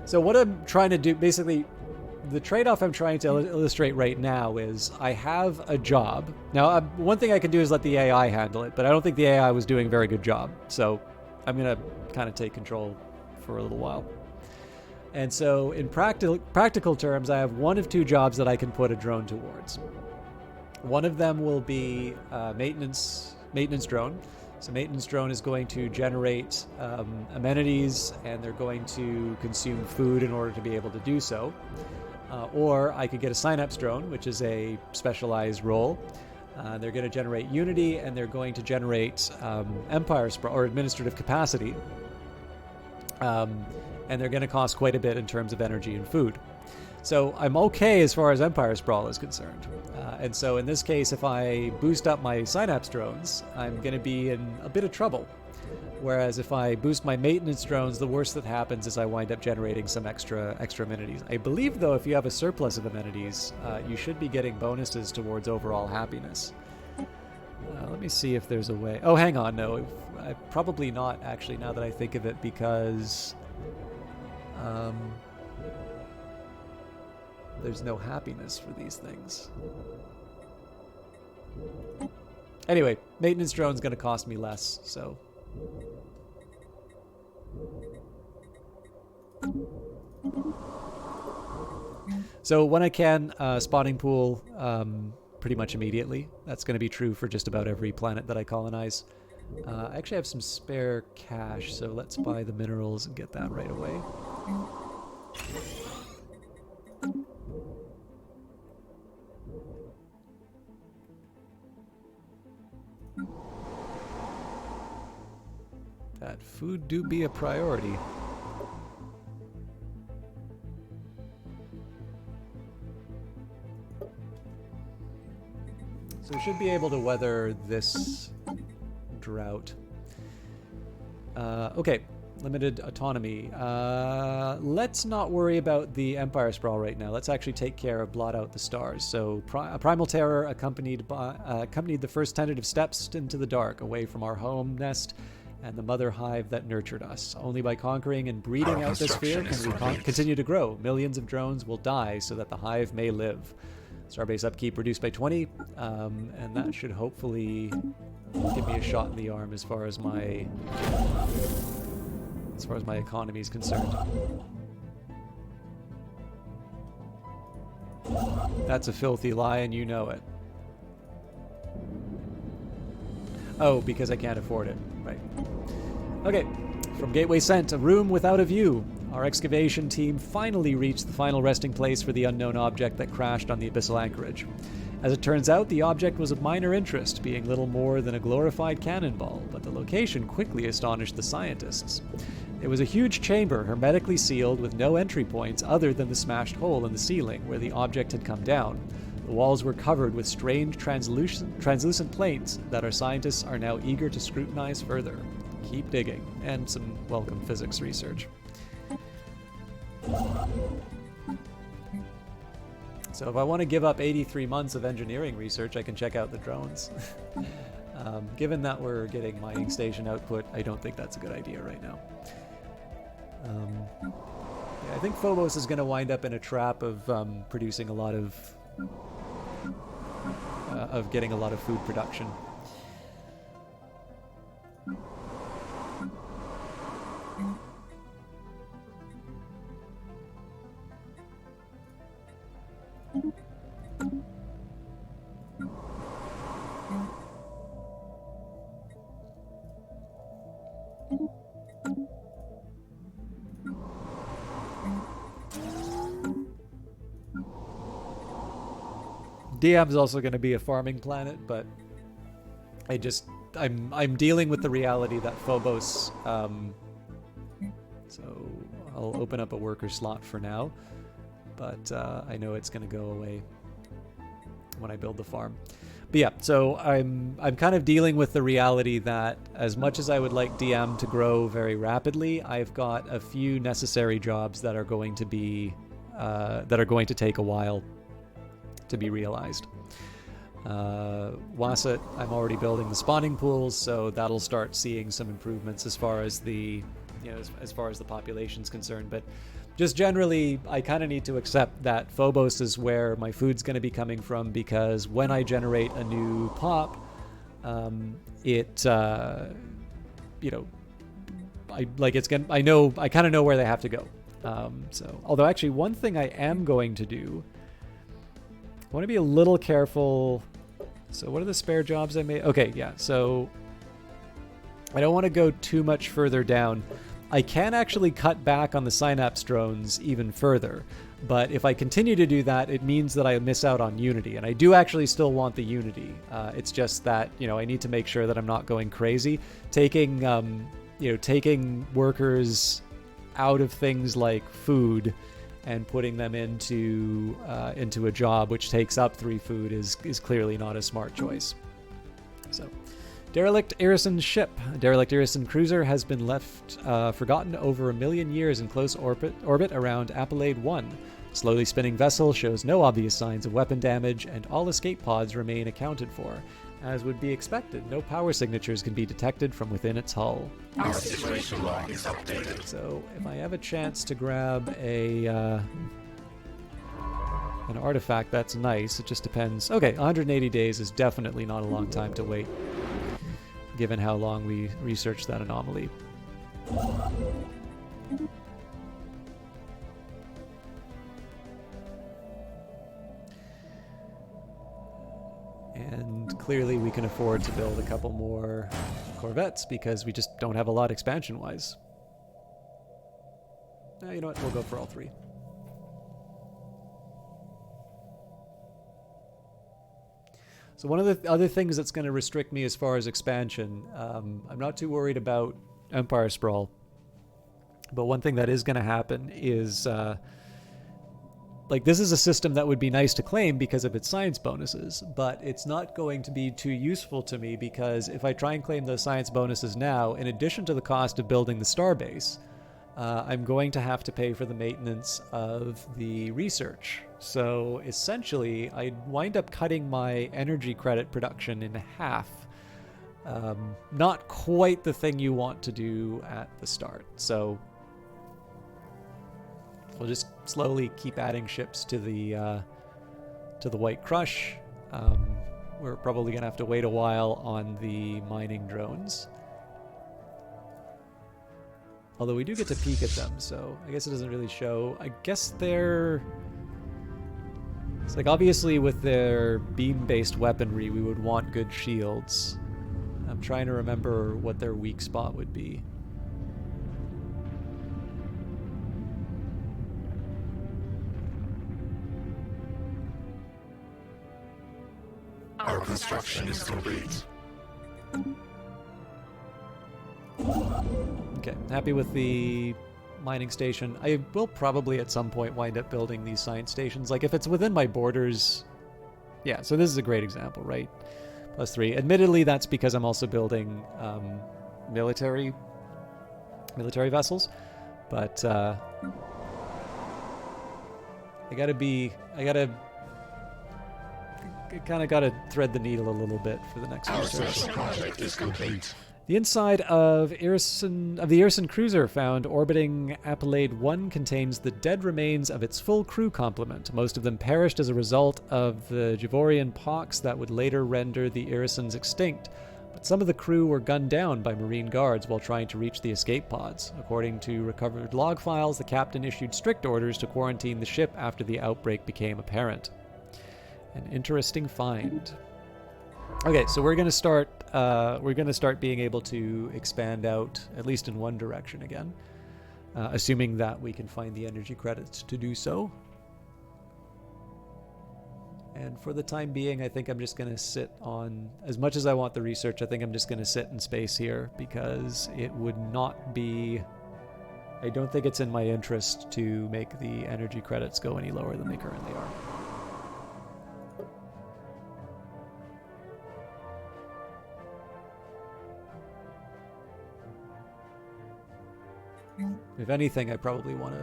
so what I'm trying to do, basically, the trade-off I'm trying to illustrate right now is I have a job. Now, one thing I can do is let the AI handle it, but I don't think the AI was doing a very good job. So I'm going to kind of take control for a little while. And so in practical terms, I have one of two jobs that I can put a drone towards. One of them will be maintenance drone. So maintenance drone is going to generate amenities, and they're going to consume food in order to be able to do so. Or I could get a synapse drone, which is a specialized role. They're going to generate unity, and they're going to generate empire or administrative capacity. And they're going to cost quite a bit in terms of energy and food. So I'm okay as far as Empire Sprawl is concerned. And so in this case, if I boost up my Synapse drones, I'm going to be in a bit of trouble. Whereas if I boost my maintenance drones, the worst that happens is I wind up generating some extra amenities. I believe, though, if you have a surplus of amenities, you should be getting bonuses towards overall happiness. Let me see if there's a way. Oh, hang on. No, probably not, actually, now that I think of it, because there's no happiness for these things. Anyway, maintenance drone's going to cost me less, so... So when I can, spawning pool pretty much immediately. That's going to be true for just about every planet that I colonize. I actually have some spare cash, so let's buy the minerals and get that right away. That food do be a priority. So we should be able to weather this drought. Okay, limited autonomy. Let's not worry about the Empire Sprawl right now. Let's actually take care of blot out the stars. So primal terror accompanied the first tentative steps into the dark, away from our home nest and the mother hive that nurtured us. Only by conquering and breeding out this fear can we continue to grow. Millions of drones will die so that the hive may live. Starbase upkeep reduced by 20, and that should hopefully give me a shot in the arm as far as my economy is concerned. That's a filthy lie, and you know it. Oh, because I can't afford it. Right. Okay. From Gateway Sent, a room without a view. Our excavation team finally reached the final resting place for the unknown object that crashed on the abyssal anchorage. As it turns out, the object was of minor interest, being little more than a glorified cannonball, but the location quickly astonished the scientists. It was a huge chamber, hermetically sealed, with no entry points other than the smashed hole in the ceiling where the object had come down. The walls were covered with strange translucent plates that our scientists are now eager to scrutinize further. Keep digging, and some welcome physics research. So if I want to give up 83 months of engineering research, I can check out the drones. Given that we're getting mining station output, I don't think that's a good idea right now. Yeah, I think Phobos is going to wind up in a trap of producing a lot of getting a lot of food production. DM is also going to be a farming planet, but I'm dealing with the reality that Phobos. So I'll open up a worker slot for now, but I know it's going to go away when I build the farm. But yeah, so I'm kind of dealing with the reality that as much as I would like DM to grow very rapidly, I've got a few necessary jobs that are going to be take a while to be realized. Wasset, I'm already building the spawning pools, so that'll start seeing some improvements as far as the as far as the population's concerned. But just generally, I kind of need to accept that Phobos is where my food's going to be coming from, because when I generate a new pop, I kind of know where they have to go. So, although actually one thing I am going to do, I want to be a little careful So what are the spare jobs I made? Okay, yeah, so I don't want to go too much further down. I can actually cut back on the Synapse drones even further, but if I continue to do that, it means that I miss out on Unity, and I do actually still want the Unity. It's just that, you know, I need to make sure that I'm not going crazy. Taking, taking workers out of things like food and putting them into a job which takes up 3 food is clearly not a smart choice. So, derelict Irison ship. A derelict Irison cruiser has been left forgotten over 1 million years in close orbit around Appalade 1. Slowly spinning vessel shows no obvious signs of weapon damage, and all escape pods remain accounted for. As would be expected, no power signatures can be detected from within its hull. Our situation log is updated. So if I have a chance to grab an artifact, that's nice. It just depends. Okay, 180 days is definitely not a long time to wait, given how long we researched that anomaly. And clearly we can afford to build a couple more corvettes because we just don't have a lot expansion-wise. You know what? We'll go for all 3. So one of the other things that's going to restrict me as far as expansion, I'm not too worried about Empire Sprawl, but one thing that is going to happen is this is a system that would be nice to claim because of its science bonuses, but it's not going to be too useful to me because if I try and claim those science bonuses now, in addition to the cost of building the starbase, I'm going to have to pay for the maintenance of the research. So essentially, I'd wind up cutting my energy credit production in half. Not quite the thing you want to do at the start. So we'll just slowly keep adding ships to the White Crush. We're probably going to have to wait a while on the mining drones. Although we do get to peek at them, so I guess it doesn't really show. I guess they're... It's like, obviously with their beam-based weaponry, we would want good shields. I'm trying to remember what their weak spot would be. Our construction is complete. Okay, happy with the mining station. I will probably at some point wind up building these science stations. Like if it's within my borders. Yeah, so this is a great example, right? +3. Admittedly, that's because I'm also building military vessels. But I kind of gotta thread the needle a little bit for the next Our research. special project is complete. The inside of the Irison cruiser found orbiting Appalade 1 contains the dead remains of its full crew complement. Most of them perished as a result of the Javorian pox that would later render the Irisons extinct. But some of the crew were gunned down by Marine guards while trying to reach the escape pods. According to recovered log files, the captain issued strict orders to quarantine the ship after the outbreak became apparent. An interesting find. Okay, so we're going to start being able to expand out at least in one direction again, assuming that we can find the energy credits to do so. And for the time being, I think I'm just going to sit on, as much as I want the research, I think I'm just going to sit in space here because it would not be, I don't think it's in my interest to make the energy credits go any lower than they currently are. If anything, I probably want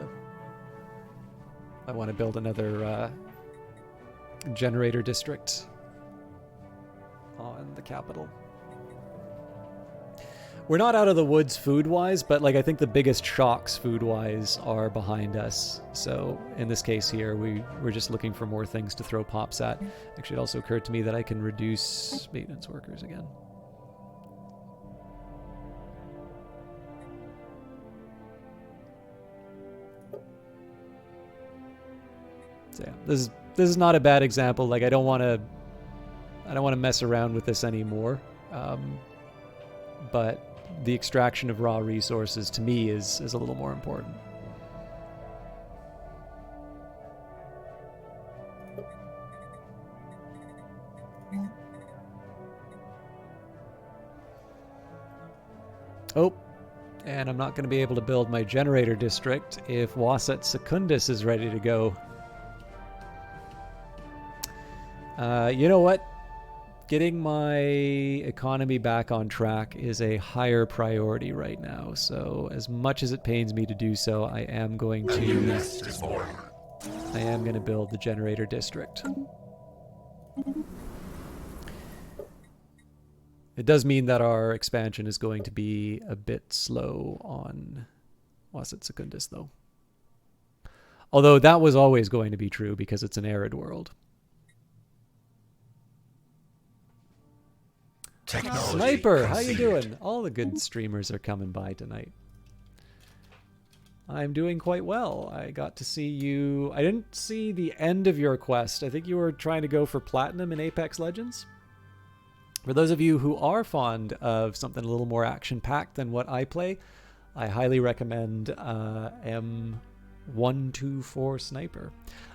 to build another generator district on the capital. We're not out of the woods food-wise, but like I think the biggest shocks food-wise are behind us. So in this case here, we're just looking for more things to throw pops at. Actually, it also occurred to me that I can reduce maintenance workers again. So yeah, this is not a bad example. Like I don't want to I don't want to mess around with this anymore. But the extraction of raw resources to me is a little more important. Oh, and I'm not going to be able to build my generator district if Wasat Secundus is ready to go. You know what? Getting my economy back on track is a higher priority right now. So as much as it pains me to do so, I am going to build the generator district. It does mean that our expansion is going to be a bit slow on Wasat Secundus, though. Although that was always going to be true because it's an arid world. Sniper, how you doing? All the good streamers are coming by tonight. I'm doing quite well. I got to see you. I didn't see the end of your quest. I think you were trying to go for Platinum in Apex Legends. For those of you who are fond of something a little more action-packed than what I play, I highly recommend M124 Sniper.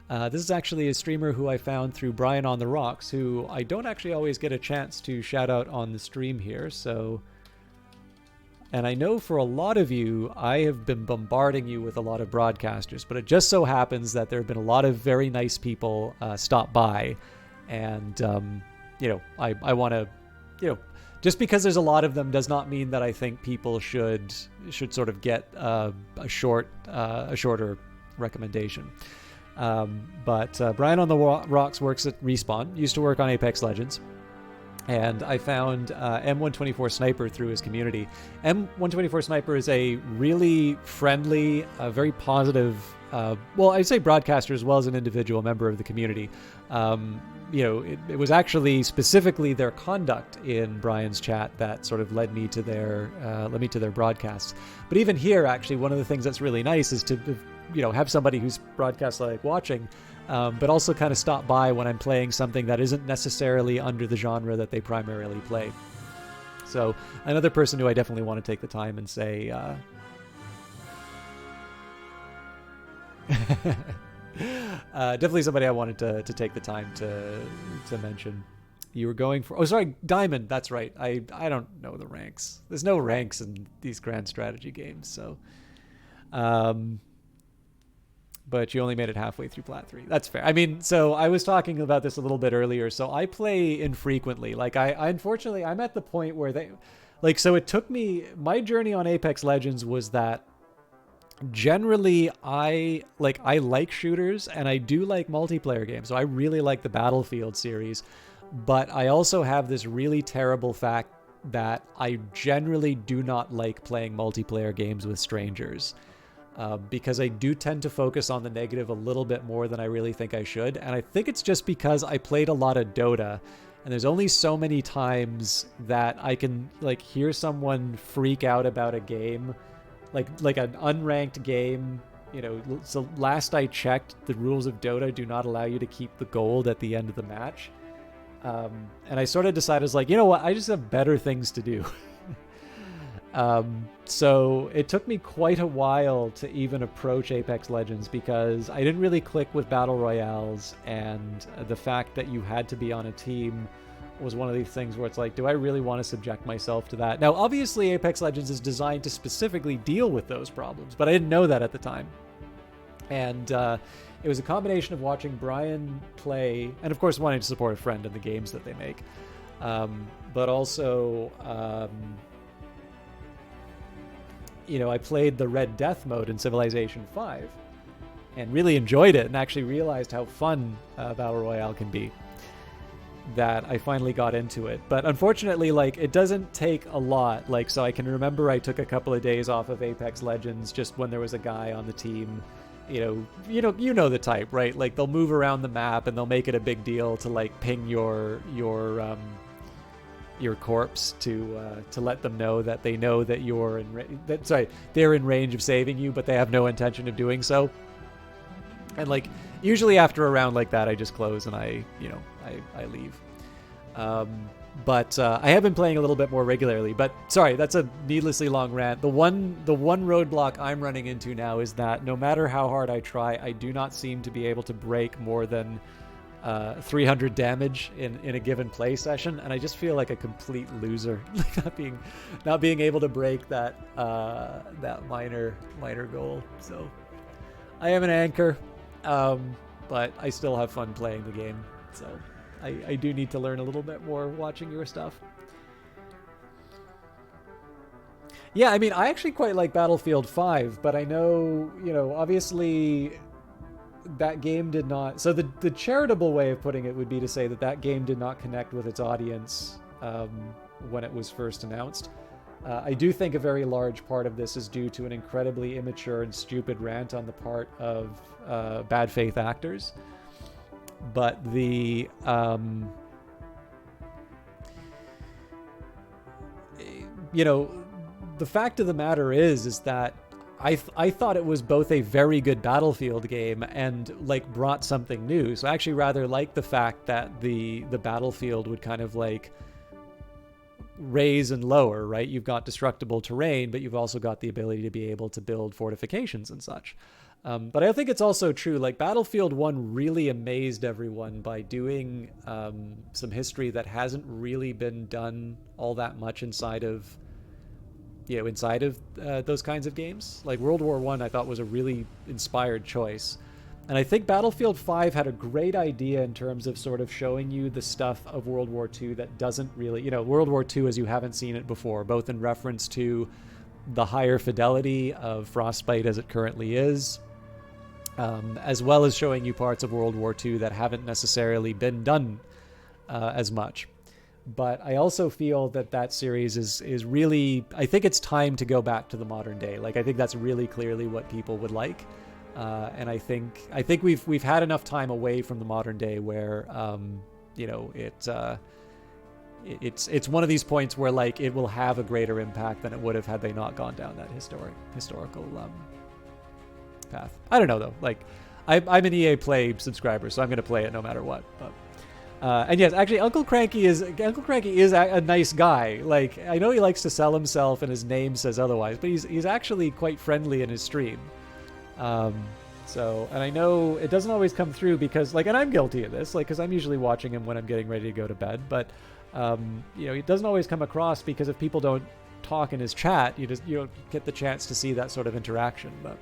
This is actually a streamer who I found through Brian on the Rocks, who I don't actually always get a chance to shout out on the stream here. So, and I know for a lot of you, I have been bombarding you with a lot of broadcasters, but it just so happens that there have been a lot of very nice people stop by, and you know, I want to, you know, just because there's a lot of them does not mean that I think people should sort of get a shorter recommendation. But Brian on the Rocks works at Respawn, used to work on Apex Legends, and I found M124 Sniper through his community. M124 Sniper is a really friendly, very positive, well, I'd say broadcaster as well as an individual member of the community. You know, it was actually specifically their conduct in Brian's chat that sort of led me to their broadcasts. But even here, actually, one of the things that's really nice is to, you know, have somebody who's broadcast like watching, but also kind of stop by when I'm playing something that isn't necessarily under the genre that they primarily play. So another person who I definitely want to take the time and say, definitely somebody I wanted to take the time to mention. You were going for, oh sorry, Diamond, that's right. I don't know the ranks. There's no ranks in these grand strategy games, so but you only made it halfway through Plat 3. That's fair. I mean, so I was talking about this a little bit earlier. So I play infrequently. Like I unfortunately, I'm at the point where so it took me, my journey on Apex Legends was that generally I like shooters and I do like multiplayer games. So I really like the Battlefield series, but I also have this really terrible fact that I generally do not like playing multiplayer games with strangers. Because I do tend to focus on the negative a little bit more than I really think I should. And I think it's just because I played a lot of Dota, and there's only so many times that I can like hear someone freak out about a game, like an unranked game, you know. So last I checked, the rules of Dota do not allow you to keep the gold at the end of the match. And I sort of decided, I was like, you know what, I just have better things to do. So it took me quite a while to even approach Apex Legends because I didn't really click with Battle Royales, and the fact that you had to be on a team was one of these things where it's like, do I really want to subject myself to that? Now, obviously, Apex Legends is designed to specifically deal with those problems, but I didn't know that at the time. And it was a combination of watching Brian play, and of course wanting to support a friend in the games that they make, but also... you know, I played the Red Death mode in Civilization 5 and really enjoyed it, and actually realized how fun Battle Royale can be, that I finally got into it. But unfortunately, like, it doesn't take a lot. Like, so I can remember I took a couple of days off of Apex Legends just when there was a guy on the team. You know the type, right? Like, they'll move around the map and they'll make it a big deal to like ping your corpse to let them know that they know that you're they're in range of saving you, but they have no intention of doing so. And like usually after a round like that, I just close and I leave. But I have been playing a little bit more regularly. But sorry, that's a needlessly long rant. The one roadblock I'm running into now is that no matter how hard I try, I do not seem to be able to break more than 300 damage in a given play session, and I just feel like a complete loser, like not being able to break that minor goal. So I am an anchor, but I still have fun playing the game. So I do need to learn a little bit more watching your stuff. Yeah, I mean, I actually quite like Battlefield 5, but I know, obviously that game did not... So the charitable way of putting it would be to say that game did not connect with its audience when it was first announced. I do think a very large part of this is due to an incredibly immature and stupid rant on the part of bad faith actors. But the fact of the matter is that I thought it was both a very good Battlefield game and like brought something new. So I actually rather like the fact that the Battlefield would kind of like raise and lower, right? You've got destructible terrain, but you've also got the ability to be able to build fortifications and such. But I think it's also true, like Battlefield 1 really amazed everyone by doing some history that hasn't really been done all that much inside of those kinds of games. Like World War I thought was a really inspired choice. And I think Battlefield 5 had a great idea in terms of sort of showing you the stuff of World War II that doesn't really, World War II as you haven't seen it before, both in reference to the higher fidelity of Frostbite as it currently is, as well as showing you parts of World War II that haven't necessarily been done as much. But I also feel that series is really, I think it's time to go back to the modern day. Like I think that's really clearly what people would like, and I think we've had enough time away from the modern day where it's one of these points where like it will have a greater impact than it would have had they not gone down that historical path. I don't know though. Like I'm an EA Play subscriber, so I'm going to play it no matter what. But. And yes, actually, Uncle Cranky is a nice guy. Like I know he likes to sell himself, and his name says otherwise, but he's actually quite friendly in his stream. And I know it doesn't always come through because, like, and I'm guilty of this, like, because I'm usually watching him when I'm getting ready to go to bed. But it doesn't always come across because if people don't talk in his chat, you don't get the chance to see that sort of interaction. But.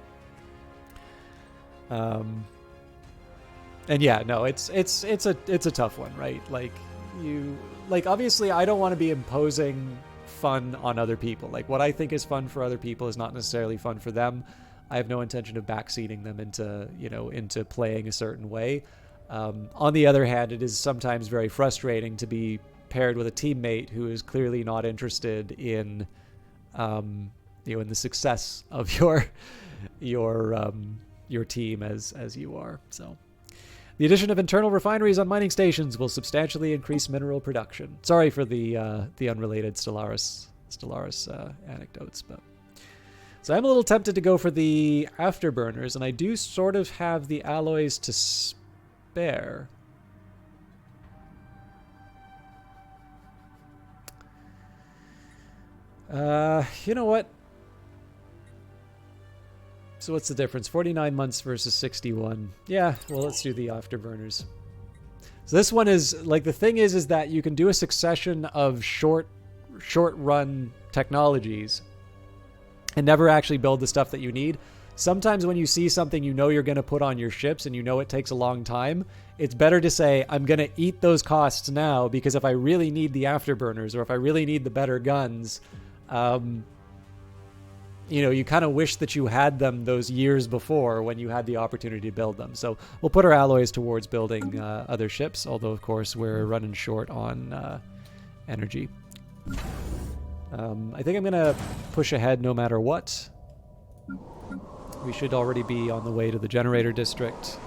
And yeah, no, it's a tough one, right? Like obviously I don't want to be imposing fun on other people. Like what I think is fun for other people is not necessarily fun for them. I have no intention of backseating them into playing a certain way. On the other hand, it is sometimes very frustrating to be paired with a teammate who is clearly not interested in in the success of your team as you are. So the addition of internal refineries on mining stations will substantially increase mineral production. Sorry for the unrelated Stellaris anecdotes, but so I'm a little tempted to go for the afterburners, and I do sort of have the alloys to spare. You know what? So what's the difference? 49 months versus 61. Yeah, well, let's do the afterburners. So this one is, like, the thing is that you can do a succession of short run technologies and never actually build the stuff that you need. Sometimes when you see something you're going to put on your ships and it takes a long time, it's better to say, I'm going to eat those costs now, because if I really need the afterburners or if I really need the better guns, you kind of wish that you had them those years before when you had the opportunity to build them. So we'll put our alloys towards building other ships, although, of course, we're running short on energy. I think I'm going to push ahead no matter what. We should already be on the way to the generator district.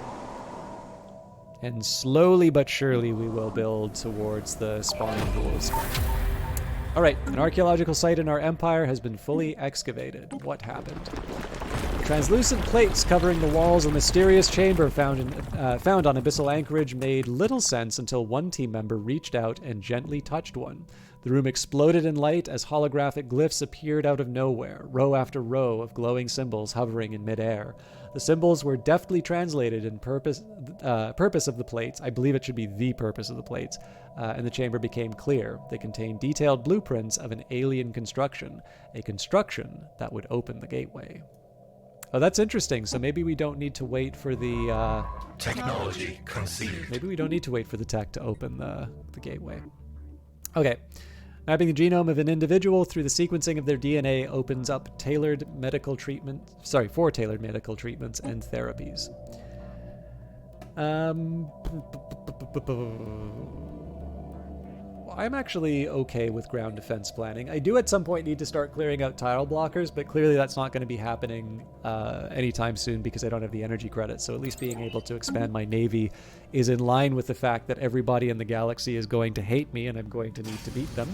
And slowly but surely we will build towards the spawning pools. All right, an archaeological site in our empire has been fully excavated. What happened? Translucent plates covering the walls of a mysterious chamber found on Abyssal Anchorage made little sense until one team member reached out and gently touched one. The room exploded in light as holographic glyphs appeared out of nowhere, row after row of glowing symbols hovering in midair. The symbols were deftly translated in purpose of the plates. I believe it should be the purpose of the plates. And the chamber became clear. They contained detailed blueprints of an alien construction, a construction that would open the gateway. Oh, that's interesting. So maybe we don't need to wait for the... Technology conceived. Maybe we don't need to wait for the tech to open the gateway. Okay. Mapping the genome of an individual through the sequencing of their DNA opens up for tailored medical treatments and therapies. I'm actually okay with ground defense planning. I do at some point need to start clearing out tile blockers, but clearly that's not going to be happening anytime soon because I don't have the energy credits. So at least being able to expand my navy is in line with the fact that everybody in the galaxy is going to hate me and I'm going to need to beat them.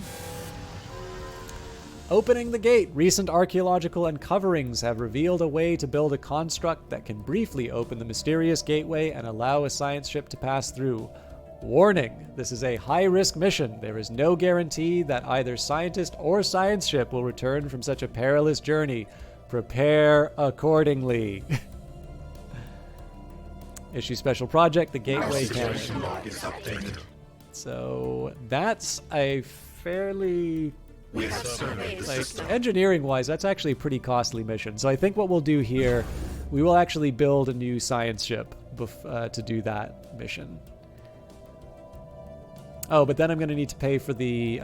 Opening the gate. Recent archaeological uncoverings have revealed a way to build a construct that can briefly open the mysterious gateway and allow a science ship to pass through. Warning, this is a high-risk mission. There is no guarantee that either scientist or science ship will return from such a perilous journey. Prepare accordingly. Issue special project, the gateway cannon. So that's a fairly... like, engineering-wise, that's actually a pretty costly mission. So I think what we'll do here, we will actually build a new science ship to do that mission. Oh, but then I'm going to need to pay for the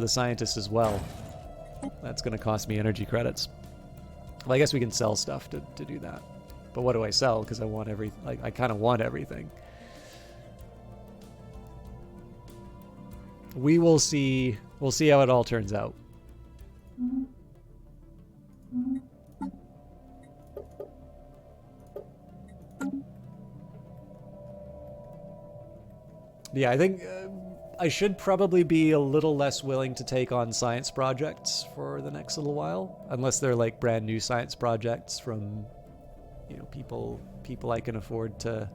scientist as well. That's going to cost me energy credits. Well, I guess we can sell stuff to do that. But what do I sell? Because I want I kind of want everything. We will see. We'll see how it all turns out. Yeah, I think I should probably be a little less willing to take on science projects for the next little while, unless they're like brand new science projects from, you know, people I can afford to.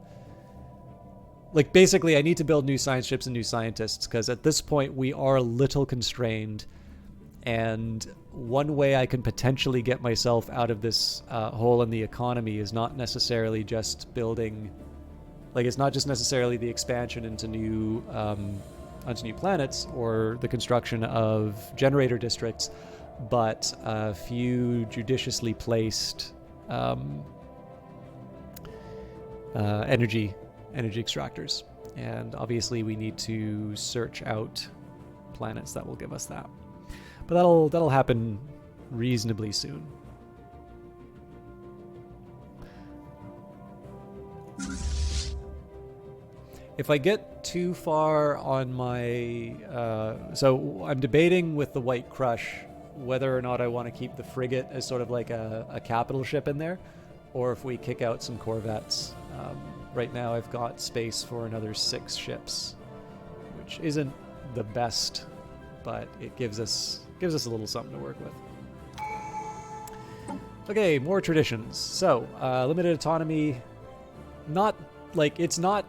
Like, basically, I need to build new science ships and new scientists, because at this point we are a little constrained, and one way I can potentially get myself out of this hole in the economy is not necessarily just building, like, it's not just necessarily the expansion into new planets or the construction of generator districts, but a few judiciously placed energy extractors. And obviously we need to search out planets that will give us that. But that'll happen reasonably soon. If I get too far on my... so I'm debating with the White Crush whether or not I want to keep the frigate as sort of like a capital ship in there, or if we kick out some corvettes. Right now I've got space for another 6 ships, which isn't the best, but it gives us a little something to work with. Okay, more traditions. So, limited autonomy, it's not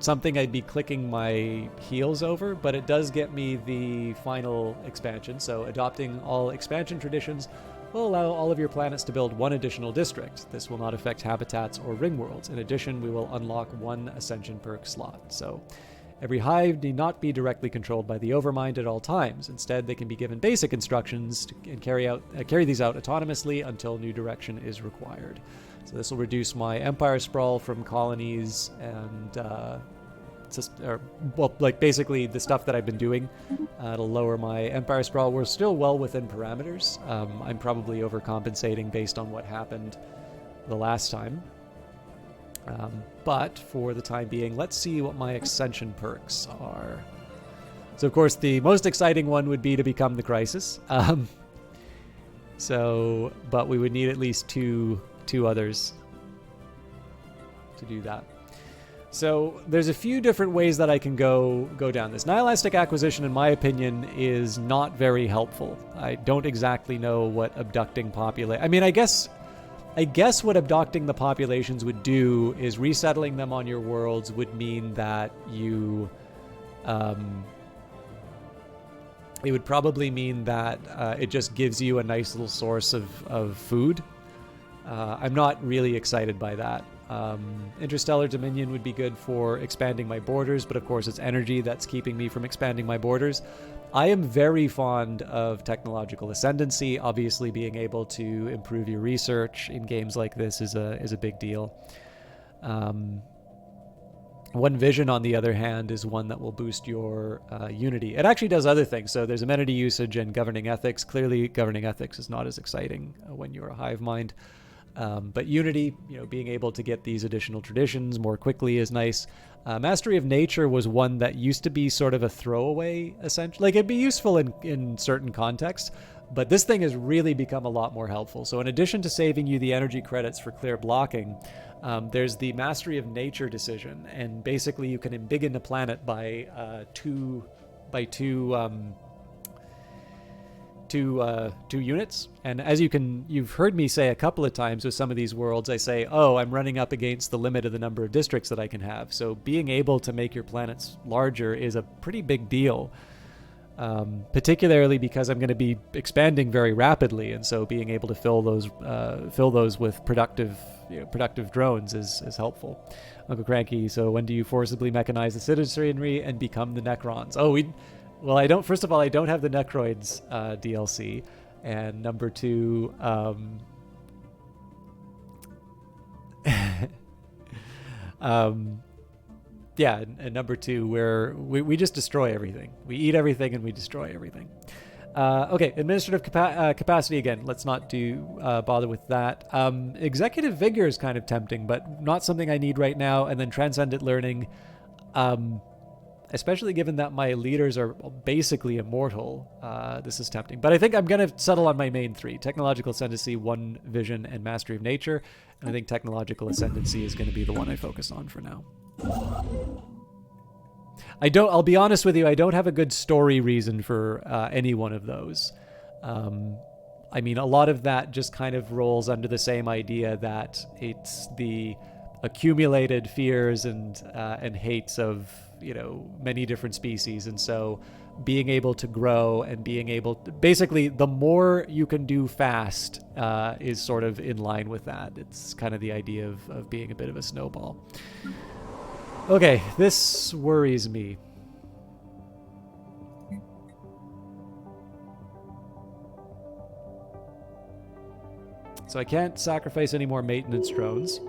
something I'd be clicking my heels over, but it does get me the final expansion. So adopting all expansion traditions will allow all of your planets to build 1 additional district. This will not affect habitats or ring worlds. In addition, we will unlock 1 ascension perk slot. So every hive need not be directly controlled by the Overmind at all times. Instead, they can be given basic instructions and carry these out autonomously until new direction is required. So this will reduce my empire sprawl from colonies and basically the stuff that I've been doing. It'll lower my empire sprawl. We're still well within parameters. I'm probably overcompensating based on what happened the last time. But for the time being, let's see what my ascension perks are. So of course the most exciting one would be to become the Crisis. But we would need at least two others to do that. So there's a few different ways that I can go down this. Nihilistic acquisition, in my opinion, is not very helpful. I don't exactly know what abducting populate. I mean, I guess I guess what abducting the populations would do is resettling them on your worlds would mean that you... it would probably mean that it just gives you a nice little source of food. I'm not really excited by that. Interstellar Dominion would be good for expanding my borders, but of course it's energy that's keeping me from expanding my borders. I am very fond of technological ascendancy. Obviously, being able to improve your research in games like this is a big deal. One Vision, on the other hand, is one that will boost your unity. It actually does other things. So there's amenity usage and governing ethics. Clearly, governing ethics is not as exciting when you're a hive mind. But unity, being able to get these additional traditions more quickly is nice. Mastery of Nature was one that used to be sort of a throwaway, essentially. Like, it'd be useful in certain contexts, but this thing has really become a lot more helpful. So in addition to saving you the energy credits for clear blocking, there's the Mastery of Nature decision, and basically you can embiggen a planet by two units. And as you've heard me say a couple of times with some of these worlds, I say, oh, I'm running up against the limit of the number of districts that I can have. So being able to make your planets larger is a pretty big deal, particularly because I'm going to be expanding very rapidly, and so being able to fill those with productive drones is helpful. Uncle Cranky, so when do you forcibly mechanize the citizenry and become the Necrons? Well, I don't. First of all, I don't have the Necroids DLC, and number two, yeah, and number two, we just destroy everything. We eat everything and we destroy everything. Okay, administrative capacity again. Let's not bother with that. Executive vigor is kind of tempting, but not something I need right now. And then transcendent learning. Especially given that my leaders are basically immortal, this is tempting. But I think I'm going to settle on my main three: technological ascendancy, One Vision, and mastery of nature. And I think technological ascendancy is going to be the one I focus on for now. I'll be honest with you, I don't have a good story reason for any one of those. I mean, a lot of that just kind of rolls under the same idea that it's the accumulated fears and hates of many different species, and so being able to grow and being able to, basically the more you can do fast is sort of in line with that. It's kind of the idea of being a bit of a snowball. Okay, this worries me. So I can't sacrifice any more maintenance drones.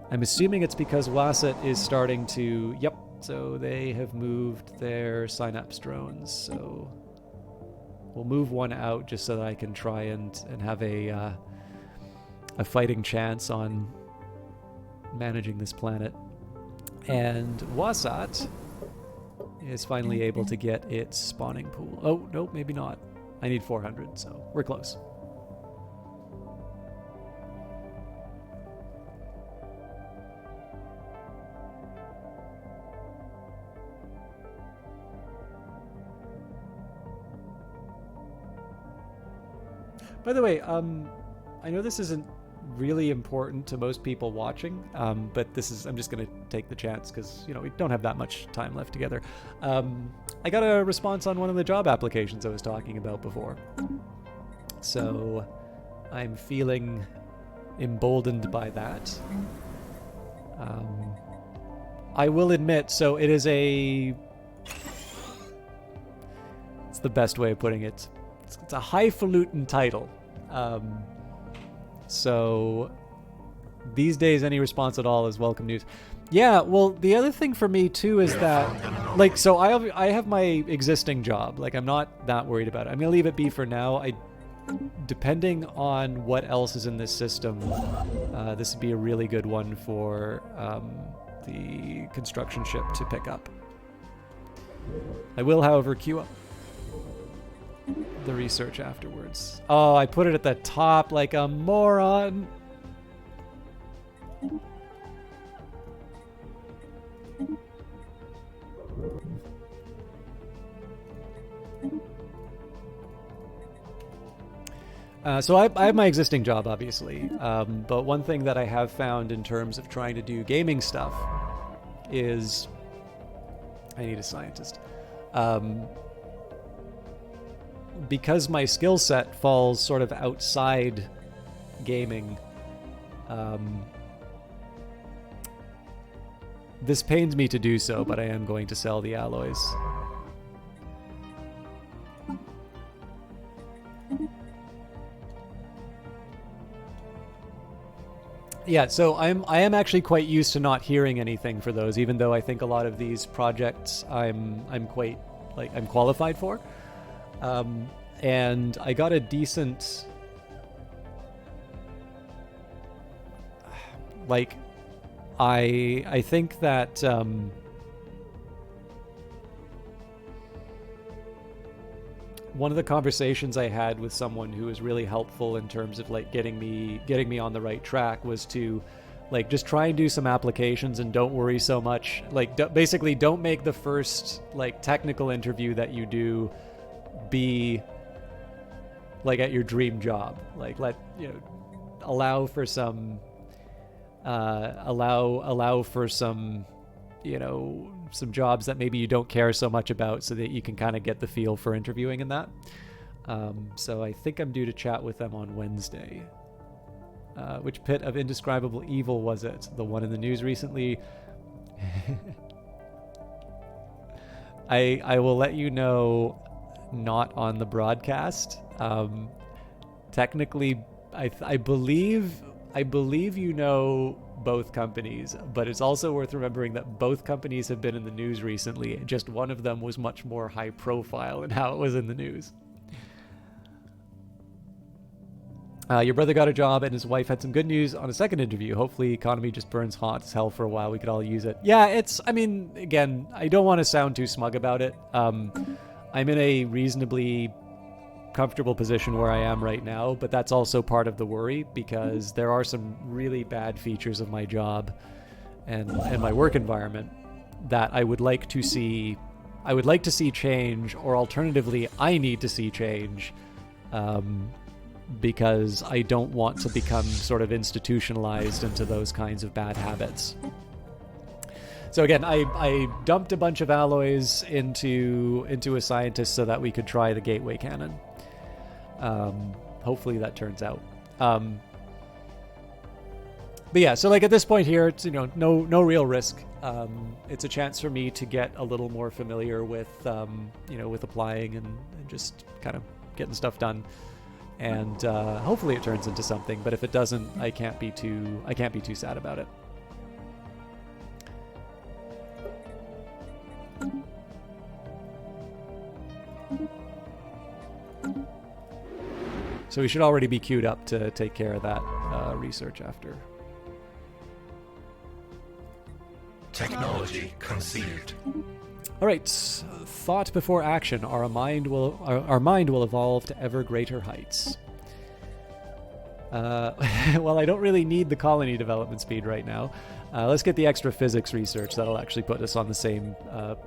I'm assuming it's because Wasset is starting to... Yep, so they have moved their Synapse drones. So we'll move one out just so that I can try and have a fighting chance on managing this planet. And Wasat is finally able to get its spawning pool. Oh, no, maybe not. I need 400, so we're close. By the way, I know this isn't really important to most people watching, but I'm just going to take the chance because, we don't have that much time left together. I got a response on one of the job applications I was talking about before. So I'm feeling emboldened by that. I will admit, so it's the best way of putting it. It's a highfalutin title. So these days, any response at all is welcome news. Yeah, well, the other thing for me too is that, so I have my existing job. Like, I'm not that worried about it. I'm gonna leave it be for now. Depending on what else is in this system, this would be a really good one for the construction ship to pick up. I will, however, queue up the research afterwards. Oh, I put it at the top like a moron. So I have my existing job, obviously, but one thing that I have found in terms of trying to do gaming stuff is I need a scientist. Because my skill set falls sort of outside gaming, this pains me to do so, but I am going to sell the alloys. Yeah, so I am actually quite used to not hearing anything for those, even though I think a lot of these projects I'm quite I'm qualified for. And I got a decent I think that one of the conversations I had with someone who was really helpful in terms of getting me on the right track was to just try and do some applications and don't worry so much. Basically don't make the first technical interview that you do be at your dream job. Allow for some allow for some some jobs that maybe you don't care so much about, so that you can kind of get the feel for interviewing and that. So I think I'm due to chat with them on Wednesday. Which pit of indescribable evil was it? The one in the news recently? I will let you know, not on the broadcast. Technically, I believe both companies, but it's also worth remembering that both companies have been in the news recently. Just one of them was much more high profile in how it was in the news. Your brother got a job and his wife had some good news on a second interview. Hopefully economy just burns hot as hell for a while. We could all use it. Yeah, again, I don't want to sound too smug about it. I'm in a reasonably comfortable position where I am right now, but that's also part of the worry, because there are some really bad features of my job and my work environment that I would like to see change, or alternatively I need to see change, because I don't want to become sort of institutionalized into those kinds of bad habits. So again, I dumped a bunch of alloys into a scientist so that we could try the gateway cannon. Hopefully that turns out. But yeah, so at this point here, it's no real risk. It's a chance for me to get a little more familiar with with applying and just kind of getting stuff done. And hopefully it turns into something. But if it doesn't, I can't be too sad about it. So we should already be queued up to take care of that research after. Technology conceived. All right, thought before action. Our mind will evolve to ever greater heights. Well, I don't really need the colony development speed right now. Let's get the extra physics research. That'll actually put us on the same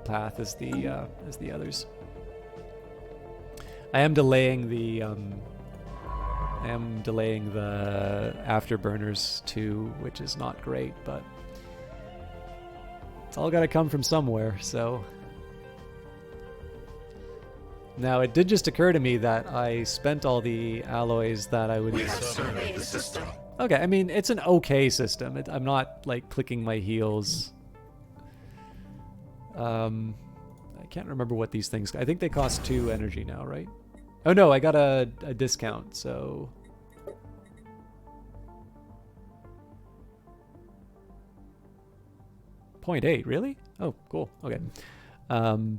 path as the others. I am delaying the afterburners too, which is not great, but it's all got to come from somewhere. So now it did just occur to me that I spent all the alloys that I would. We have surveyed the system. Okay, I mean, it's an okay system. I'm not clicking my heels. I can't remember what these things. I think they cost 2 energy now, right? Oh no, I got a discount, so 0.8, really? Oh, cool. Okay. So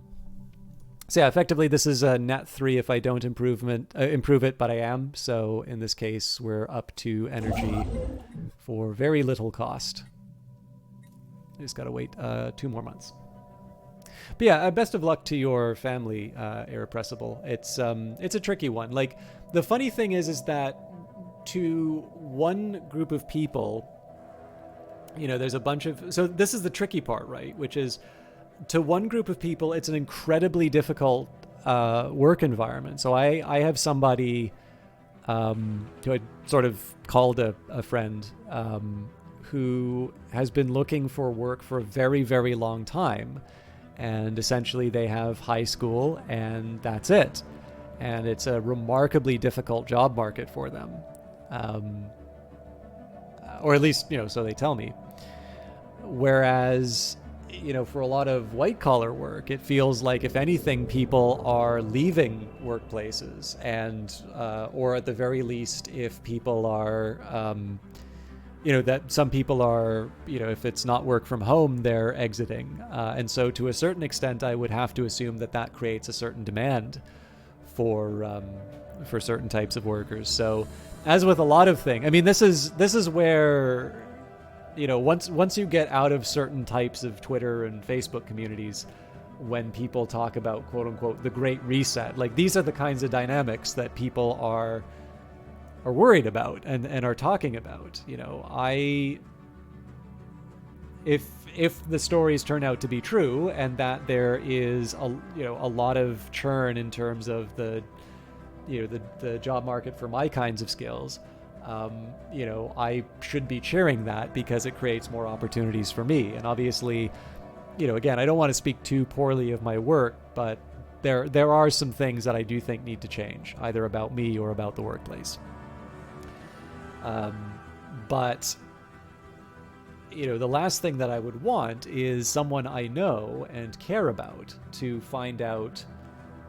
yeah, effectively this is a net 3 if I don't improve it, but I am. So in this case, we're up to energy for very little cost. I just gotta wait 2 more months. But yeah, best of luck to your family, Irrepressible. It's a tricky one. The funny thing is that to one group of people, there's a bunch of... So this is the tricky part, right? Which is, to one group of people, it's an incredibly difficult work environment. So I have somebody who I sort of called a friend who has been looking for work for a very, very long time. And essentially they have high school and that's it. And it's a remarkably difficult job market for them. Or at least, so they tell me. Whereas, for a lot of white collar work, it feels like, if anything, people are leaving workplaces, and or at the very least, if people are, that some people are, if it's not work from home, they're exiting. And so to a certain extent, I would have to assume that creates a certain demand for certain types of workers. So as with a lot of things, I mean, this is where, once you get out of certain types of Twitter and Facebook communities, when people talk about, quote unquote, the Great Reset, like, these are the kinds of dynamics that people are worried about and are talking about. If the stories turn out to be true, and that there is a lot of churn in terms of the job market for my kinds of skills, I should be cheering that, because it creates more opportunities for me. And obviously, again, I don't want to speak too poorly of my work, but there are some things that I do think need to change, either about me or about the workplace. But the last thing that I would want is someone I know and care about to find out,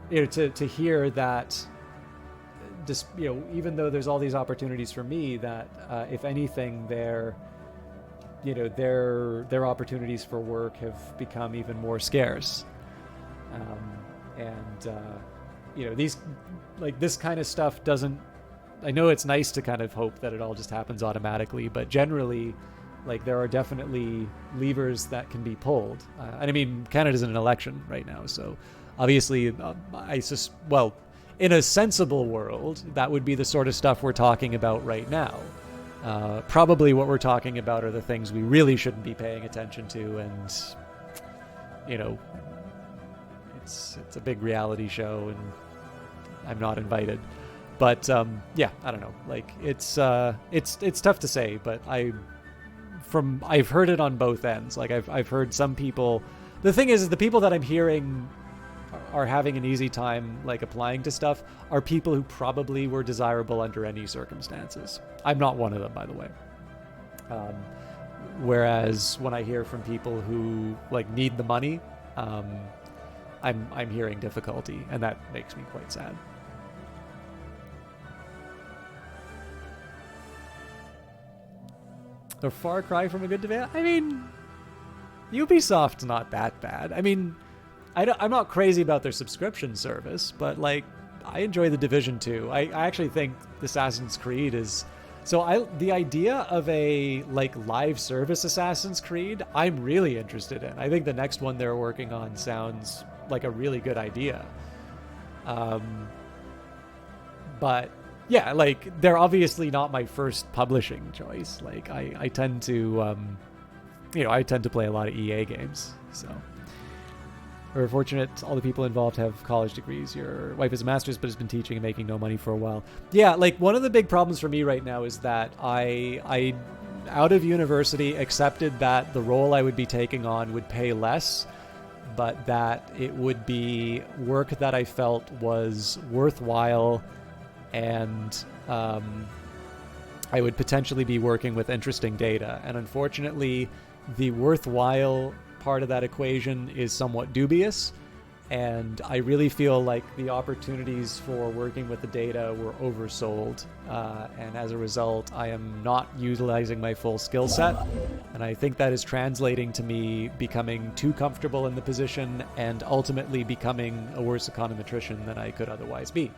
to hear that, just, even though there's all these opportunities for me, that if anything, their opportunities for work have become even more scarce. These, like, this kind of stuff doesn't, I know it's nice to kind of hope that it all just happens automatically, but generally, like, there are definitely levers that can be pulled. And I mean, Canada's in an election right now, so obviously, in a sensible world, that would be the sort of stuff we're talking about right now. Probably what we're talking about are the things we really shouldn't be paying attention to, and it's a big reality show, and I'm not invited. But I don't know. Like, it's tough to say, but I've heard it on both ends. Like, I've heard some people. The thing is the people that I'm hearing are having an easy time, like, applying to stuff, are people who probably were desirable under any circumstances. I'm not one of them, by the way. Whereas when I hear from people who, like, need the money, I'm hearing difficulty, and that makes me quite sad. A far cry from a good development? I mean, Ubisoft's not that bad. I mean, I'm not crazy about their subscription service, but, like, I enjoy The Division 2. I actually think Assassin's Creed is... So the idea of a, like, live service Assassin's Creed, I'm really interested in. I think the next one they're working on sounds like a really good idea. But yeah, like, they're obviously not my first publishing choice. Like, I tend to, I tend to play a lot of EA games, so... We're fortunate all the people involved have college degrees. Your wife is a master's but has been teaching and making no money for a while. Yeah, like, one of the big problems for me right now is that I out of university, accepted that the role I would be taking on would pay less, but that it would be work that I felt was worthwhile, and I would potentially be working with interesting data. And unfortunately, the worthwhile part of that equation is somewhat dubious, and I really feel like the opportunities for working with the data were oversold, and as a result I am not utilizing my full skill set, and I think that is translating to me becoming too comfortable in the position and ultimately becoming a worse econometrician than I could otherwise be.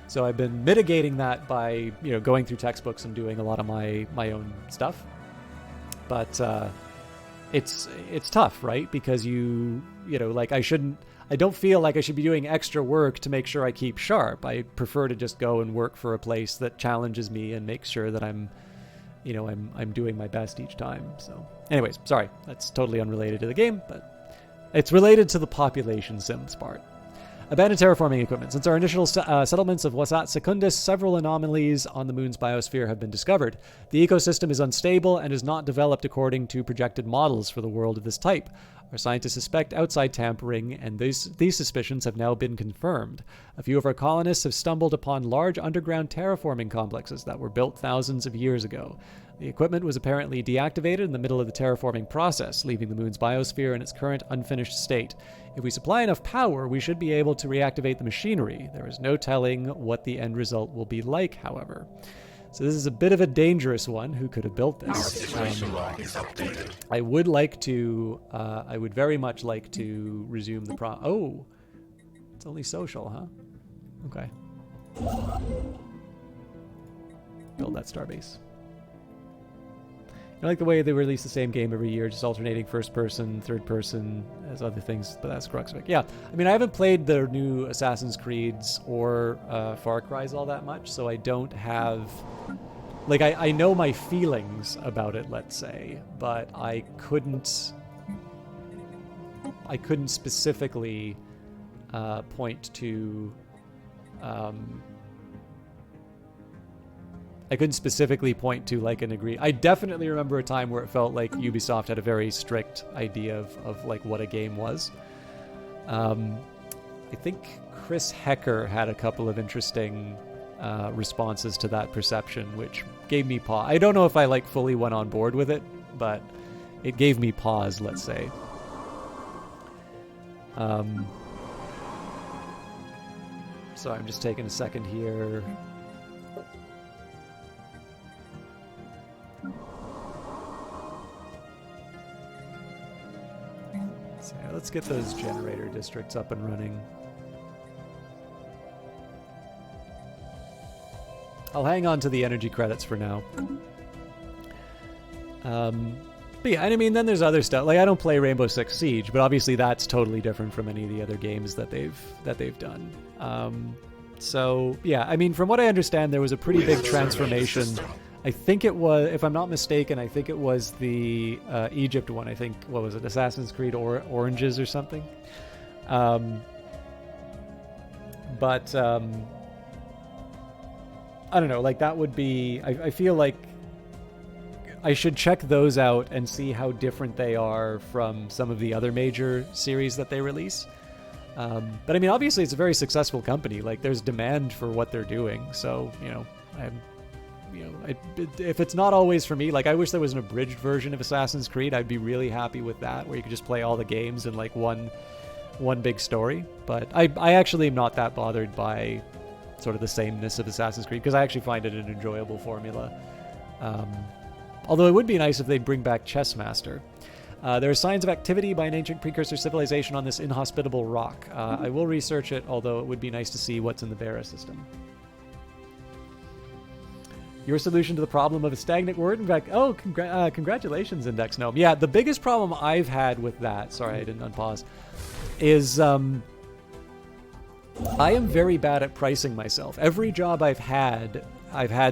So I've been mitigating that by going through textbooks and doing a lot of my own stuff, but it's tough, right? Because like, I don't feel like I should be doing extra work to make sure I keep sharp. I prefer to just go and work for a place that challenges me and makes sure that I'm doing my best each time. So anyways, sorry, that's totally unrelated to the game, but it's related to the population sims part. Abandoned terraforming equipment. Since our initial settlements of Wasat Secundus, several anomalies on the moon's biosphere have been discovered. The ecosystem is unstable and is not developed according to projected models for the world of this type. Our scientists suspect outside tampering, and these suspicions have now been confirmed. A few of our colonists have stumbled upon large underground terraforming complexes that were built thousands of years ago. The equipment was apparently deactivated in the middle of the terraforming process, leaving the moon's biosphere in its current unfinished state. If we supply enough power, we should be able to reactivate the machinery. There is no telling what the end result will be like, however. So this is a bit of a dangerous one. Who could have built this? Our situation log is updated. I would like to, I would very much like to resume the oh, it's only social, huh? Okay. Build that starbase. I like the way they release the same game every year, just alternating first person, third person, as other things, but that's Cruxvik. Yeah, I mean, I haven't played the new Assassin's Creeds or Far Cry's all that much, so I don't have... Like, I know my feelings about it, let's say, but I couldn't specifically point to... I couldn't specifically point to like an agree. I definitely remember a time where it felt like Ubisoft had a very strict idea of like what a game was. I think Chris Hecker had a couple of interesting responses to that perception, which gave me pause. I don't know if I like fully went on board with it, but it gave me pause, let's say. So I'm just taking a second here. So yeah, let's get those generator districts up and running. I'll hang on to the energy credits for now. But yeah, and I mean, then there's other stuff. Like, I don't play Rainbow Six Siege, but obviously that's totally different from any of the other games that they've done. So yeah, I mean, from what I understand, there was a pretty big transformation. I think it was, if I'm not mistaken, I think it was the Egypt one. I think, what was it, Assassin's Creed Oranges or something? But I don't know, like that would be, I feel like I should check those out and see how different they are from some of the other major series that they release. But I mean, obviously it's a very successful company. Like, there's demand for what they're doing. So, if it's not always for me, like, I wish there was an abridged version of Assassin's Creed. I'd be really happy with that, where you could just play all the games in like one big story. But I actually am not that bothered by sort of the sameness of Assassin's Creed, because I actually find it an enjoyable formula. Although it would be nice if they'd bring back Chessmaster. There are signs of activity by an ancient precursor civilization on this inhospitable rock. I will research it, although it would be nice to see what's in the Vera system. Your solution to the problem of a stagnant word? In fact, congratulations, Index Gnome. Yeah, the biggest problem I've had with that, sorry I didn't unpause, is I am very bad at pricing myself. Every job I've had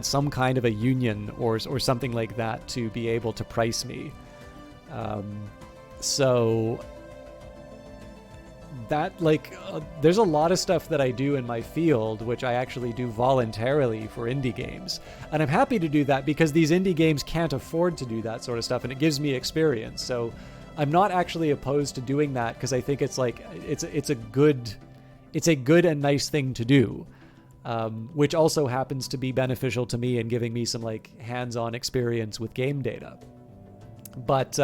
some kind of a union or something like that to be able to price me. So that, there's a lot of stuff that I do in my field which I actually do voluntarily for indie games, and I'm happy to do that because these indie games can't afford to do that sort of stuff, and it gives me experience. So I'm not actually opposed to doing that, because I think it's like it's a good and nice thing to do, which also happens to be beneficial to me and giving me some like hands-on experience with game data. But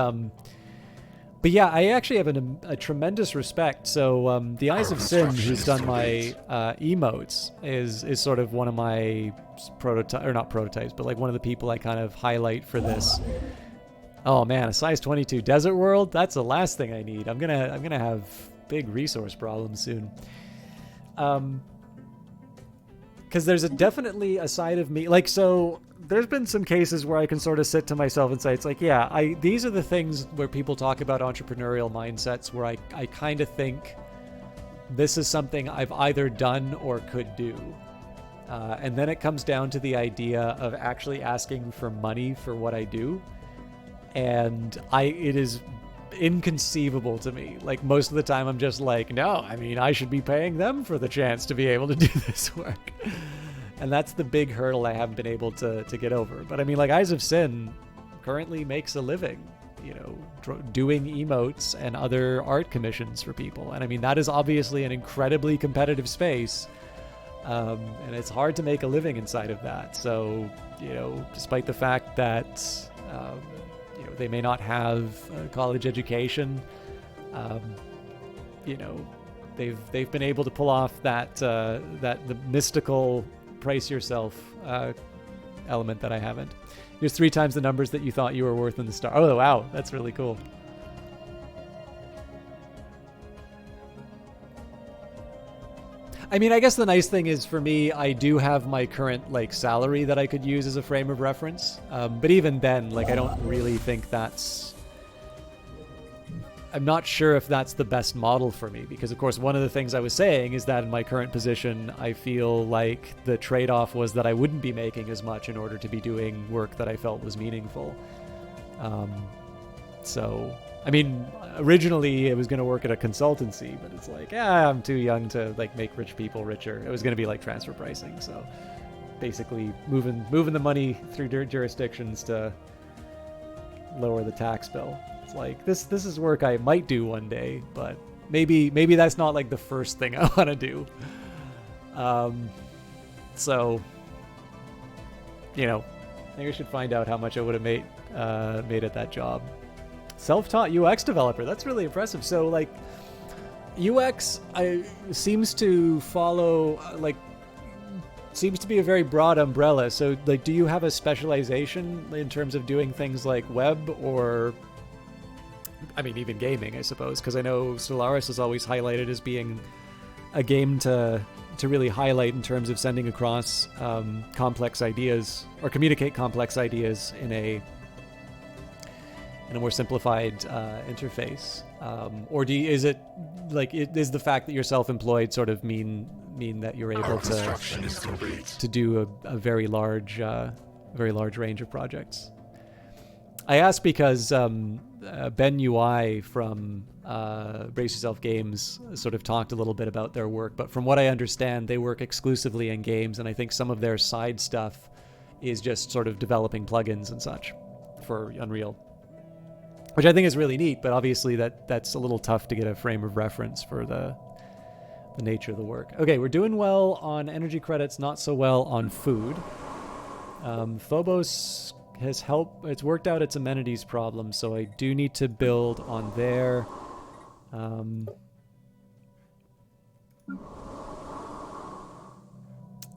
yeah, I actually have a tremendous respect. So the Eyes of Sin, who's done my emotes, is sort of one of my not prototypes, but like one of the people I kind of highlight for this. Oh man, a size 22 desert world? That's the last thing I need. I'm gonna have big resource problems soon. Because there's definitely a side of me, like, so there's been some cases where I can sort of sit to myself and say, it's like, yeah, these are the things where people talk about entrepreneurial mindsets, where I kind of think this is something I've either done or could do. And then it comes down to the idea of actually asking for money for what I do. And it is inconceivable to me. Like, most of the time I'm just like, no, I mean, I should be paying them for the chance to be able to do this work. And that's the big hurdle I haven't been able to get over. But I mean, like, Eyes of Sin currently makes a living, you know, doing emotes and other art commissions for people. And I mean, that is obviously an incredibly competitive space. And it's hard to make a living inside of that. So, you know, despite the fact that, you know, they may not have a college education, you know, they've been able to pull off that the mystical price yourself element that I haven't. Here's 3 times the numbers that you thought you were worth in the start. Oh, wow, that's really cool. I mean, I guess the nice thing is for me, I do have my current like salary that I could use as a frame of reference. But even then, like, I don't really think that's... I'm not sure if that's the best model for me, because of course one of the things I was saying is that in my current position, I feel like the trade-off was that I wouldn't be making as much in order to be doing work that I felt was meaningful. So, I mean, originally it was going to work at a consultancy, but it's like, yeah, I'm too young to like make rich people richer. It was going to be like transfer pricing, so basically moving the money through jurisdictions to lower the tax bill. Like, this is work I might do one day, but maybe that's not like the first thing I want to do. So, you know, I think I should find out how much I would have made at that job. Self-taught UX developer, that's really impressive. So like, UX seems to follow seems to be a very broad umbrella. So like, do you have a specialization in terms of doing things like web, or I mean, even gaming, I suppose, because I know Stellaris is always highlighted as being a game to really highlight in terms of sending across complex ideas, or communicate complex ideas in a more simplified interface. Or is it like, is the fact that you're self-employed sort of mean that you're able to do a very large range of projects? I ask because Ben UI from Brace Yourself Games sort of talked a little bit about their work, but from what I understand, they work exclusively in games, and I think some of their side stuff is just sort of developing plugins and such for Unreal, which I think is really neat, but obviously that's a little tough to get a frame of reference for the nature of the work. Okay, we're doing well on energy credits, not so well on food. Phobos has helped, it's worked out its amenities problem, so I do need to build on there.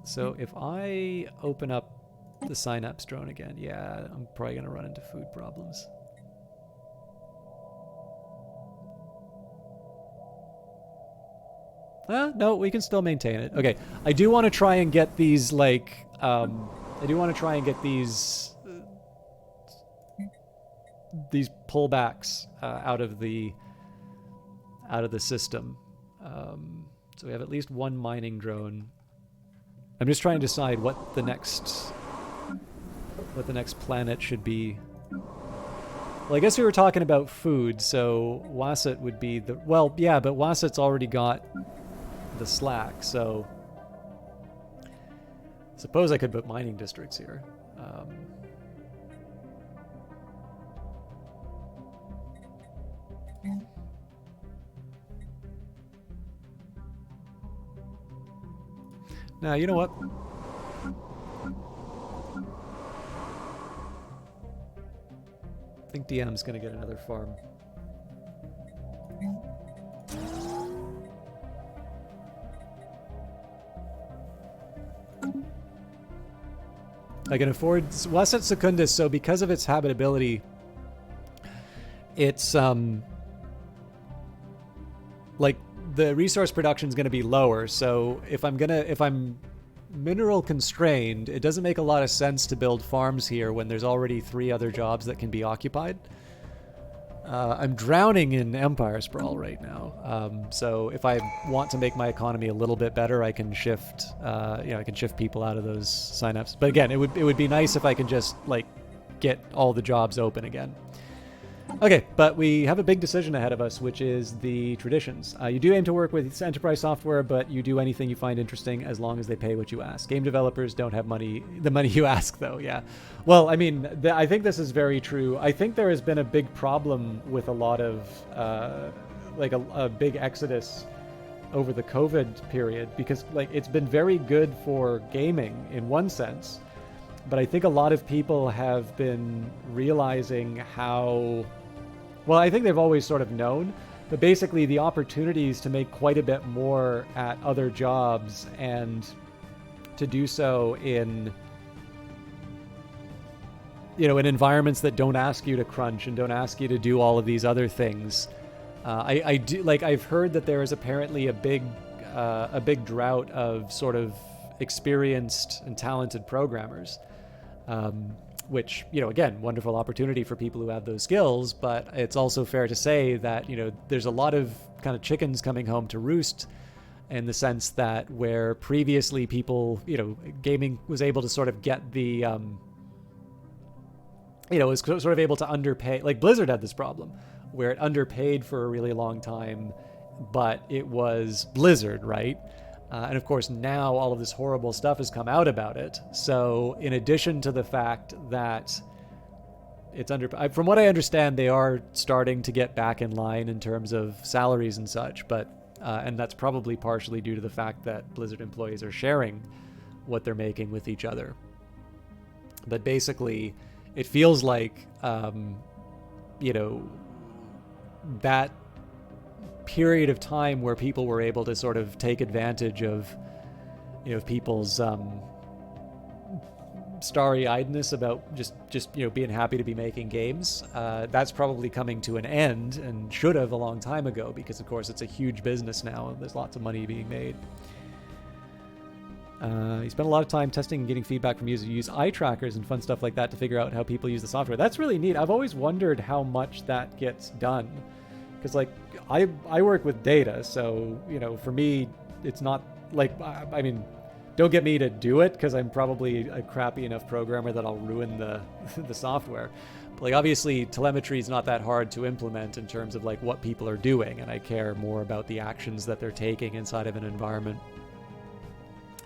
So if I open up the Synapse drone again, yeah, I'm probably going to run into food problems. No, we can still maintain it. Okay, I do want to try and get these, like, these pullbacks out of the system. So we have at least one mining drone. I'm just trying to decide what the next planet should be. Well, I guess we were talking about food, so Wasset would be the... Well, yeah, but Wasset's already got the slack, so... I suppose I could put mining districts here. Now, you know what? I think DM's gonna get another farm. I can afford Wasset Secundus, so because of its habitability, it's like the resource production is going to be lower. So if I'm mineral constrained, it doesn't make a lot of sense to build farms here when there's already 3 other jobs that can be occupied. I'm drowning in Empire Sprawl right now. So if I want to make my economy a little bit better, I can shift, I can shift people out of those signups. But again, it would be nice if I could just like get all the jobs open again. Okay, but we have a big decision ahead of us, which is the traditions. You do aim to work with enterprise software, but you do anything you find interesting as long as they pay what you ask. Game developers don't have the money you ask, though, yeah. Well, I mean, I think this is very true. I think there has been a big problem with a lot of, like a big exodus over the COVID period, because like it's been very good for gaming in one sense, but I think a lot of people have been realizing how... Well, I think they've always sort of known, but basically the opportunities to make quite a bit more at other jobs and to do so in, you know, in environments that don't ask you to crunch and don't ask you to do all of these other things. I do, like, I've heard that there is apparently a big drought of sort of experienced and talented programmers. Which, you know, again, wonderful opportunity for people who have those skills, but it's also fair to say that, you know, there's a lot of kind of chickens coming home to roost in the sense that where previously people, you know, gaming was able to sort of get the, you know, was sort of able to underpay. Like Blizzard had this problem where it underpaid for a really long time, but it was Blizzard, right? And of course, now all of this horrible stuff has come out about it. So in addition to the fact that it's from what I understand, they are starting to get back in line in terms of salaries and such. But and that's probably partially due to the fact that Blizzard employees are sharing what they're making with each other. But basically, it feels like, you know, that period of time where people were able to sort of take advantage of, you know, people's starry-eyedness about just you know, being happy to be making games. That's probably coming to an end, and should have a long time ago, because of course it's a huge business now and there's lots of money being made. You spend a lot of time testing and getting feedback from users. You use eye trackers and fun stuff like that to figure out how people use the software. That's really neat. I've always wondered how much that gets done. Because, like, I work with data, so, you know, for me, it's not, like, I mean, don't get me to do it, because I'm probably a crappy enough programmer that I'll ruin the software. But, like, obviously, telemetry is not that hard to implement in terms of, like, what people are doing, and I care more about the actions that they're taking inside of an environment.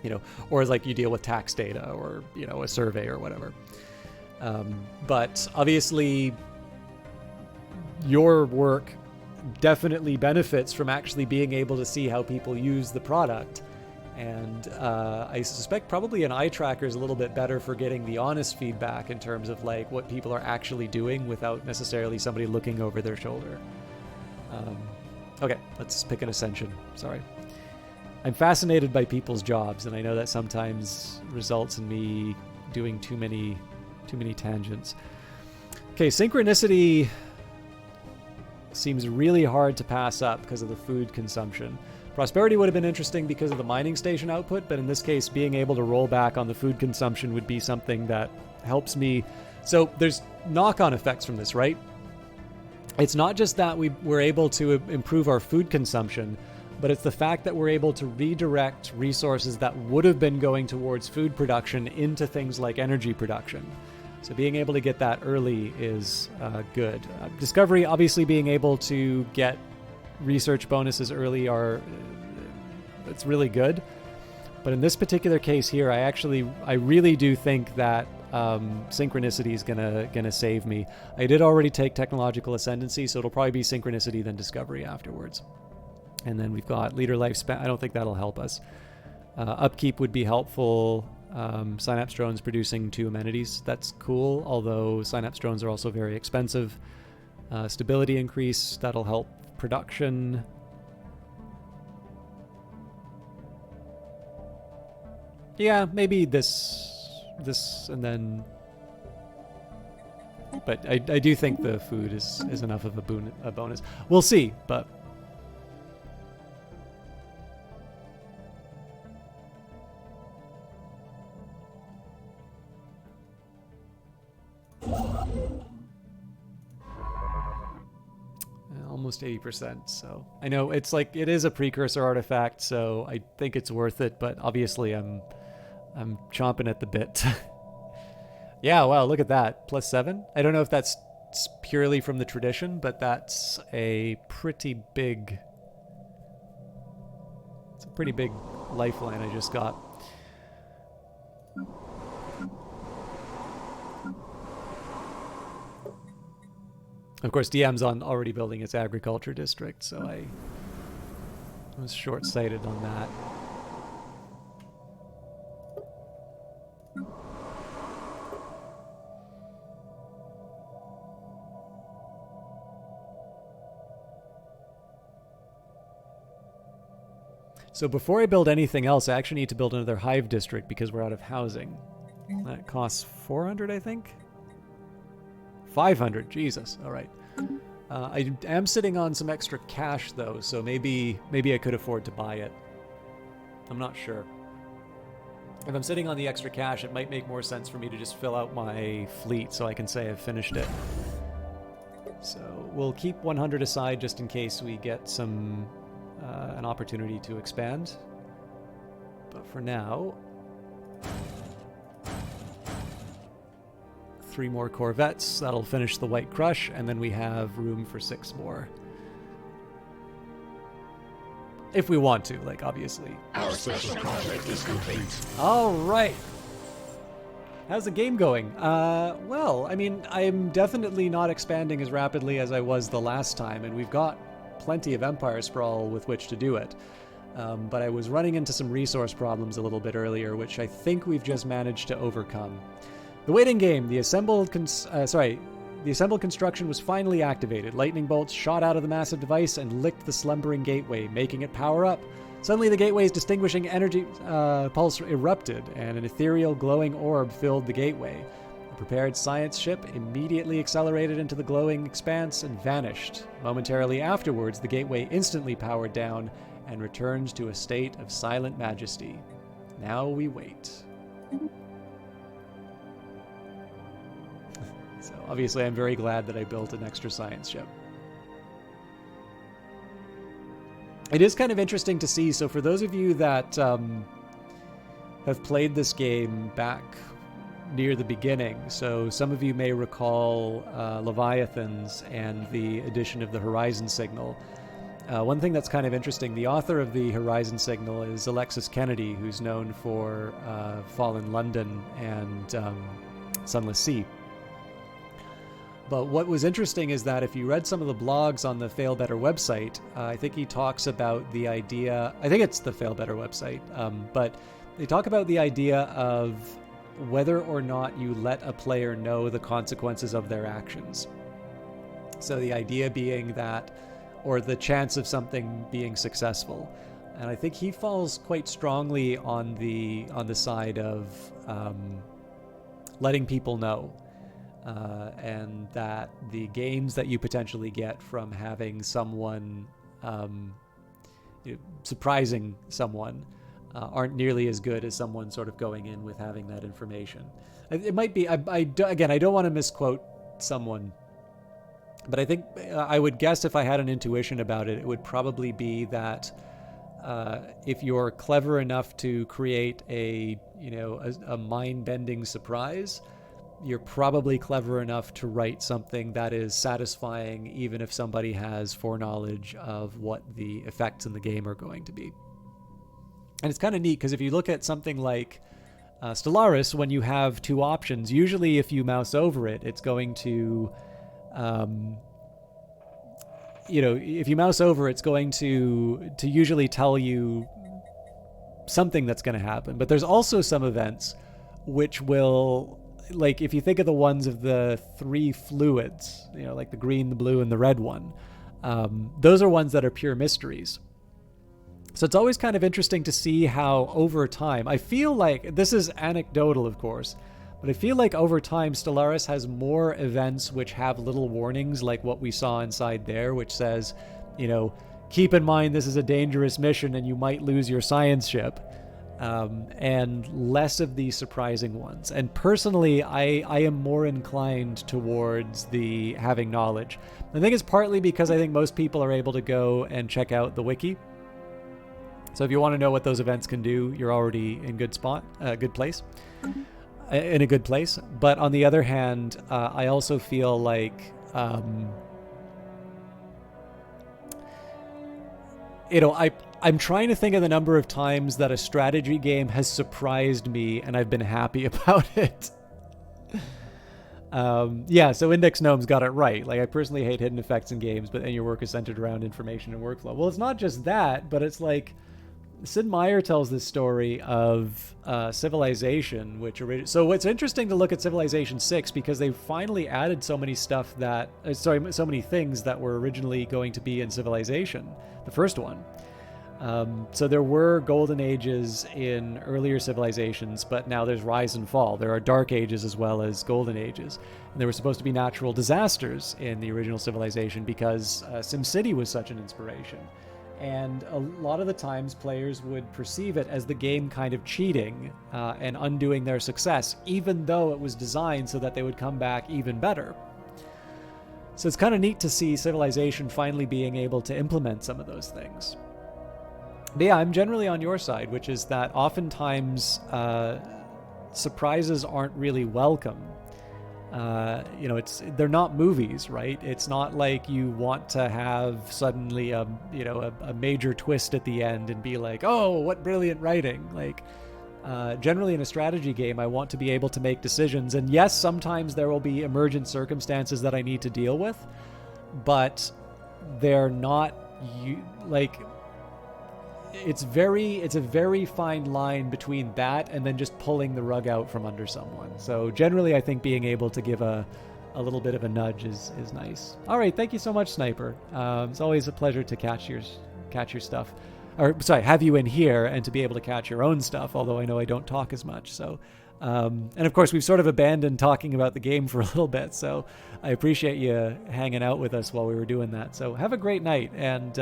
You know, or as, like, you deal with tax data or, you know, a survey or whatever. But, obviously, your work definitely benefits from actually being able to see how people use the product, and I suspect probably an eye tracker is a little bit better for getting the honest feedback in terms of like what people are actually doing without necessarily somebody looking over their shoulder. Okay, let's pick an ascension. Sorry. I'm fascinated by people's jobs, and I know that sometimes results in me doing too many tangents. Okay, synchronicity seems really hard to pass up because of the food consumption. Prosperity would have been interesting because of the mining station output, but in this case, being able to roll back on the food consumption would be something that helps me. So there's knock-on effects from this, right? It's not just that we're able to improve our food consumption, but it's the fact that we're able to redirect resources that would have been going towards food production into things like energy production. So being able to get that early is good. Discovery, obviously being able to get research bonuses early it's really good. But in this particular case here, I really do think that synchronicity is gonna save me. I did already take technological ascendancy, so it'll probably be synchronicity then discovery afterwards. And then we've got leader lifespan. I don't think that'll help us. Upkeep would be helpful. Synapse drones producing 2 amenities. That's cool, although Synapse drones are also very expensive. Stability increase, that'll help production. Yeah, maybe this and then... But I do think the food is enough of a bonus. We'll see, but... Almost 80%, so I know it's like it is a precursor artifact, so I think it's worth it, but obviously I'm chomping at the bit. Yeah, wow, look at that. +7. I don't know if that's purely from the tradition, but that's a pretty big lifeline I just got. Of course, DM's already building its agriculture district, so I was short-sighted on that. So before I build anything else, I actually need to build another hive district because we're out of housing. That costs 400, I think? 500, Jesus. All right. I am sitting on some extra cash, though, so maybe I could afford to buy it. I'm not sure. If I'm sitting on the extra cash, it might make more sense for me to just fill out my fleet so I can say I've finished it. So we'll keep 100 aside just in case we get some an opportunity to expand. But for now, 3 more corvettes. That'll finish the White Crush, and then we have room for 6 more. If we want to, like, obviously. Our special project is complete. All right. How's the game going? Well, I mean, I'm definitely not expanding as rapidly as I was the last time, and we've got plenty of Empire Sprawl with which to do it. But I was running into some resource problems a little bit earlier, which I think we've just managed to overcome. The waiting game, the assembled construction was finally activated. Lightning bolts shot out of the massive device and licked the slumbering gateway, making it power up. Suddenly the gateway's distinguishing energy pulse erupted, and an ethereal glowing orb filled the gateway. The prepared science ship immediately accelerated into the glowing expanse and vanished. Momentarily afterwards, the gateway instantly powered down and returned to a state of silent majesty. Now we wait. So obviously I'm very glad that I built an extra science ship. It is kind of interesting to see. So for those of you that have played this game back near the beginning, so some of you may recall Leviathans and the addition of the Horizon Signal. One thing that's kind of interesting, the author of the Horizon Signal is Alexis Kennedy, who's known for Fallen London and Sunless Sea. But what was interesting is that if you read some of the blogs on the Fail Better website, I think he talks about the idea, I think it's the Fail Better website, but they talk about the idea of whether or not you let a player know the consequences of their actions. So the idea being that, or the chance of something being successful. And I think he falls quite strongly on the side of letting people know. And that the gains that you potentially get from having someone, surprising someone, aren't nearly as good as someone sort of going in with having that information. It might be, again, I don't want to misquote someone, but I think I would guess if I had an intuition about it, it would probably be that if you're clever enough to create a mind-bending surprise, you're probably clever enough to write something that is satisfying even if somebody has foreknowledge of what the effects in the game are going to be. And it's kind of neat because if you look at something like Stellaris, when you have 2 options, usually if you mouse over it, it's going to, if you mouse over, it's going to usually tell you something that's going to happen. But there's also some events which will, like if you think of the ones of the 3 fluids, like the green, the blue, and the red one, those are ones that are pure mysteries. So it's always kind of interesting to see how over time, I feel like, this is anecdotal of course, but I feel like over time Stellaris has more events which have little warnings like what we saw inside there, which says, keep in mind this is a dangerous mission and you might lose your science ship. And less of the surprising ones. And personally, I am more inclined towards the having knowledge. I think it's partly because I think most people are able to go and check out the wiki. So if you want to know what those events can do, you're already in good place. In a good place. But on the other hand, I also feel like I'm trying to think of the number of times that a strategy game has surprised me and I've been happy about it. So Index Gnomes got it right. Like, I personally hate hidden effects in games, but then your work is centered around information and workflow. Well, it's not just that, but it's like Sid Meier tells this story of Civilization, so what's interesting to look at Civilization 6, because they finally added so many stuff that, so many things that were originally going to be in Civilization, the first one. So there were golden ages in earlier civilizations, but now there's rise and fall. There are dark ages as well as golden ages. And there were supposed to be natural disasters in the original civilization because SimCity was such an inspiration. And a lot of the times players would perceive it as the game kind of cheating and undoing their success, even though it was designed so that they would come back even better. So it's kind of neat to see Civilization finally being able to implement some of those things. But yeah, I'm generally on your side, which is that oftentimes surprises aren't really welcome. They're not movies, right? It's not like you want to have suddenly a major twist at the end and be like, oh, what brilliant writing. Like, generally in a strategy game, I want to be able to make decisions. And yes, sometimes there will be emergent circumstances that I need to deal with, but they're not it's a very fine line between that and then just pulling the rug out from under someone. So generally, I think being able to give a little bit of a nudge is nice. All right, thank you so much, Sniper. It's always a pleasure to catch your stuff, have you in here and to be able to catch your own stuff. Although I know I don't talk as much. So, and of course, we've sort of abandoned talking about the game for a little bit. So I appreciate you hanging out with us while we were doing that. So have a great night, and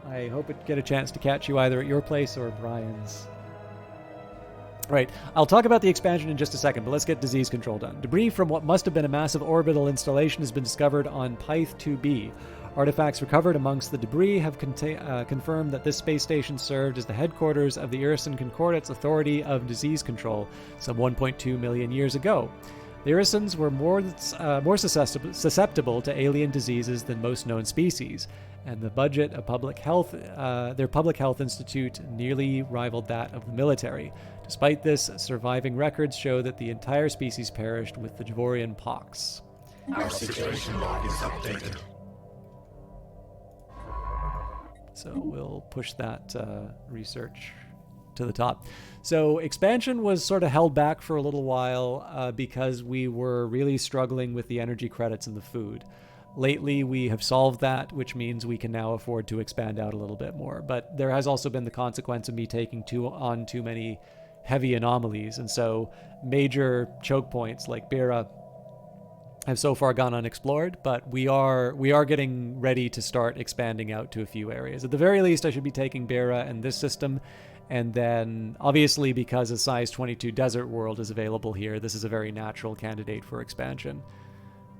I hope it get a chance to catch you either at your place or Brian's. Right, I'll talk about the expansion in just a second, but let's get disease control done. Debris from what must have been a massive orbital installation has been discovered on Pyth 2b. Artifacts recovered amongst the debris have confirmed that this space station served as the headquarters of the Irisan Concordate's Authority of Disease Control some 1.2 million years ago. The Irisans were more susceptible to alien diseases than most known species, and the budget of their public health institute nearly rivaled that of the military. Despite this, surviving records show that the entire species perished with the Javorian pox. Our situation log is updated. So we'll push that research to the top. So expansion was sort of held back for a little while because we were really struggling with the energy credits and the food. Lately, we have solved that, which means we can now afford to expand out a little bit more. But there has also been the consequence of me taking on too many heavy anomalies. And so major choke points like Bira have so far gone unexplored, but we are getting ready to start expanding out to a few areas. At the very least, I should be taking Bira and this system. And then, obviously, because a size 22 desert world is available here, this is a very natural candidate for expansion.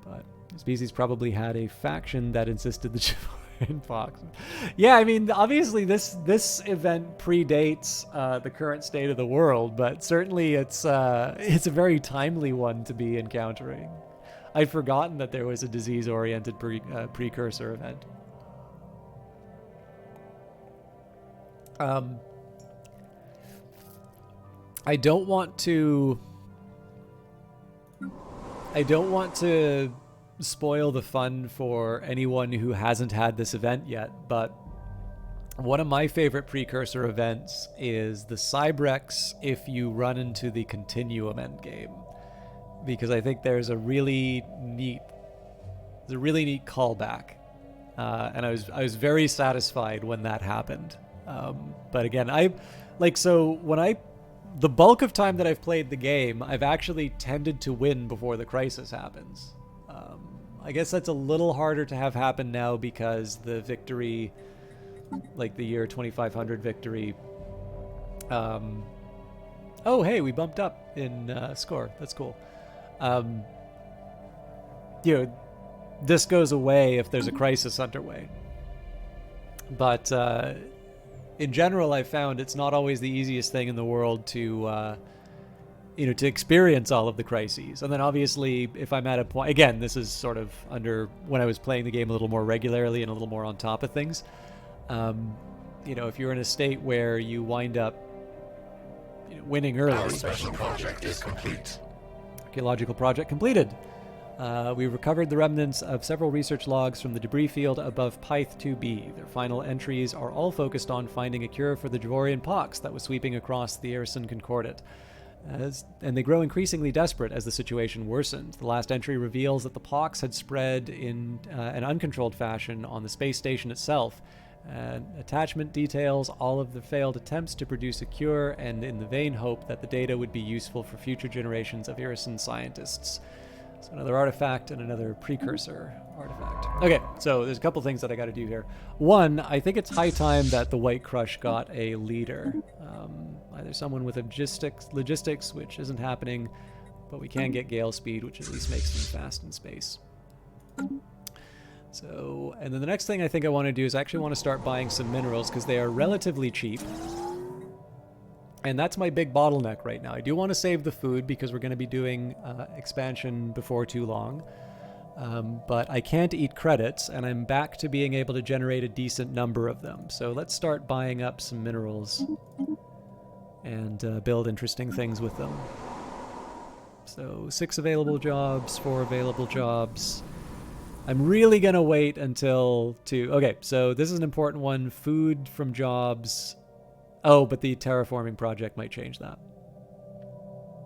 But the species probably had a faction that insisted the Javorian pox. Yeah, I mean, obviously, this event predates the current state of the world, but certainly it's a very timely one to be encountering. I'd forgotten that there was a disease-oriented precursor event. I don't want to spoil the fun for anyone who hasn't had this event yet, but one of my favorite precursor events is the Cybrex if you run into the Continuum endgame, because I think there's a really neat callback, and I was very satisfied when that happened. But again, the bulk of time that I've played the game, I've actually tended to win before the crisis happens. I guess that's a little harder to have happen now because the victory, like the year 2500 victory. Oh, hey, we bumped up in score. That's cool. This goes away if there's a crisis underway. But in general, I've found it's not always the easiest thing in the world to to experience all of the crises. And then obviously, if I'm at a point, again, this is sort of under when I was playing the game a little more regularly and a little more on top of things. If you're in a state where you wind up winning early. Our special project is complete. Archaeological project completed. We recovered the remnants of several research logs from the debris field above Pyth 2b. Their final entries are all focused on finding a cure for the Javorian pox that was sweeping across the Erison Concordat. And they grow increasingly desperate as the situation worsened. The last entry reveals that the pox had spread in an uncontrolled fashion on the space station itself. Attachment details all of the failed attempts to produce a cure, and in the vain hope that the data would be useful for future generations of Erison scientists. So another artifact and another precursor artifact. Okay, so there's a couple things that I got to do here. One, I think it's high time that the White Crush got a leader. Either someone with logistics, which isn't happening, but we can get gale speed, which at least makes them fast in space. So, and then the next thing I think I want to do is I actually want to start buying some minerals because they are relatively cheap. And that's my big bottleneck right now. I do want to save the food because we're going to be doing expansion before too long. But I can't eat credits, and I'm back to being able to generate a decent number of them. So let's start buying up some minerals and build interesting things with them. So 6 available jobs, 4 available jobs. I'm really going to wait until 2. Okay, so this is an important one. Food from jobs. Oh, but the terraforming project might change that.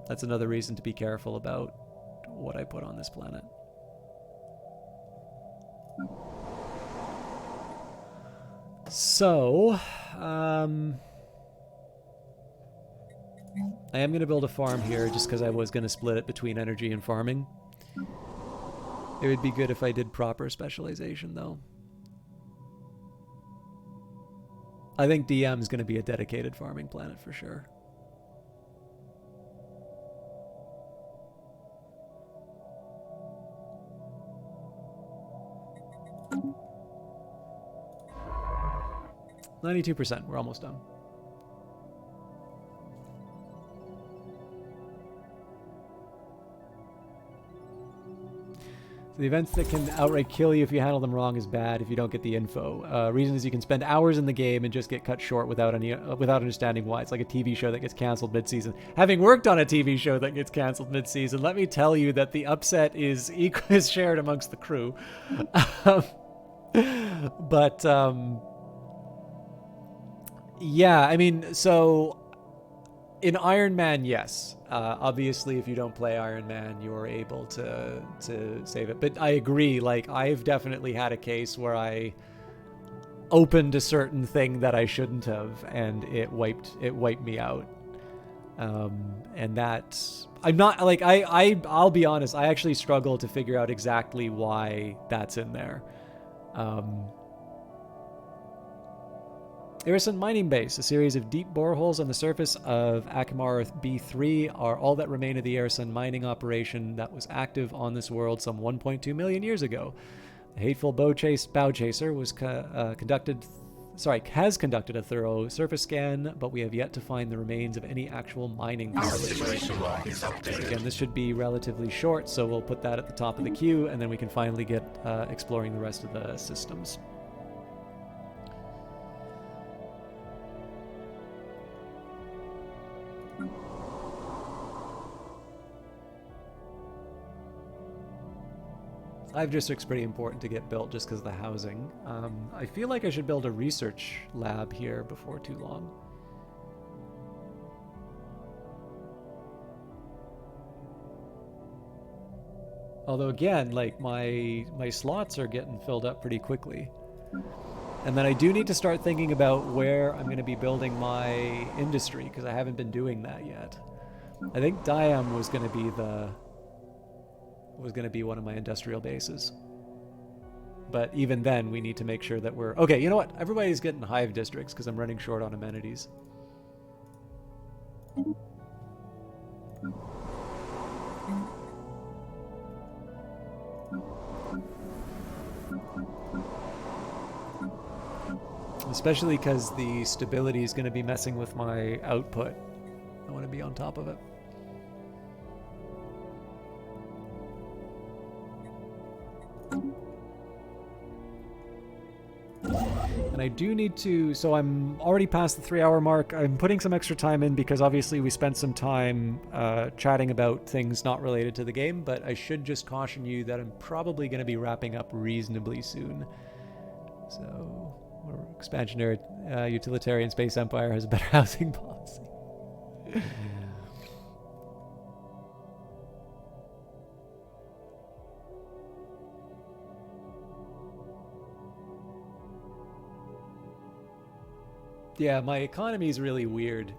That's another reason to be careful about what I put on this planet. So, I am going to build a farm here just because I was going to split it between energy and farming. It would be good if I did proper specialization, though. I think DM is going to be a dedicated farming planet for sure. %. We're almost done. So the events that can outright kill you if you handle them wrong is bad if you don't get the info. Reason is you can spend hours in the game and just get cut short without understanding why. It's like a TV show that gets canceled mid-season. Having worked on a TV show that gets canceled mid-season, let me tell you that the upset is shared amongst the crew. Yeah, I mean, so in Iron Man, yes. Obviously, if you don't play Iron Man, you're able to save it. But I agree, like, I've definitely had a case where I opened a certain thing that I shouldn't have, and it wiped me out. And that's... I'm not, like, I'll be honest, I actually struggle to figure out exactly why that's in there. Erison Mining Base, a series of deep boreholes on the surface of Akamar B3 are all that remain of the Erison mining operation that was active on this world some 1.2 million years ago. The hateful bow chaser was has conducted a thorough surface scan, but we have yet to find the remains of any actual mining facility. Again, this should be relatively short, so we'll put that at the top of the queue, and then we can finally get exploring the rest of the systems. Hive District's pretty important to get built just because of the housing. I feel like I should build a research lab here before too long. Although again, like my slots are getting filled up pretty quickly. And then I do need to start thinking about where I'm going to be building my industry because I haven't been doing that yet. I think Diam was going to be one of my industrial bases. But even then, we need to make sure that we're... Okay, you know what? Everybody's getting hive districts because I'm running short on amenities. Especially because the stability is going to be messing with my output. I want to be on top of it. And I do need to, so I'm already past the 3-hour mark. I'm putting some extra time in because obviously we spent some time chatting about things not related to the game, but I should just caution you that I'm probably going to be wrapping up reasonably soon. So, expansionary utilitarian space empire has a better housing policy. Yeah, my economy is really weird.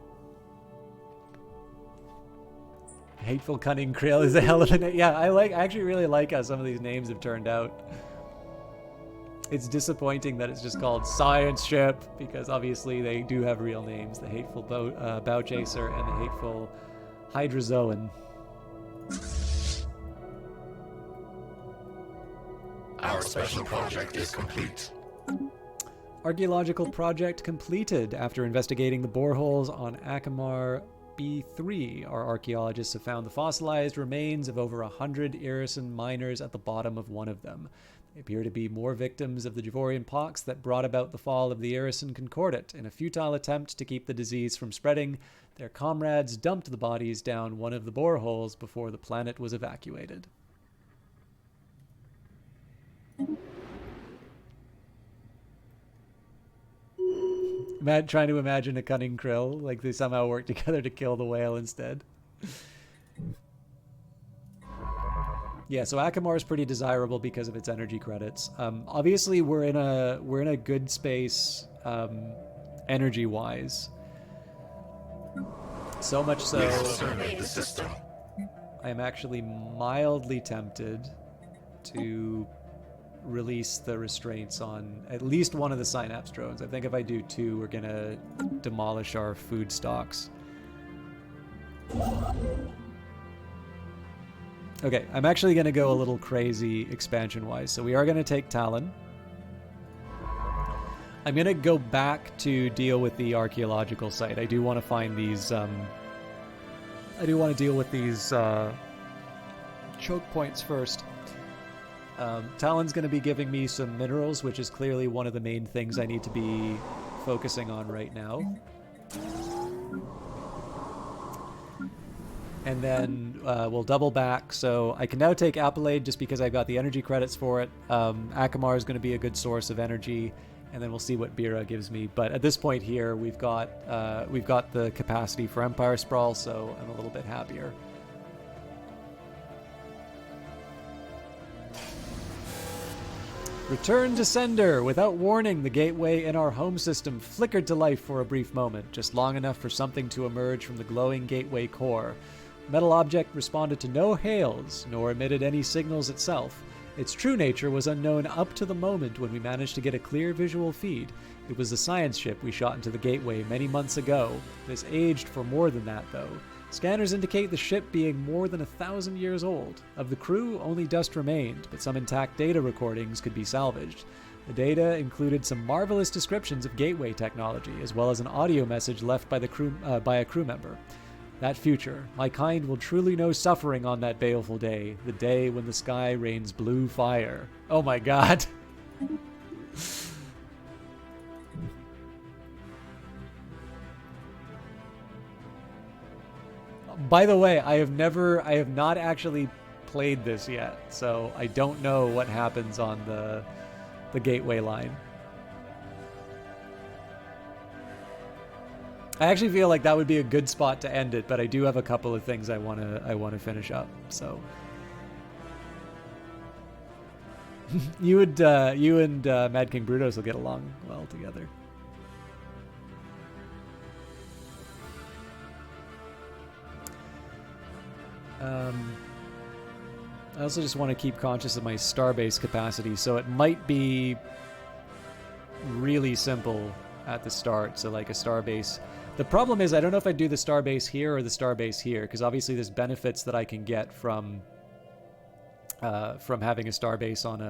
Hateful Cunning Krill is a hell of a name. Yeah, I actually really like how some of these names have turned out. It's disappointing that it's just called Science Ship, because obviously they do have real names. The Hateful Bow Chaser and the Hateful Hydrozoan. Our special project is complete. Archaeological project completed. After investigating the boreholes on Akamar B3, our archaeologists have found the fossilized remains of over 100 Irison miners at the bottom of one of them. They appear to be more victims of the Javorian pox that brought about the fall of the Irison Concordat. In a futile attempt to keep the disease from spreading, their comrades dumped the bodies down one of the boreholes before the planet was evacuated. Trying to imagine a cunning krill, like they somehow work together to kill the whale instead. Yeah, so Akamar is pretty desirable because of its energy credits. Obviously, we're in a good space, energy-wise. So much so, I am actually mildly tempted to release the restraints on at least one of the Synapse drones. I think if I do 2, we're gonna demolish our food stocks. Okay, I'm actually gonna go a little crazy expansion-wise. So we are gonna take Talon. I'm gonna go back to deal with the archaeological site. I do want to find these, I do want to deal with these choke points first. Talon's going to be giving me some minerals, which is clearly one of the main things I need to be focusing on right now. And then we'll double back. So I can now take Appalade just because I've got the energy credits for it. Akamar is going to be a good source of energy, and then we'll see what Bira gives me. But at this point here, we've got the capacity for Empire Sprawl, so I'm a little bit happier. Return to sender. Without warning, the gateway in our home system flickered to life for a brief moment, just long enough for something to emerge from the glowing gateway core. The metal object responded to no hails, nor emitted any signals itself. Its true nature was unknown up to the moment when we managed to get a clear visual feed. It was the science ship we shot into the gateway many months ago. It has aged for more than that, though. Scanners indicate the ship being more than 1,000 years old. Of the crew, only dust remained, but some intact data recordings could be salvaged. The data included some marvelous descriptions of gateway technology, as well as an audio message left by a crew member. That future, my kind will truly know suffering on that baleful day, the day when the sky rains blue fire. Oh my god. By the way, I have not actually played this yet, so I don't know what happens on the gateway line. I actually feel like that would be a good spot to end it, but I do have a couple of things I want to finish up. So you and Mad King Brutos will get along well together. I also just want to keep conscious of my starbase capacity, so it might be really simple at the start. So like a starbase. The problem is I don't know if I do the starbase here or the starbase here, because obviously there's benefits that I can get from having a starbase on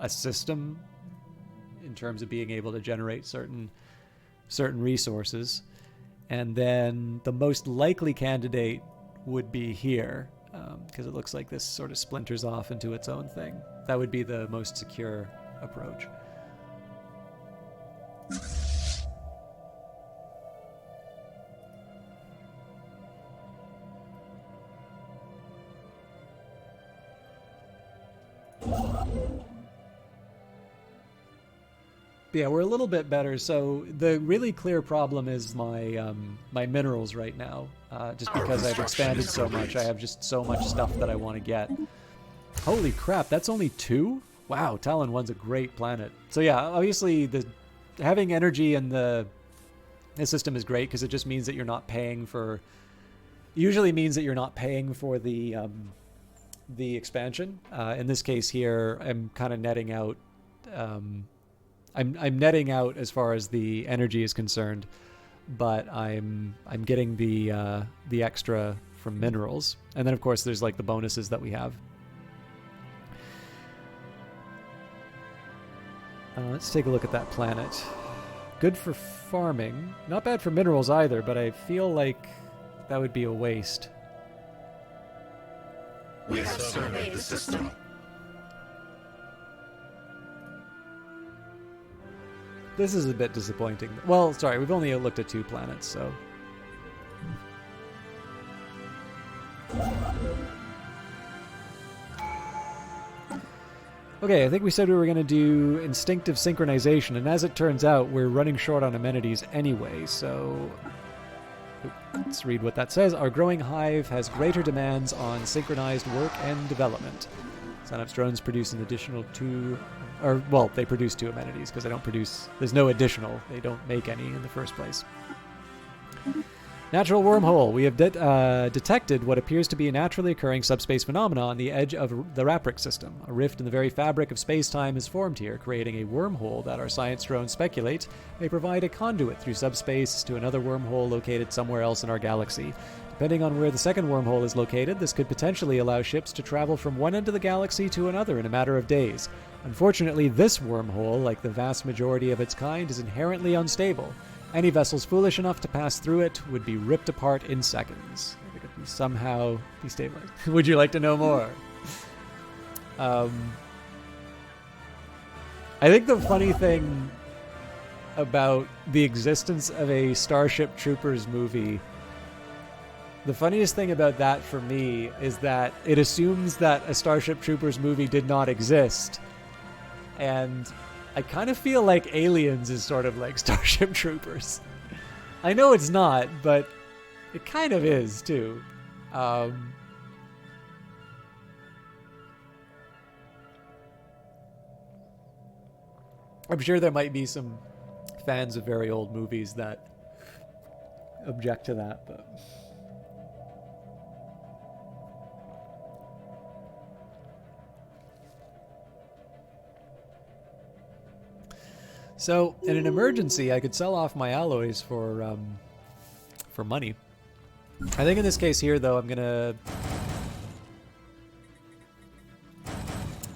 a system in terms of being able to generate certain resources, and then the most likely candidate would be here, because it looks like this sort of splinters off into its own thing. That would be the most secure approach. Yeah, we're a little bit better. So the really clear problem is my my minerals right now. Just because I've expanded so much, I have just so much stuff that I want to get. Holy crap, that's only 2? Wow, Talon 1's a great planet. So yeah, obviously having energy in the system is great because it just means that you're not paying for. Usually means that you're not paying for the expansion. In this case here, I'm kind of netting out. I'm netting out as far as the energy is concerned, but I'm getting the extra from minerals, and then of course there's like the bonuses that we have. Let's take a look at that planet. Good for farming, not bad for minerals either, but I feel like that would be a waste. We have surveyed the system. This is a bit disappointing. Well, sorry, we've only looked at 2 planets, so. Okay, I think we said we were going to do instinctive synchronization, and as it turns out, we're running short on amenities anyway, so let's read what that says. Our growing hive has greater demands on synchronized work and development. Synapse drones produce an additional 2, or, well, they produce 2 amenities, because they don't produce, there's no additional. They don't make any in the first place. Natural wormhole. We have detected what appears to be a naturally occurring subspace phenomena on the edge of the Raprick system. A rift in the very fabric of space-time is formed here, creating a wormhole that our science drones speculate may provide a conduit through subspace to another wormhole located somewhere else in our galaxy. Depending on where the second wormhole is located, this could potentially allow ships to travel from one end of the galaxy to another in a matter of days. Unfortunately, this wormhole, like the vast majority of its kind, is inherently unstable. Any vessels foolish enough to pass through it would be ripped apart in seconds. They could somehow destabilized. Would you like to know more? I think the funny thing about the existence of a Starship Troopers movie, the funniest thing about that for me is that it assumes that a Starship Troopers movie did not exist. And I kind of feel like Aliens is sort of like Starship Troopers. I know it's not, but it kind of is, too. I'm sure there might be some fans of very old movies that object to that, but... So, in an emergency, I could sell off my alloys for money. I think in this case here, though, I'm gonna...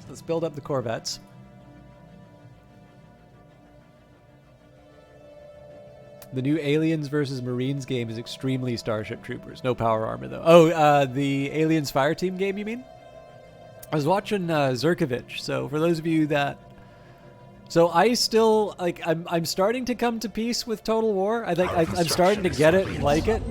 Let's build up the Corvettes. The new Aliens versus Marines game is extremely Starship Troopers. No power armor, though. Oh, the Aliens Fireteam game, you mean? I was watching Zerkovich, so for those of you that... So I still like I'm starting to come to peace with Total War. I think I'm starting to get it and like it.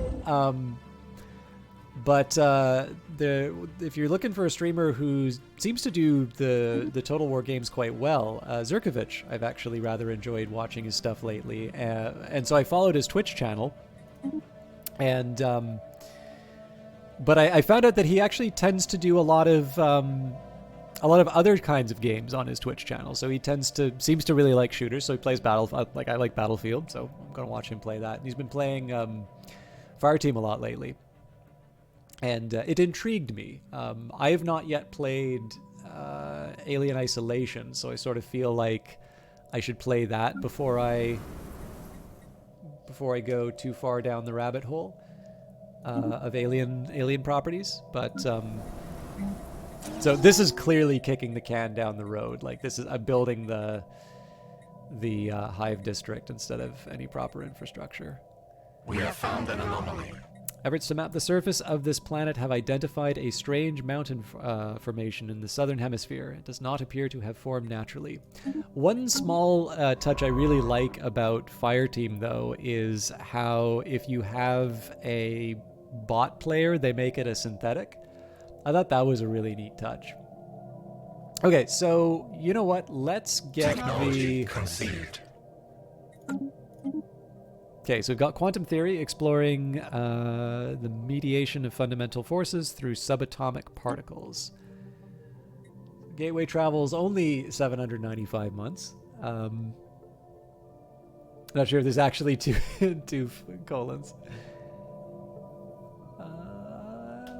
But if you're looking for a streamer who seems to do the Total War games quite well, Zerkovich, I've actually rather enjoyed watching his stuff lately, and so I followed his Twitch channel, and but I found out that he actually tends to do a lot of other kinds of games on his Twitch channel. So he seems to really like shooters. So he plays like I like Battlefield, so I'm gonna watch him play that. And he's been playing Fireteam a lot lately, and it intrigued me. I have not yet played Alien Isolation, so I sort of feel like I should play that before I go too far down the rabbit hole of alien properties. But so this is clearly kicking the can down the road. Like I'm building the Hive district instead of any proper infrastructure. We have found an anomaly. Efforts to map the surface of this planet have identified a strange mountain formation in the southern hemisphere. It does not appear to have formed naturally. One small touch I really like about Fireteam, though, is how if you have a bot player, they make it a synthetic. I thought that was a really neat touch. Okay, so you know what? Let's get Technology conceived. Okay, so we've got quantum theory exploring the mediation of fundamental forces through subatomic particles. Gateway travels only 795 months. Not sure if there's actually two colons.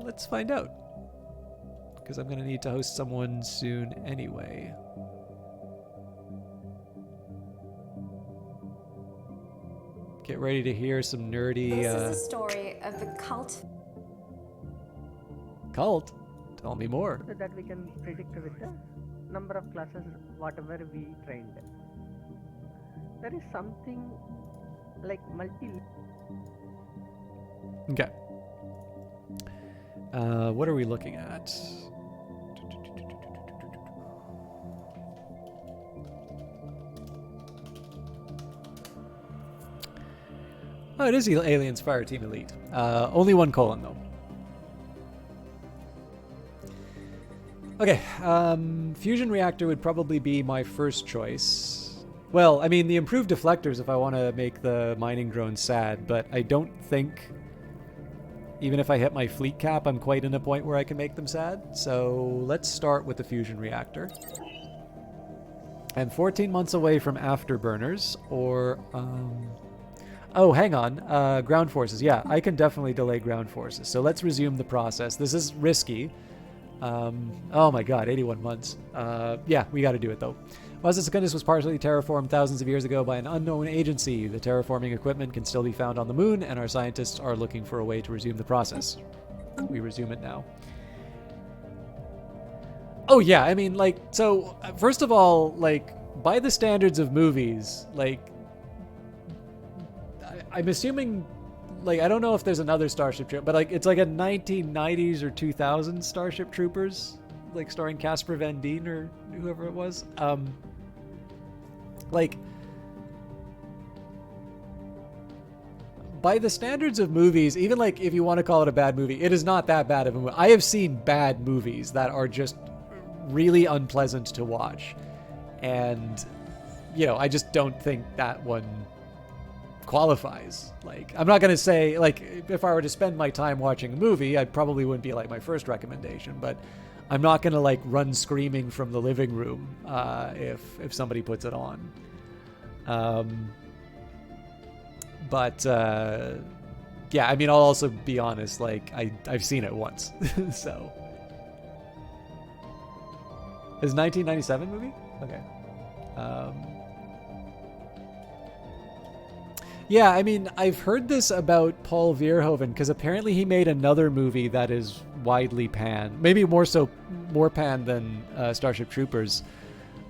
Let's find out. Because I'm going to need to host someone soon anyway. Get ready to hear some nerdy... This is the story of the cult. Cult? Tell me more. So that we can predict with the number of classes, whatever we trained. There is something like Okay. What are we looking at? Oh, it is Aliens Fire Team Elite. Only one colon, though. Okay, fusion reactor would probably be my first choice. Well, I mean, the improved deflectors if I want to make the mining drones sad, but I don't think, even if I hit my fleet cap, I'm quite in a point where I can make them sad. So let's start with the fusion reactor. I'm 14 months away from afterburners, or... Oh, hang on. Ground forces. Yeah, I can definitely delay ground forces. So let's resume the process. This is risky. Oh my god, 81 months. Yeah, we got to do it though. Moses Secundus was partially terraformed thousands of years ago by an unknown agency. The terraforming equipment can still be found on the moon, and our scientists are looking for a way to resume the process. We resume it now. Oh yeah, I mean, like, so, first of all, like, by the standards of movies, like, I'm assuming, like, I don't know if there's another Starship Trooper, but, like, it's like a 1990s or 2000s Starship Troopers, like, starring Casper Van Dien or whoever it was. Like, by the standards of movies, even, like, if you want to call it a bad movie, it is not that bad of a movie. I have seen bad movies that are just really unpleasant to watch. And, you know, I just don't think that one qualifies. Like, I'm not going to say, like, if I were to spend my time watching a movie, I probably wouldn't be like my first recommendation, but I'm not going to like run screaming from the living room if somebody puts it on. But yeah, I mean, I'll also be honest, like, I've seen it once. So is 1997 movie? Okay. Yeah, I mean, I've heard this about Paul Verhoeven because apparently he made another movie that is widely panned, maybe more panned than Starship Troopers.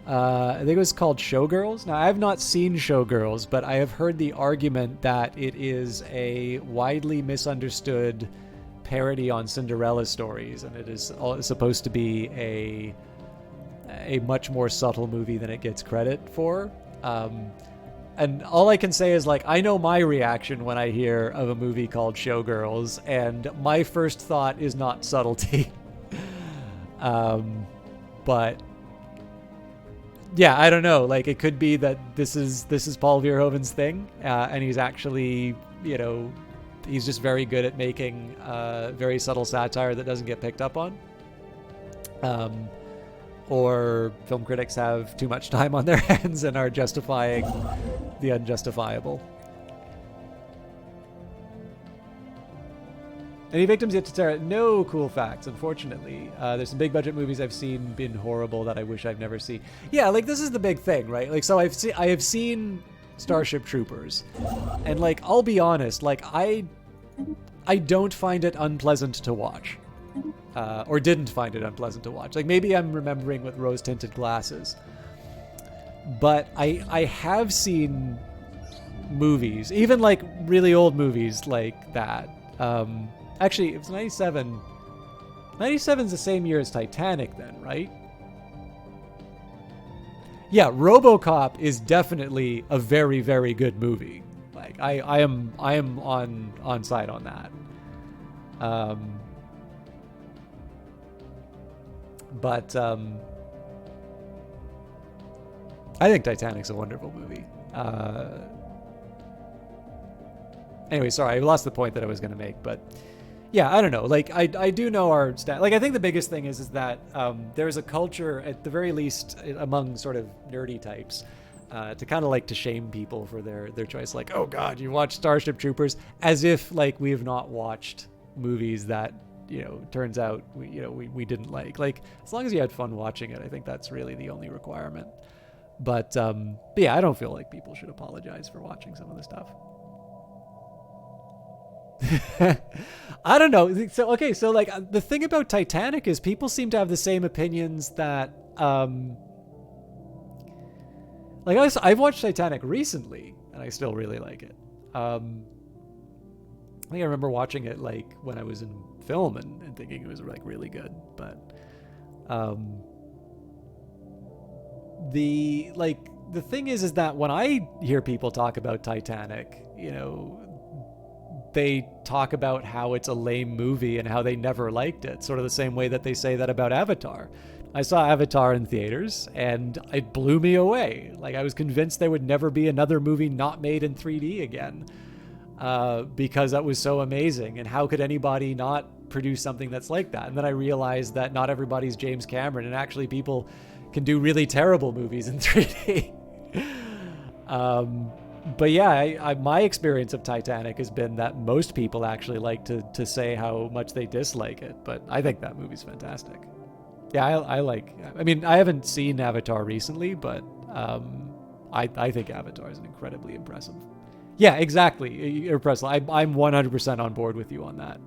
I think it was called Showgirls. Now, I have not seen Showgirls, but I have heard the argument that it is a widely misunderstood parody on Cinderella stories, and it is supposed to be a much more subtle movie than it gets credit for. And all I can say is, like, I know my reaction when I hear of a movie called Showgirls, and my first thought is not subtlety. But yeah, I don't know. Like, it could be that this is Paul Verhoeven's thing, and he's actually, you know, he's just very good at making very subtle satire that doesn't get picked up on. Or film critics have too much time on their hands and are justifying the unjustifiable. Any victims yet to Terra? No cool facts, unfortunately. There's some big budget movies I've seen been horrible that I wish I've never seen. Yeah, like, this is the big thing, right? Like, so I have seen Starship Troopers, and, like, I'll be honest, like, I don't find it unpleasant to watch. Or didn't find it unpleasant to watch. Like, maybe I'm remembering with rose-tinted glasses. But I have seen movies, even, like, really old movies like that. Actually, it was 97. 97's the same year as Titanic then, right? Yeah, RoboCop is definitely a very, very good movie. Like, I am on side on that. But I think Titanic's a wonderful movie. Anyway, sorry, I lost the point that I was going to make, but yeah, I don't know. Like, I do know our like, I think the biggest thing is that there's a culture, at the very least, among sort of nerdy types, to kind of like to shame people for their choice. Like, oh God, you watched Starship Troopers, as if like we have not watched movies that, you know, turns out we didn't like. Like, as long as you had fun watching it, I think that's really the only requirement. But yeah, I don't feel like people should apologize for watching some of the stuff. I don't know. So okay, so like the thing about Titanic is people seem to have the same opinions that like I've watched Titanic recently and I still really like it. I think I remember watching it like when I was in film and thinking it was like really good, but the thing is that when I hear people talk about Titanic, you know, they talk about how it's a lame movie and how they never liked it, sort of the same way that they say that about Avatar. I saw Avatar in theaters and it blew me away. Like, I was convinced there would never be another movie not made in 3D again, because that was so amazing. And how could anybody not produce something that's like that? And then I realized that not everybody's James Cameron, and actually people can do really terrible movies in 3D. But yeah, my experience of Titanic has been that most people actually like to say how much they dislike it, but I think that movie's fantastic. Yeah, I mean, I haven't seen Avatar recently, but I think Avatar is an incredibly impressive. Yeah, exactly. Impressive. I'm 100% on board with you on that.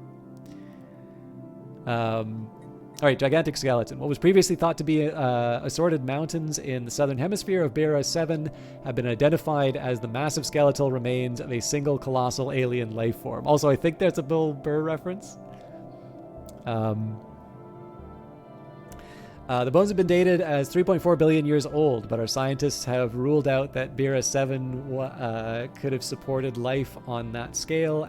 All right, gigantic skeleton. What was previously thought to be assorted mountains in the southern hemisphere of Bera 7 have been identified as the massive skeletal remains of a single colossal alien life form. Also, I think there's a Bill Burr reference. The bones have been dated as 3.4 billion years old, but our scientists have ruled out that Bera 7 could have supported life on that scale.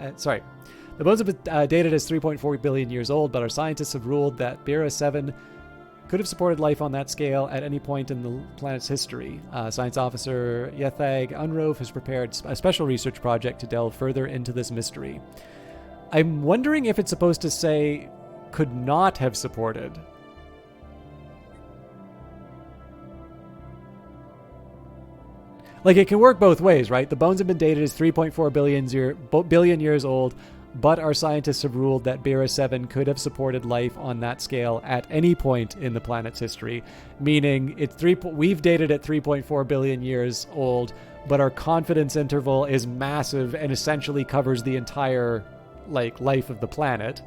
The bones have been dated as 3.4 billion years old, but our scientists have ruled that Bera 7 could have supported life on that scale at any point in the planet's history. Science officer Yethag Unrove has prepared a special research project to delve further into this mystery. I'm wondering if it's supposed to say could not have supported. Like, it can work both ways, right? The bones have been dated as 3.4 billion years old, but our scientists have ruled that Bera 7 could have supported life on that scale at any point in the planet's history, meaning we've dated at 3.4 billion years old, but our confidence interval is massive and essentially covers the entire life of the planet.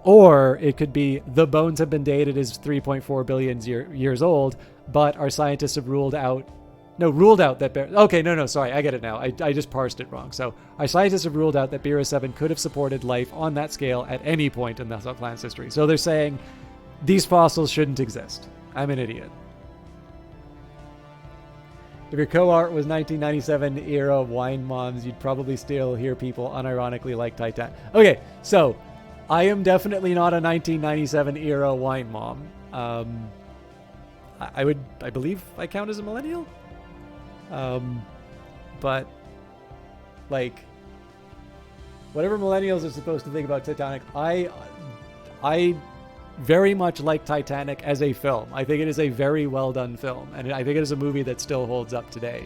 Or it could be the bones have been dated as 3.4 billion years old, but our scientists have ruled out that sorry, I get it now. I just parsed it wrong. So our scientists have ruled out that Bera 7 could have supported life on that scale at any point in the planet's history. So they're saying these fossils shouldn't exist. I'm an idiot. If your co-art was 1997 era wine moms, you'd probably still hear people unironically like Titanic. Okay, so I am definitely not a 1997 era wine mom. I believe I count as a millennial. But like, whatever millennials are supposed to think about Titanic, I very much like Titanic as a film. I think it is a very well done film, and I think it is a movie that still holds up today.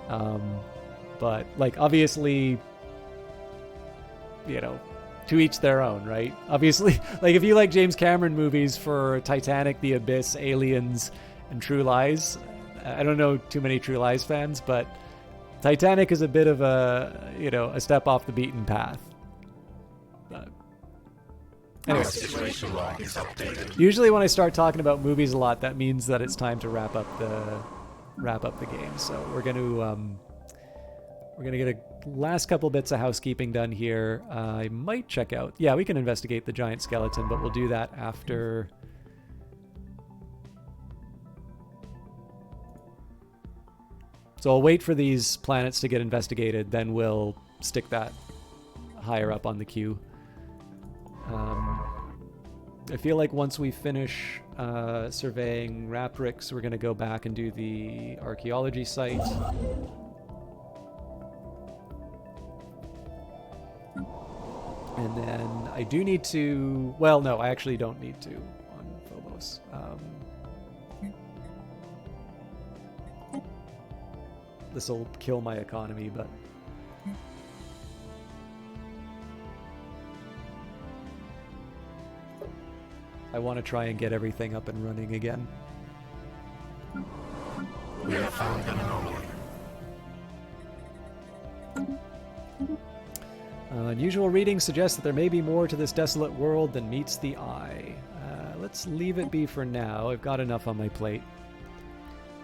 But like, obviously, you know, to each their own, right? Obviously, like, if you like James Cameron movies for Titanic, The Abyss, Aliens, and True Lies, I don't know too many True Lies fans, but Titanic is a bit of a step off the beaten path. Anyway, Situation log is updated. usually when I start talking about movies a lot, that means that it's time to wrap up the game. So we're gonna get a last couple bits of housekeeping done here. I might check out. Yeah, we can investigate the giant skeleton, but we'll do that after. So I'll wait for these planets to get investigated, then we'll stick that higher up on the queue. I feel like once we finish surveying Raprix, we're going to go back and do the archaeology site. And then I do need to... Well, no, I actually don't need to on Phobos. This will kill my economy, but... I want to try and get everything up and running again. We have found an anomaly. Unusual readings suggest that there may be more to this desolate world than meets the eye. Let's leave it be for now. I've got enough on my plate.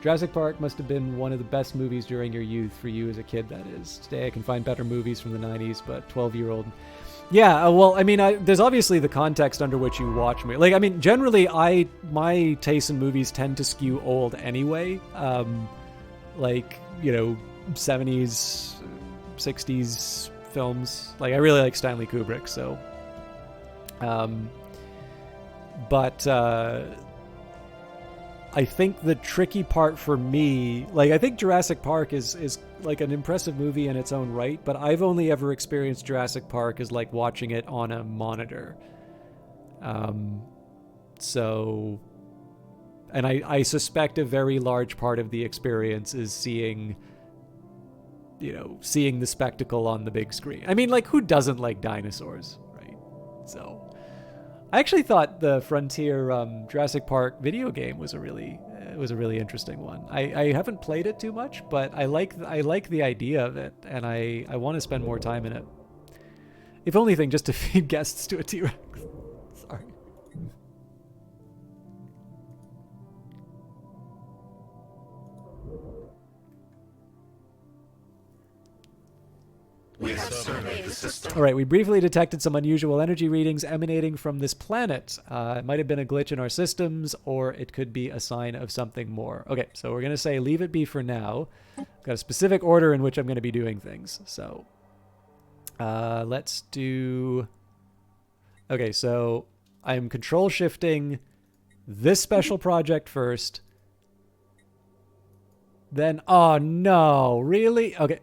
Jurassic Park must have been one of the best movies during your youth, for you as a kid, that is. Today I can find better movies from the 90s, but 12-year-old... Yeah, well, I mean, there's obviously the context under which you watch me. Like, I mean, generally, my tastes in movies tend to skew old anyway. Like, you know, 70s, 60s films. Like, I really like Stanley Kubrick, so... But I think the tricky part for me, like, I think Jurassic Park is like an impressive movie in its own right, but I've only ever experienced Jurassic Park as like watching it on a monitor. So, and I suspect a very large part of the experience is seeing the spectacle on the big screen. I mean, like, who doesn't like dinosaurs, right? So, I actually thought the Frontier Jurassic Park video game was a really interesting one. I haven't played it too much, but I like the idea of it, and I want to spend more time in it. If only thing just to feed guests to a T-Rex. Sorry. We have surveyed the system. All right, we briefly detected some unusual energy readings emanating from this planet. It might have been a glitch in our systems, or it could be a sign of something more. Okay, so we're going to say leave it be for now. I've got a specific order in which I'm going to be doing things. So let's do... Okay, so I'm control shifting this special project first. Then, oh no, really? Okay.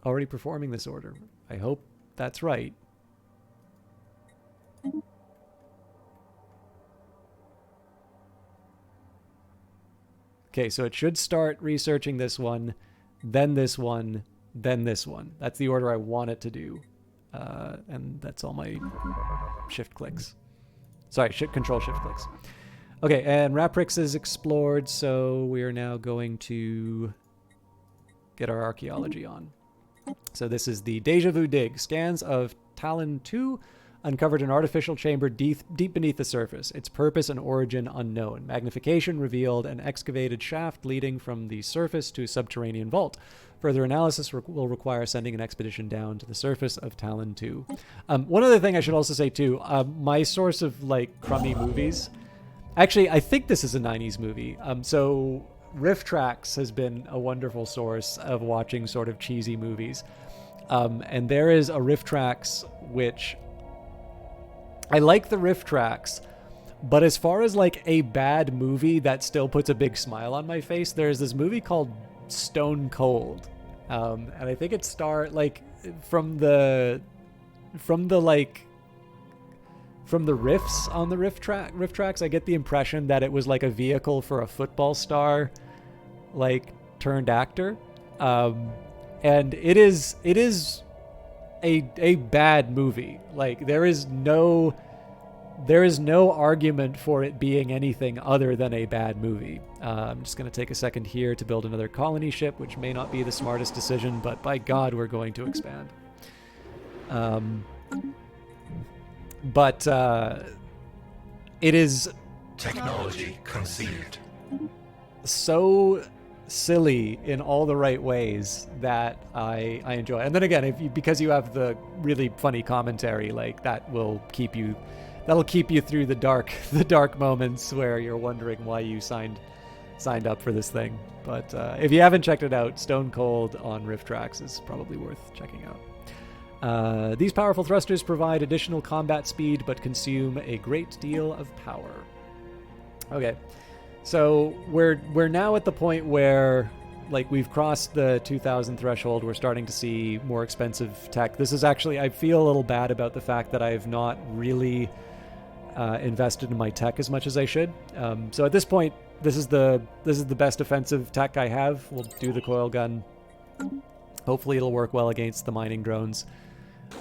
Already performing this order. I hope that's right. Okay, so it should start researching this one, then this one, then this one. That's the order I want it to do. And that's all my shift clicks. Sorry, control shift clicks. Okay, and Raprix is explored, so we are now going to get our archaeology on. So this is the Deja Vu Dig. Scans of Talon 2 uncovered an artificial chamber deep beneath the surface. Its purpose and origin unknown. Magnification revealed an excavated shaft leading from the surface to a subterranean vault. Further analysis will require sending an expedition down to the surface of Talon 2. One other thing I should also say too, my source of like crummy movies, actually I think this is a 90s movie. So Riff Tracks has been a wonderful source of watching sort of cheesy movies. And there is a Riff Tracks which I like the Riff Tracks, but as far as like a bad movie that still puts a big smile on my face, there's this movie called Stone Cold. And I think it like from the riffs on the riff tracks, I get the impression that it was like a vehicle for a football star, like turned actor. And it is a bad movie. Like there is no argument for it being anything other than a bad movie. I'm just going to take a second here to build another colony ship, which may not be the smartest decision, but by God, we're going to expand. But it is Technology conceived. so silly in all the right ways that I enjoy. And then again, because you have the really funny commentary, like that'll keep you through the dark moments where you're wondering why you signed up for this thing. But if you haven't checked it out, Stone Cold on Riff Tracks is probably worth checking out. These powerful thrusters provide additional combat speed, but consume a great deal of power. Okay, so we're now at the point where like we've crossed the 2,000 threshold. We're starting to see more expensive tech. This is actually, I feel a little bad about the fact that I've not really invested in my tech as much as I should. So at this point, this is the best offensive tech I have. We'll do the coil gun. Hopefully it'll work well against the mining drones.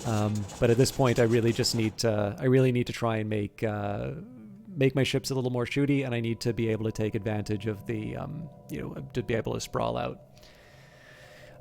But at this point, I really just need to. I really need to try and make my ships a little more shooty, and I need to be able to take advantage of the, to be able to sprawl out.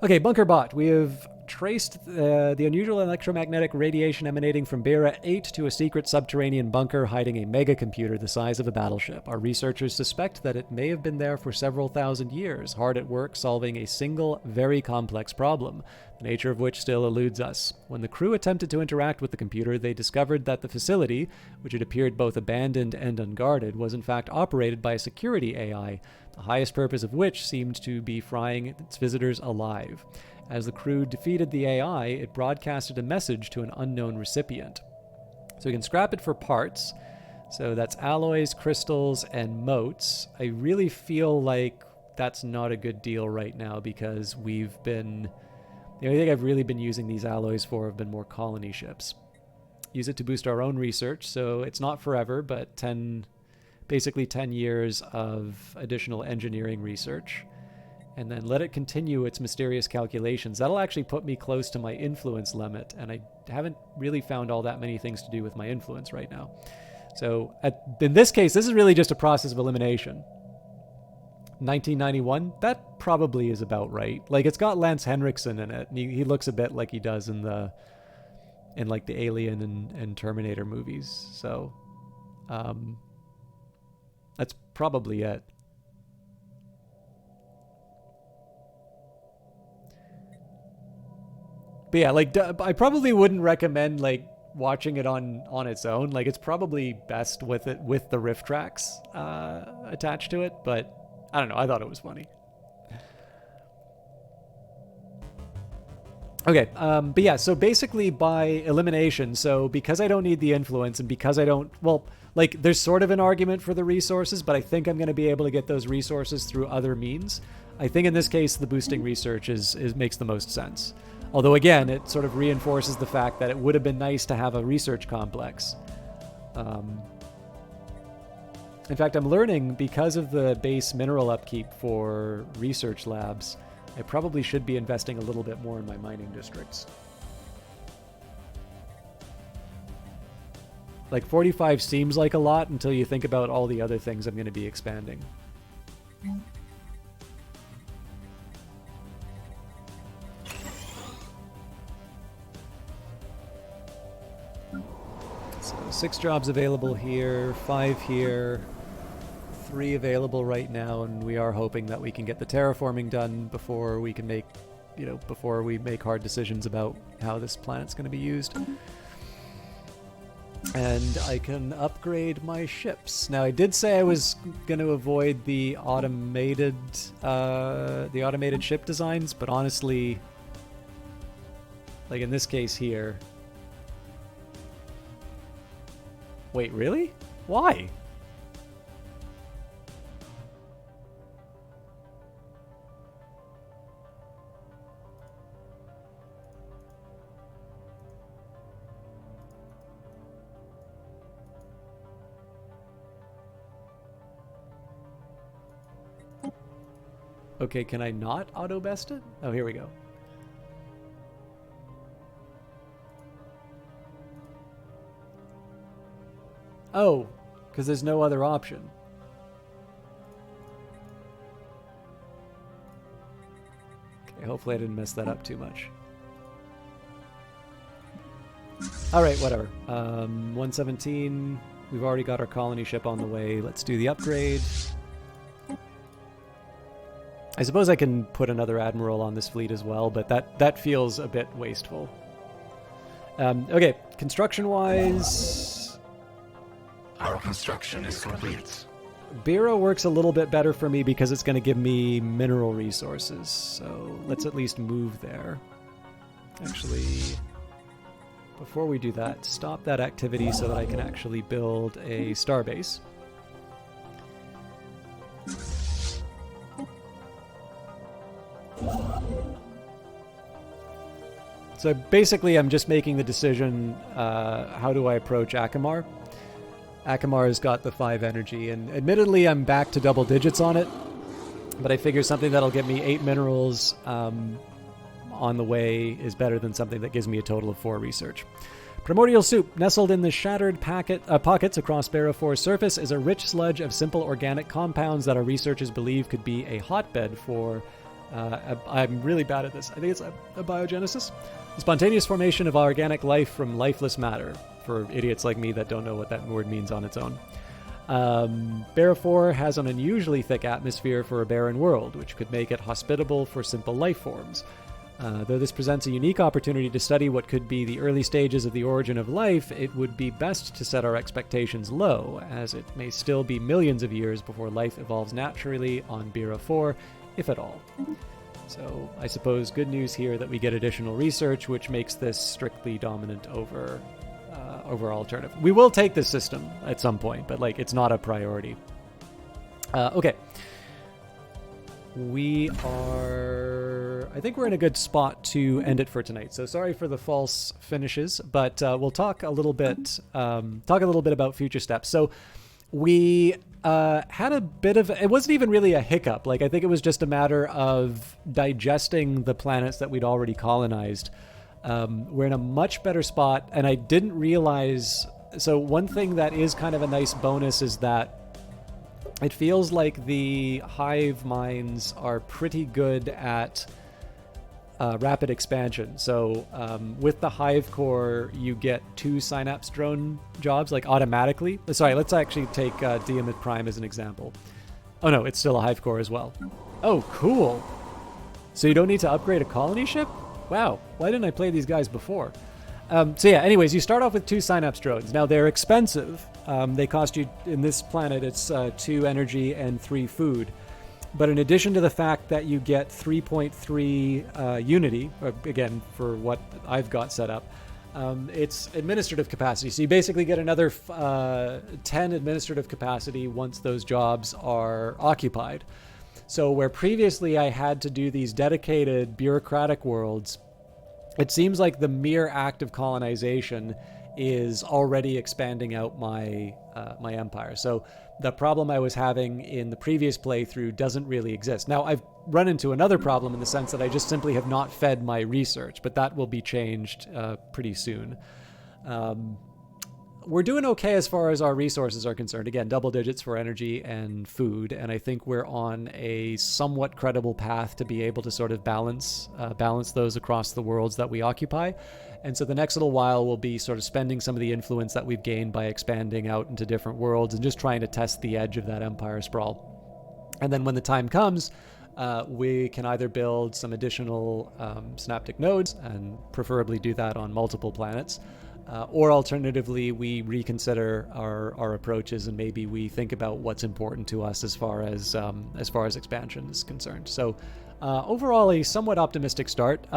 Okay, bunker bot. We have traced the unusual electromagnetic radiation emanating from Bera 8 to a secret subterranean bunker hiding a mega computer the size of a battleship. Our researchers suspect that it may have been there for several thousand years, hard at work solving a single, very complex problem, the nature of which still eludes us. When the crew attempted to interact with the computer, they discovered that the facility, which had appeared both abandoned and unguarded, was in fact operated by a security AI, the highest purpose of which seemed to be frying its visitors alive. As the crew defeated the AI, it broadcasted a message to an unknown recipient. So we can scrap it for parts. So that's alloys, crystals, and motes. I really feel like that's not a good deal right now because we've been... The only thing I've really been using these alloys for have been more colony ships. Use it to boost our own research, so it's not forever, but basically 10 years of additional engineering research. And then let it continue its mysterious calculations. That'll actually put me close to my influence limit, and I haven't really found all that many things to do with my influence right now. So in this case, this is really just a process of elimination. 1991, that probably is about right. Like, it's got Lance Henriksen in it, and he looks a bit like he does in like the Alien and Terminator movies. So that's probably it. But yeah, like, I probably wouldn't recommend like watching it on its own. Like, it's probably best with the riff tracks attached to it. But I don't know. I thought it was funny. Okay, but yeah. So basically, by elimination. So because I don't need the influence, and because I don't, well, like, there's sort of an argument for the resources, but I think I'm going to be able to get those resources through other means. I think in this case, the boosting research makes the most sense. Although, again, it sort of reinforces the fact that it would have been nice to have a research complex. In fact, I'm learning, because of the base mineral upkeep for research labs, I probably should be investing a little bit more in my mining districts. Like, 45 seems like a lot until you think about all the other things I'm going to be expanding. So 6 jobs available here, 5 here, 3 available right now, and we are hoping that we can get the terraforming done before we can make, before we make hard decisions about how this planet's going to be used. And I can upgrade my ships. Now, I did say I was going to avoid the automated ship designs, but honestly, like in this case here. Wait, really? Why? Okay, can I not auto-best it? Oh, here we go. Oh, because there's no other option. Okay, hopefully I didn't mess that up too much. Alright, whatever. 117. We've already got our colony ship on the way. Let's do the upgrade. I suppose I can put another admiral on this fleet as well, but that feels a bit wasteful. Okay, construction-wise... Our construction is complete. Bira works a little bit better for me because it's going to give me mineral resources, so let's at least move there. Actually, before we do that, stop that activity so that I can actually build a starbase. So basically, I'm just making the decision, how do I approach Akamar? Akamar's got the 5 energy, and admittedly, I'm back to double digits on it, but I figure something that'll get me 8 minerals on the way is better than something that gives me a total of 4 research. Primordial soup, nestled in the shattered pockets across Bara 4's surface, is a rich sludge of simple organic compounds that our researchers believe could be a hotbed for... I'm really bad at this. I think it's a biogenesis. The spontaneous formation of organic life from lifeless matter, for idiots like me that don't know what that word means on its own. Bara 4 has an unusually thick atmosphere for a barren world, which could make it hospitable for simple life forms. Though this presents a unique opportunity to study what could be the early stages of the origin of life, it would be best to set our expectations low, as it may still be millions of years before life evolves naturally on Bara 4, if at all. So I suppose good news here that we get additional research, which makes this strictly dominant over alternative. We will take this system at some point, but it's not a priority. Okay. I think we're in a good spot to end it for tonight. So sorry for the false finishes, but we'll talk a little bit about future steps. So we had a bit of, it wasn't even really a hiccup. I think it was just a matter of digesting the planets that we'd already colonized. We're in a much better spot, and I didn't realize. So one thing that is kind of a nice bonus is that it feels like the hive minds are pretty good at rapid expansion. So with the hive core, you get 2 synapse drone jobs automatically. Sorry, let's actually take Diamond Prime as an example. Oh no, it's still a hive core as well. Oh, cool. So you don't need to upgrade a colony ship? Wow, why didn't I play these guys before? So yeah, anyways, you start off with 2 synapse drones. Now, they're expensive. They cost you, in this planet, it's 2 energy and 3 food. But in addition to the fact that you get 3.3 unity, again, for what I've got set up, it's administrative capacity. So you basically get another 10 administrative capacity once those jobs are occupied. So where previously I had to do these dedicated bureaucratic worlds, it seems like the mere act of colonization is already expanding out my my empire. So the problem I was having in the previous playthrough doesn't really exist. Now, I've run into another problem in the sense that I just simply have not fed my research, but that will be changed pretty soon. We're doing okay as far as our resources are concerned. Again, double digits for energy and food, and I think we're on a somewhat credible path to be able to sort of balance those across the worlds that we occupy. And so the next little while will be sort of spending some of the influence that we've gained by expanding out into different worlds and just trying to test the edge of that empire sprawl. And then when the time comes, we can either build some additional synaptic nodes, and preferably do that on multiple planets, or alternatively, we reconsider our approaches, and maybe we think about what's important to us as far as expansion is concerned. So overall, a somewhat optimistic start.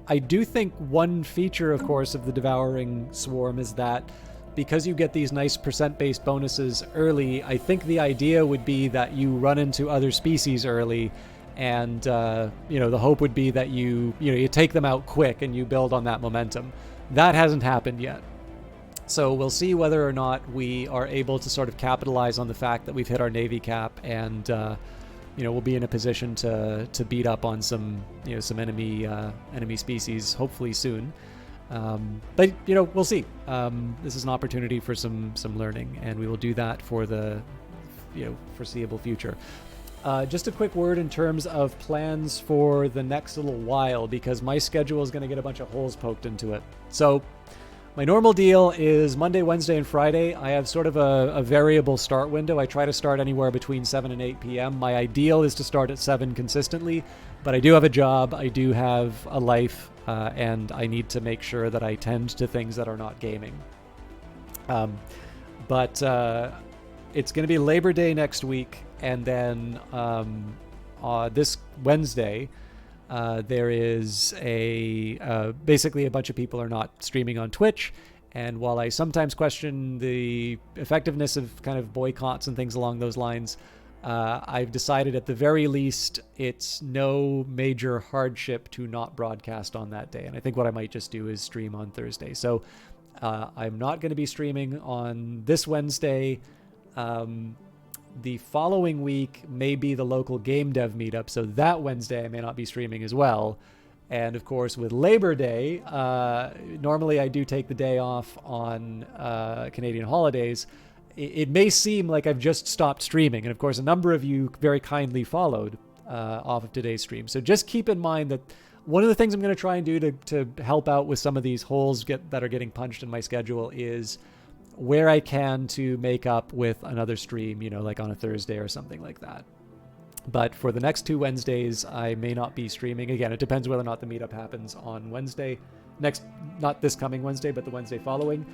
I do think one feature, of course, of the Devouring Swarm is that because you get these nice percent-based bonuses early, I think the idea would be that you run into other species early, and the hope would be that you take them out quick and you build on that momentum. That hasn't happened yet. So we'll see whether or not we are able to sort of capitalize on the fact that we've hit our Navy cap, and we'll be in a position to beat up on some enemy species hopefully soon. But we'll see. This is an opportunity for some learning, and we will do that for the foreseeable future. Just a quick word in terms of plans for the next little while, because my schedule is going to get a bunch of holes poked into it. So my normal deal is Monday, Wednesday, and Friday. I have sort of a variable start window. I try to start anywhere between 7 and 8 p.m. My ideal is to start at 7 consistently, but I do have a job, I do have a life, and I need to make sure that I tend to things that are not gaming. But it's going to be Labor Day next week, and then this Wednesday, there is basically a bunch of people are not streaming on Twitch, and while I sometimes question the effectiveness of kind of boycotts and things along those lines, I've decided at the very least it's no major hardship to not broadcast on that day. And I think what I might just do is stream on Thursday. So I'm not going to be streaming on this Wednesday. The following week may be the local game dev meetup. So that Wednesday I may not be streaming as well. And of course, with Labor Day, normally I do take the day off on Canadian holidays. It may seem like I've just stopped streaming. And of course, a number of you very kindly followed off of today's stream. So just keep in mind that one of the things I'm going to try and do to help out with some of these holes that are getting punched in my schedule is where I can to make up with another stream, like on a Thursday or something like that. But for the next 2 Wednesdays, I may not be streaming. Again, it depends whether or not the meetup happens on Wednesday. Not this coming Wednesday, but the Wednesday following.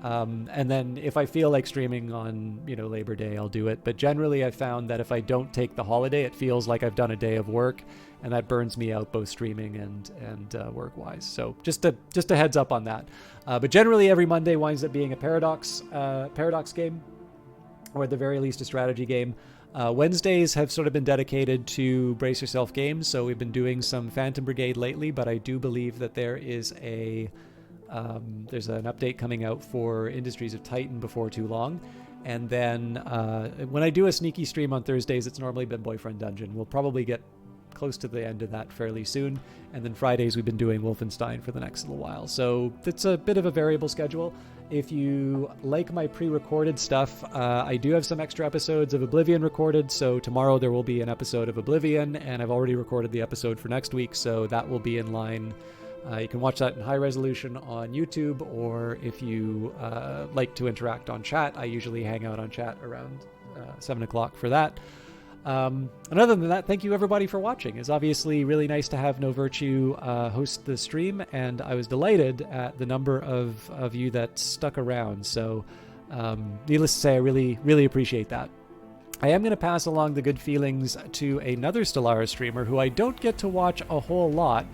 And then if I feel like streaming on, Labor Day, I'll do it. But generally, I found that if I don't take the holiday, it feels like I've done a day of work, and that burns me out both streaming and work-wise. So just a heads up on that. But generally, every Monday winds up being a paradox game, or at the very least, a strategy game. Wednesdays have sort of been dedicated to Brace Yourself games, so we've been doing some Phantom Brigade lately, but I do believe that there is there's an update coming out for Industries of Titan before too long. And then when I do a sneaky stream on Thursdays, it's normally been Boyfriend Dungeon. We'll probably get close to the end of that fairly soon. And then Fridays, we've been doing Wolfenstein for the next little while. So it's a bit of a variable schedule. If you like my pre-recorded stuff, I do have some extra episodes of Oblivion recorded. So tomorrow there will be an episode of Oblivion, and I've already recorded the episode for next week. So that will be in line. You can watch that in high resolution on YouTube, or if you like to interact on chat, I usually hang out on chat around 7 o'clock for that. And other than that, thank you everybody for watching. It's obviously really nice to have No Virtue host the stream, and I was delighted at the number of you that stuck around. So needless to say, I really, really appreciate that. I am going to pass along the good feelings to another Stellaris streamer who I don't get to watch a whole lot.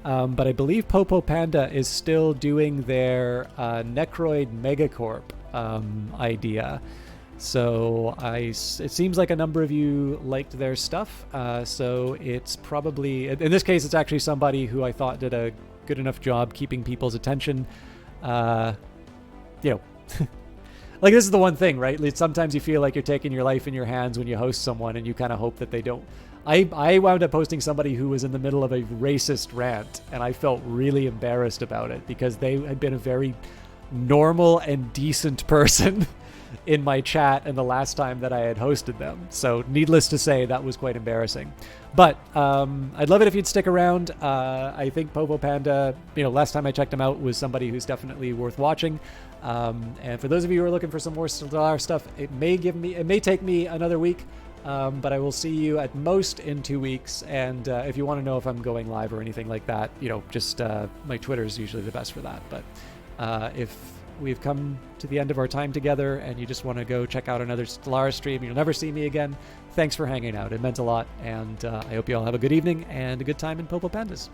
But I believe Popo Panda is still doing their Necroid Megacorp idea. So it seems like a number of you liked their stuff. So it's probably, in this case, it's actually somebody who I thought did a good enough job keeping people's attention. Like, this is the one thing, right? Sometimes you feel like you're taking your life in your hands when you host someone, and you kind of hope that they don't. I wound up hosting somebody who was in the middle of a racist rant, and I felt really embarrassed about it because they had been a very normal and decent person in my chat and the last time that I had hosted them. So needless to say, that was quite embarrassing. But I'd love it if you'd stick around. I think Popo Panda, last time I checked him out, was somebody who's definitely worth watching. And for those of you who are looking for some more Stellaris stuff, it may take me another week. But I will see you at most in 2 weeks. And if you want to know if I'm going live or anything like that, just my Twitter is usually the best for that. But if we've come to the end of our time together and you just want to go check out another Stellaris stream, you'll never see me again. Thanks for hanging out. It meant a lot. And I hope you all have a good evening and a good time in Popo Pandas.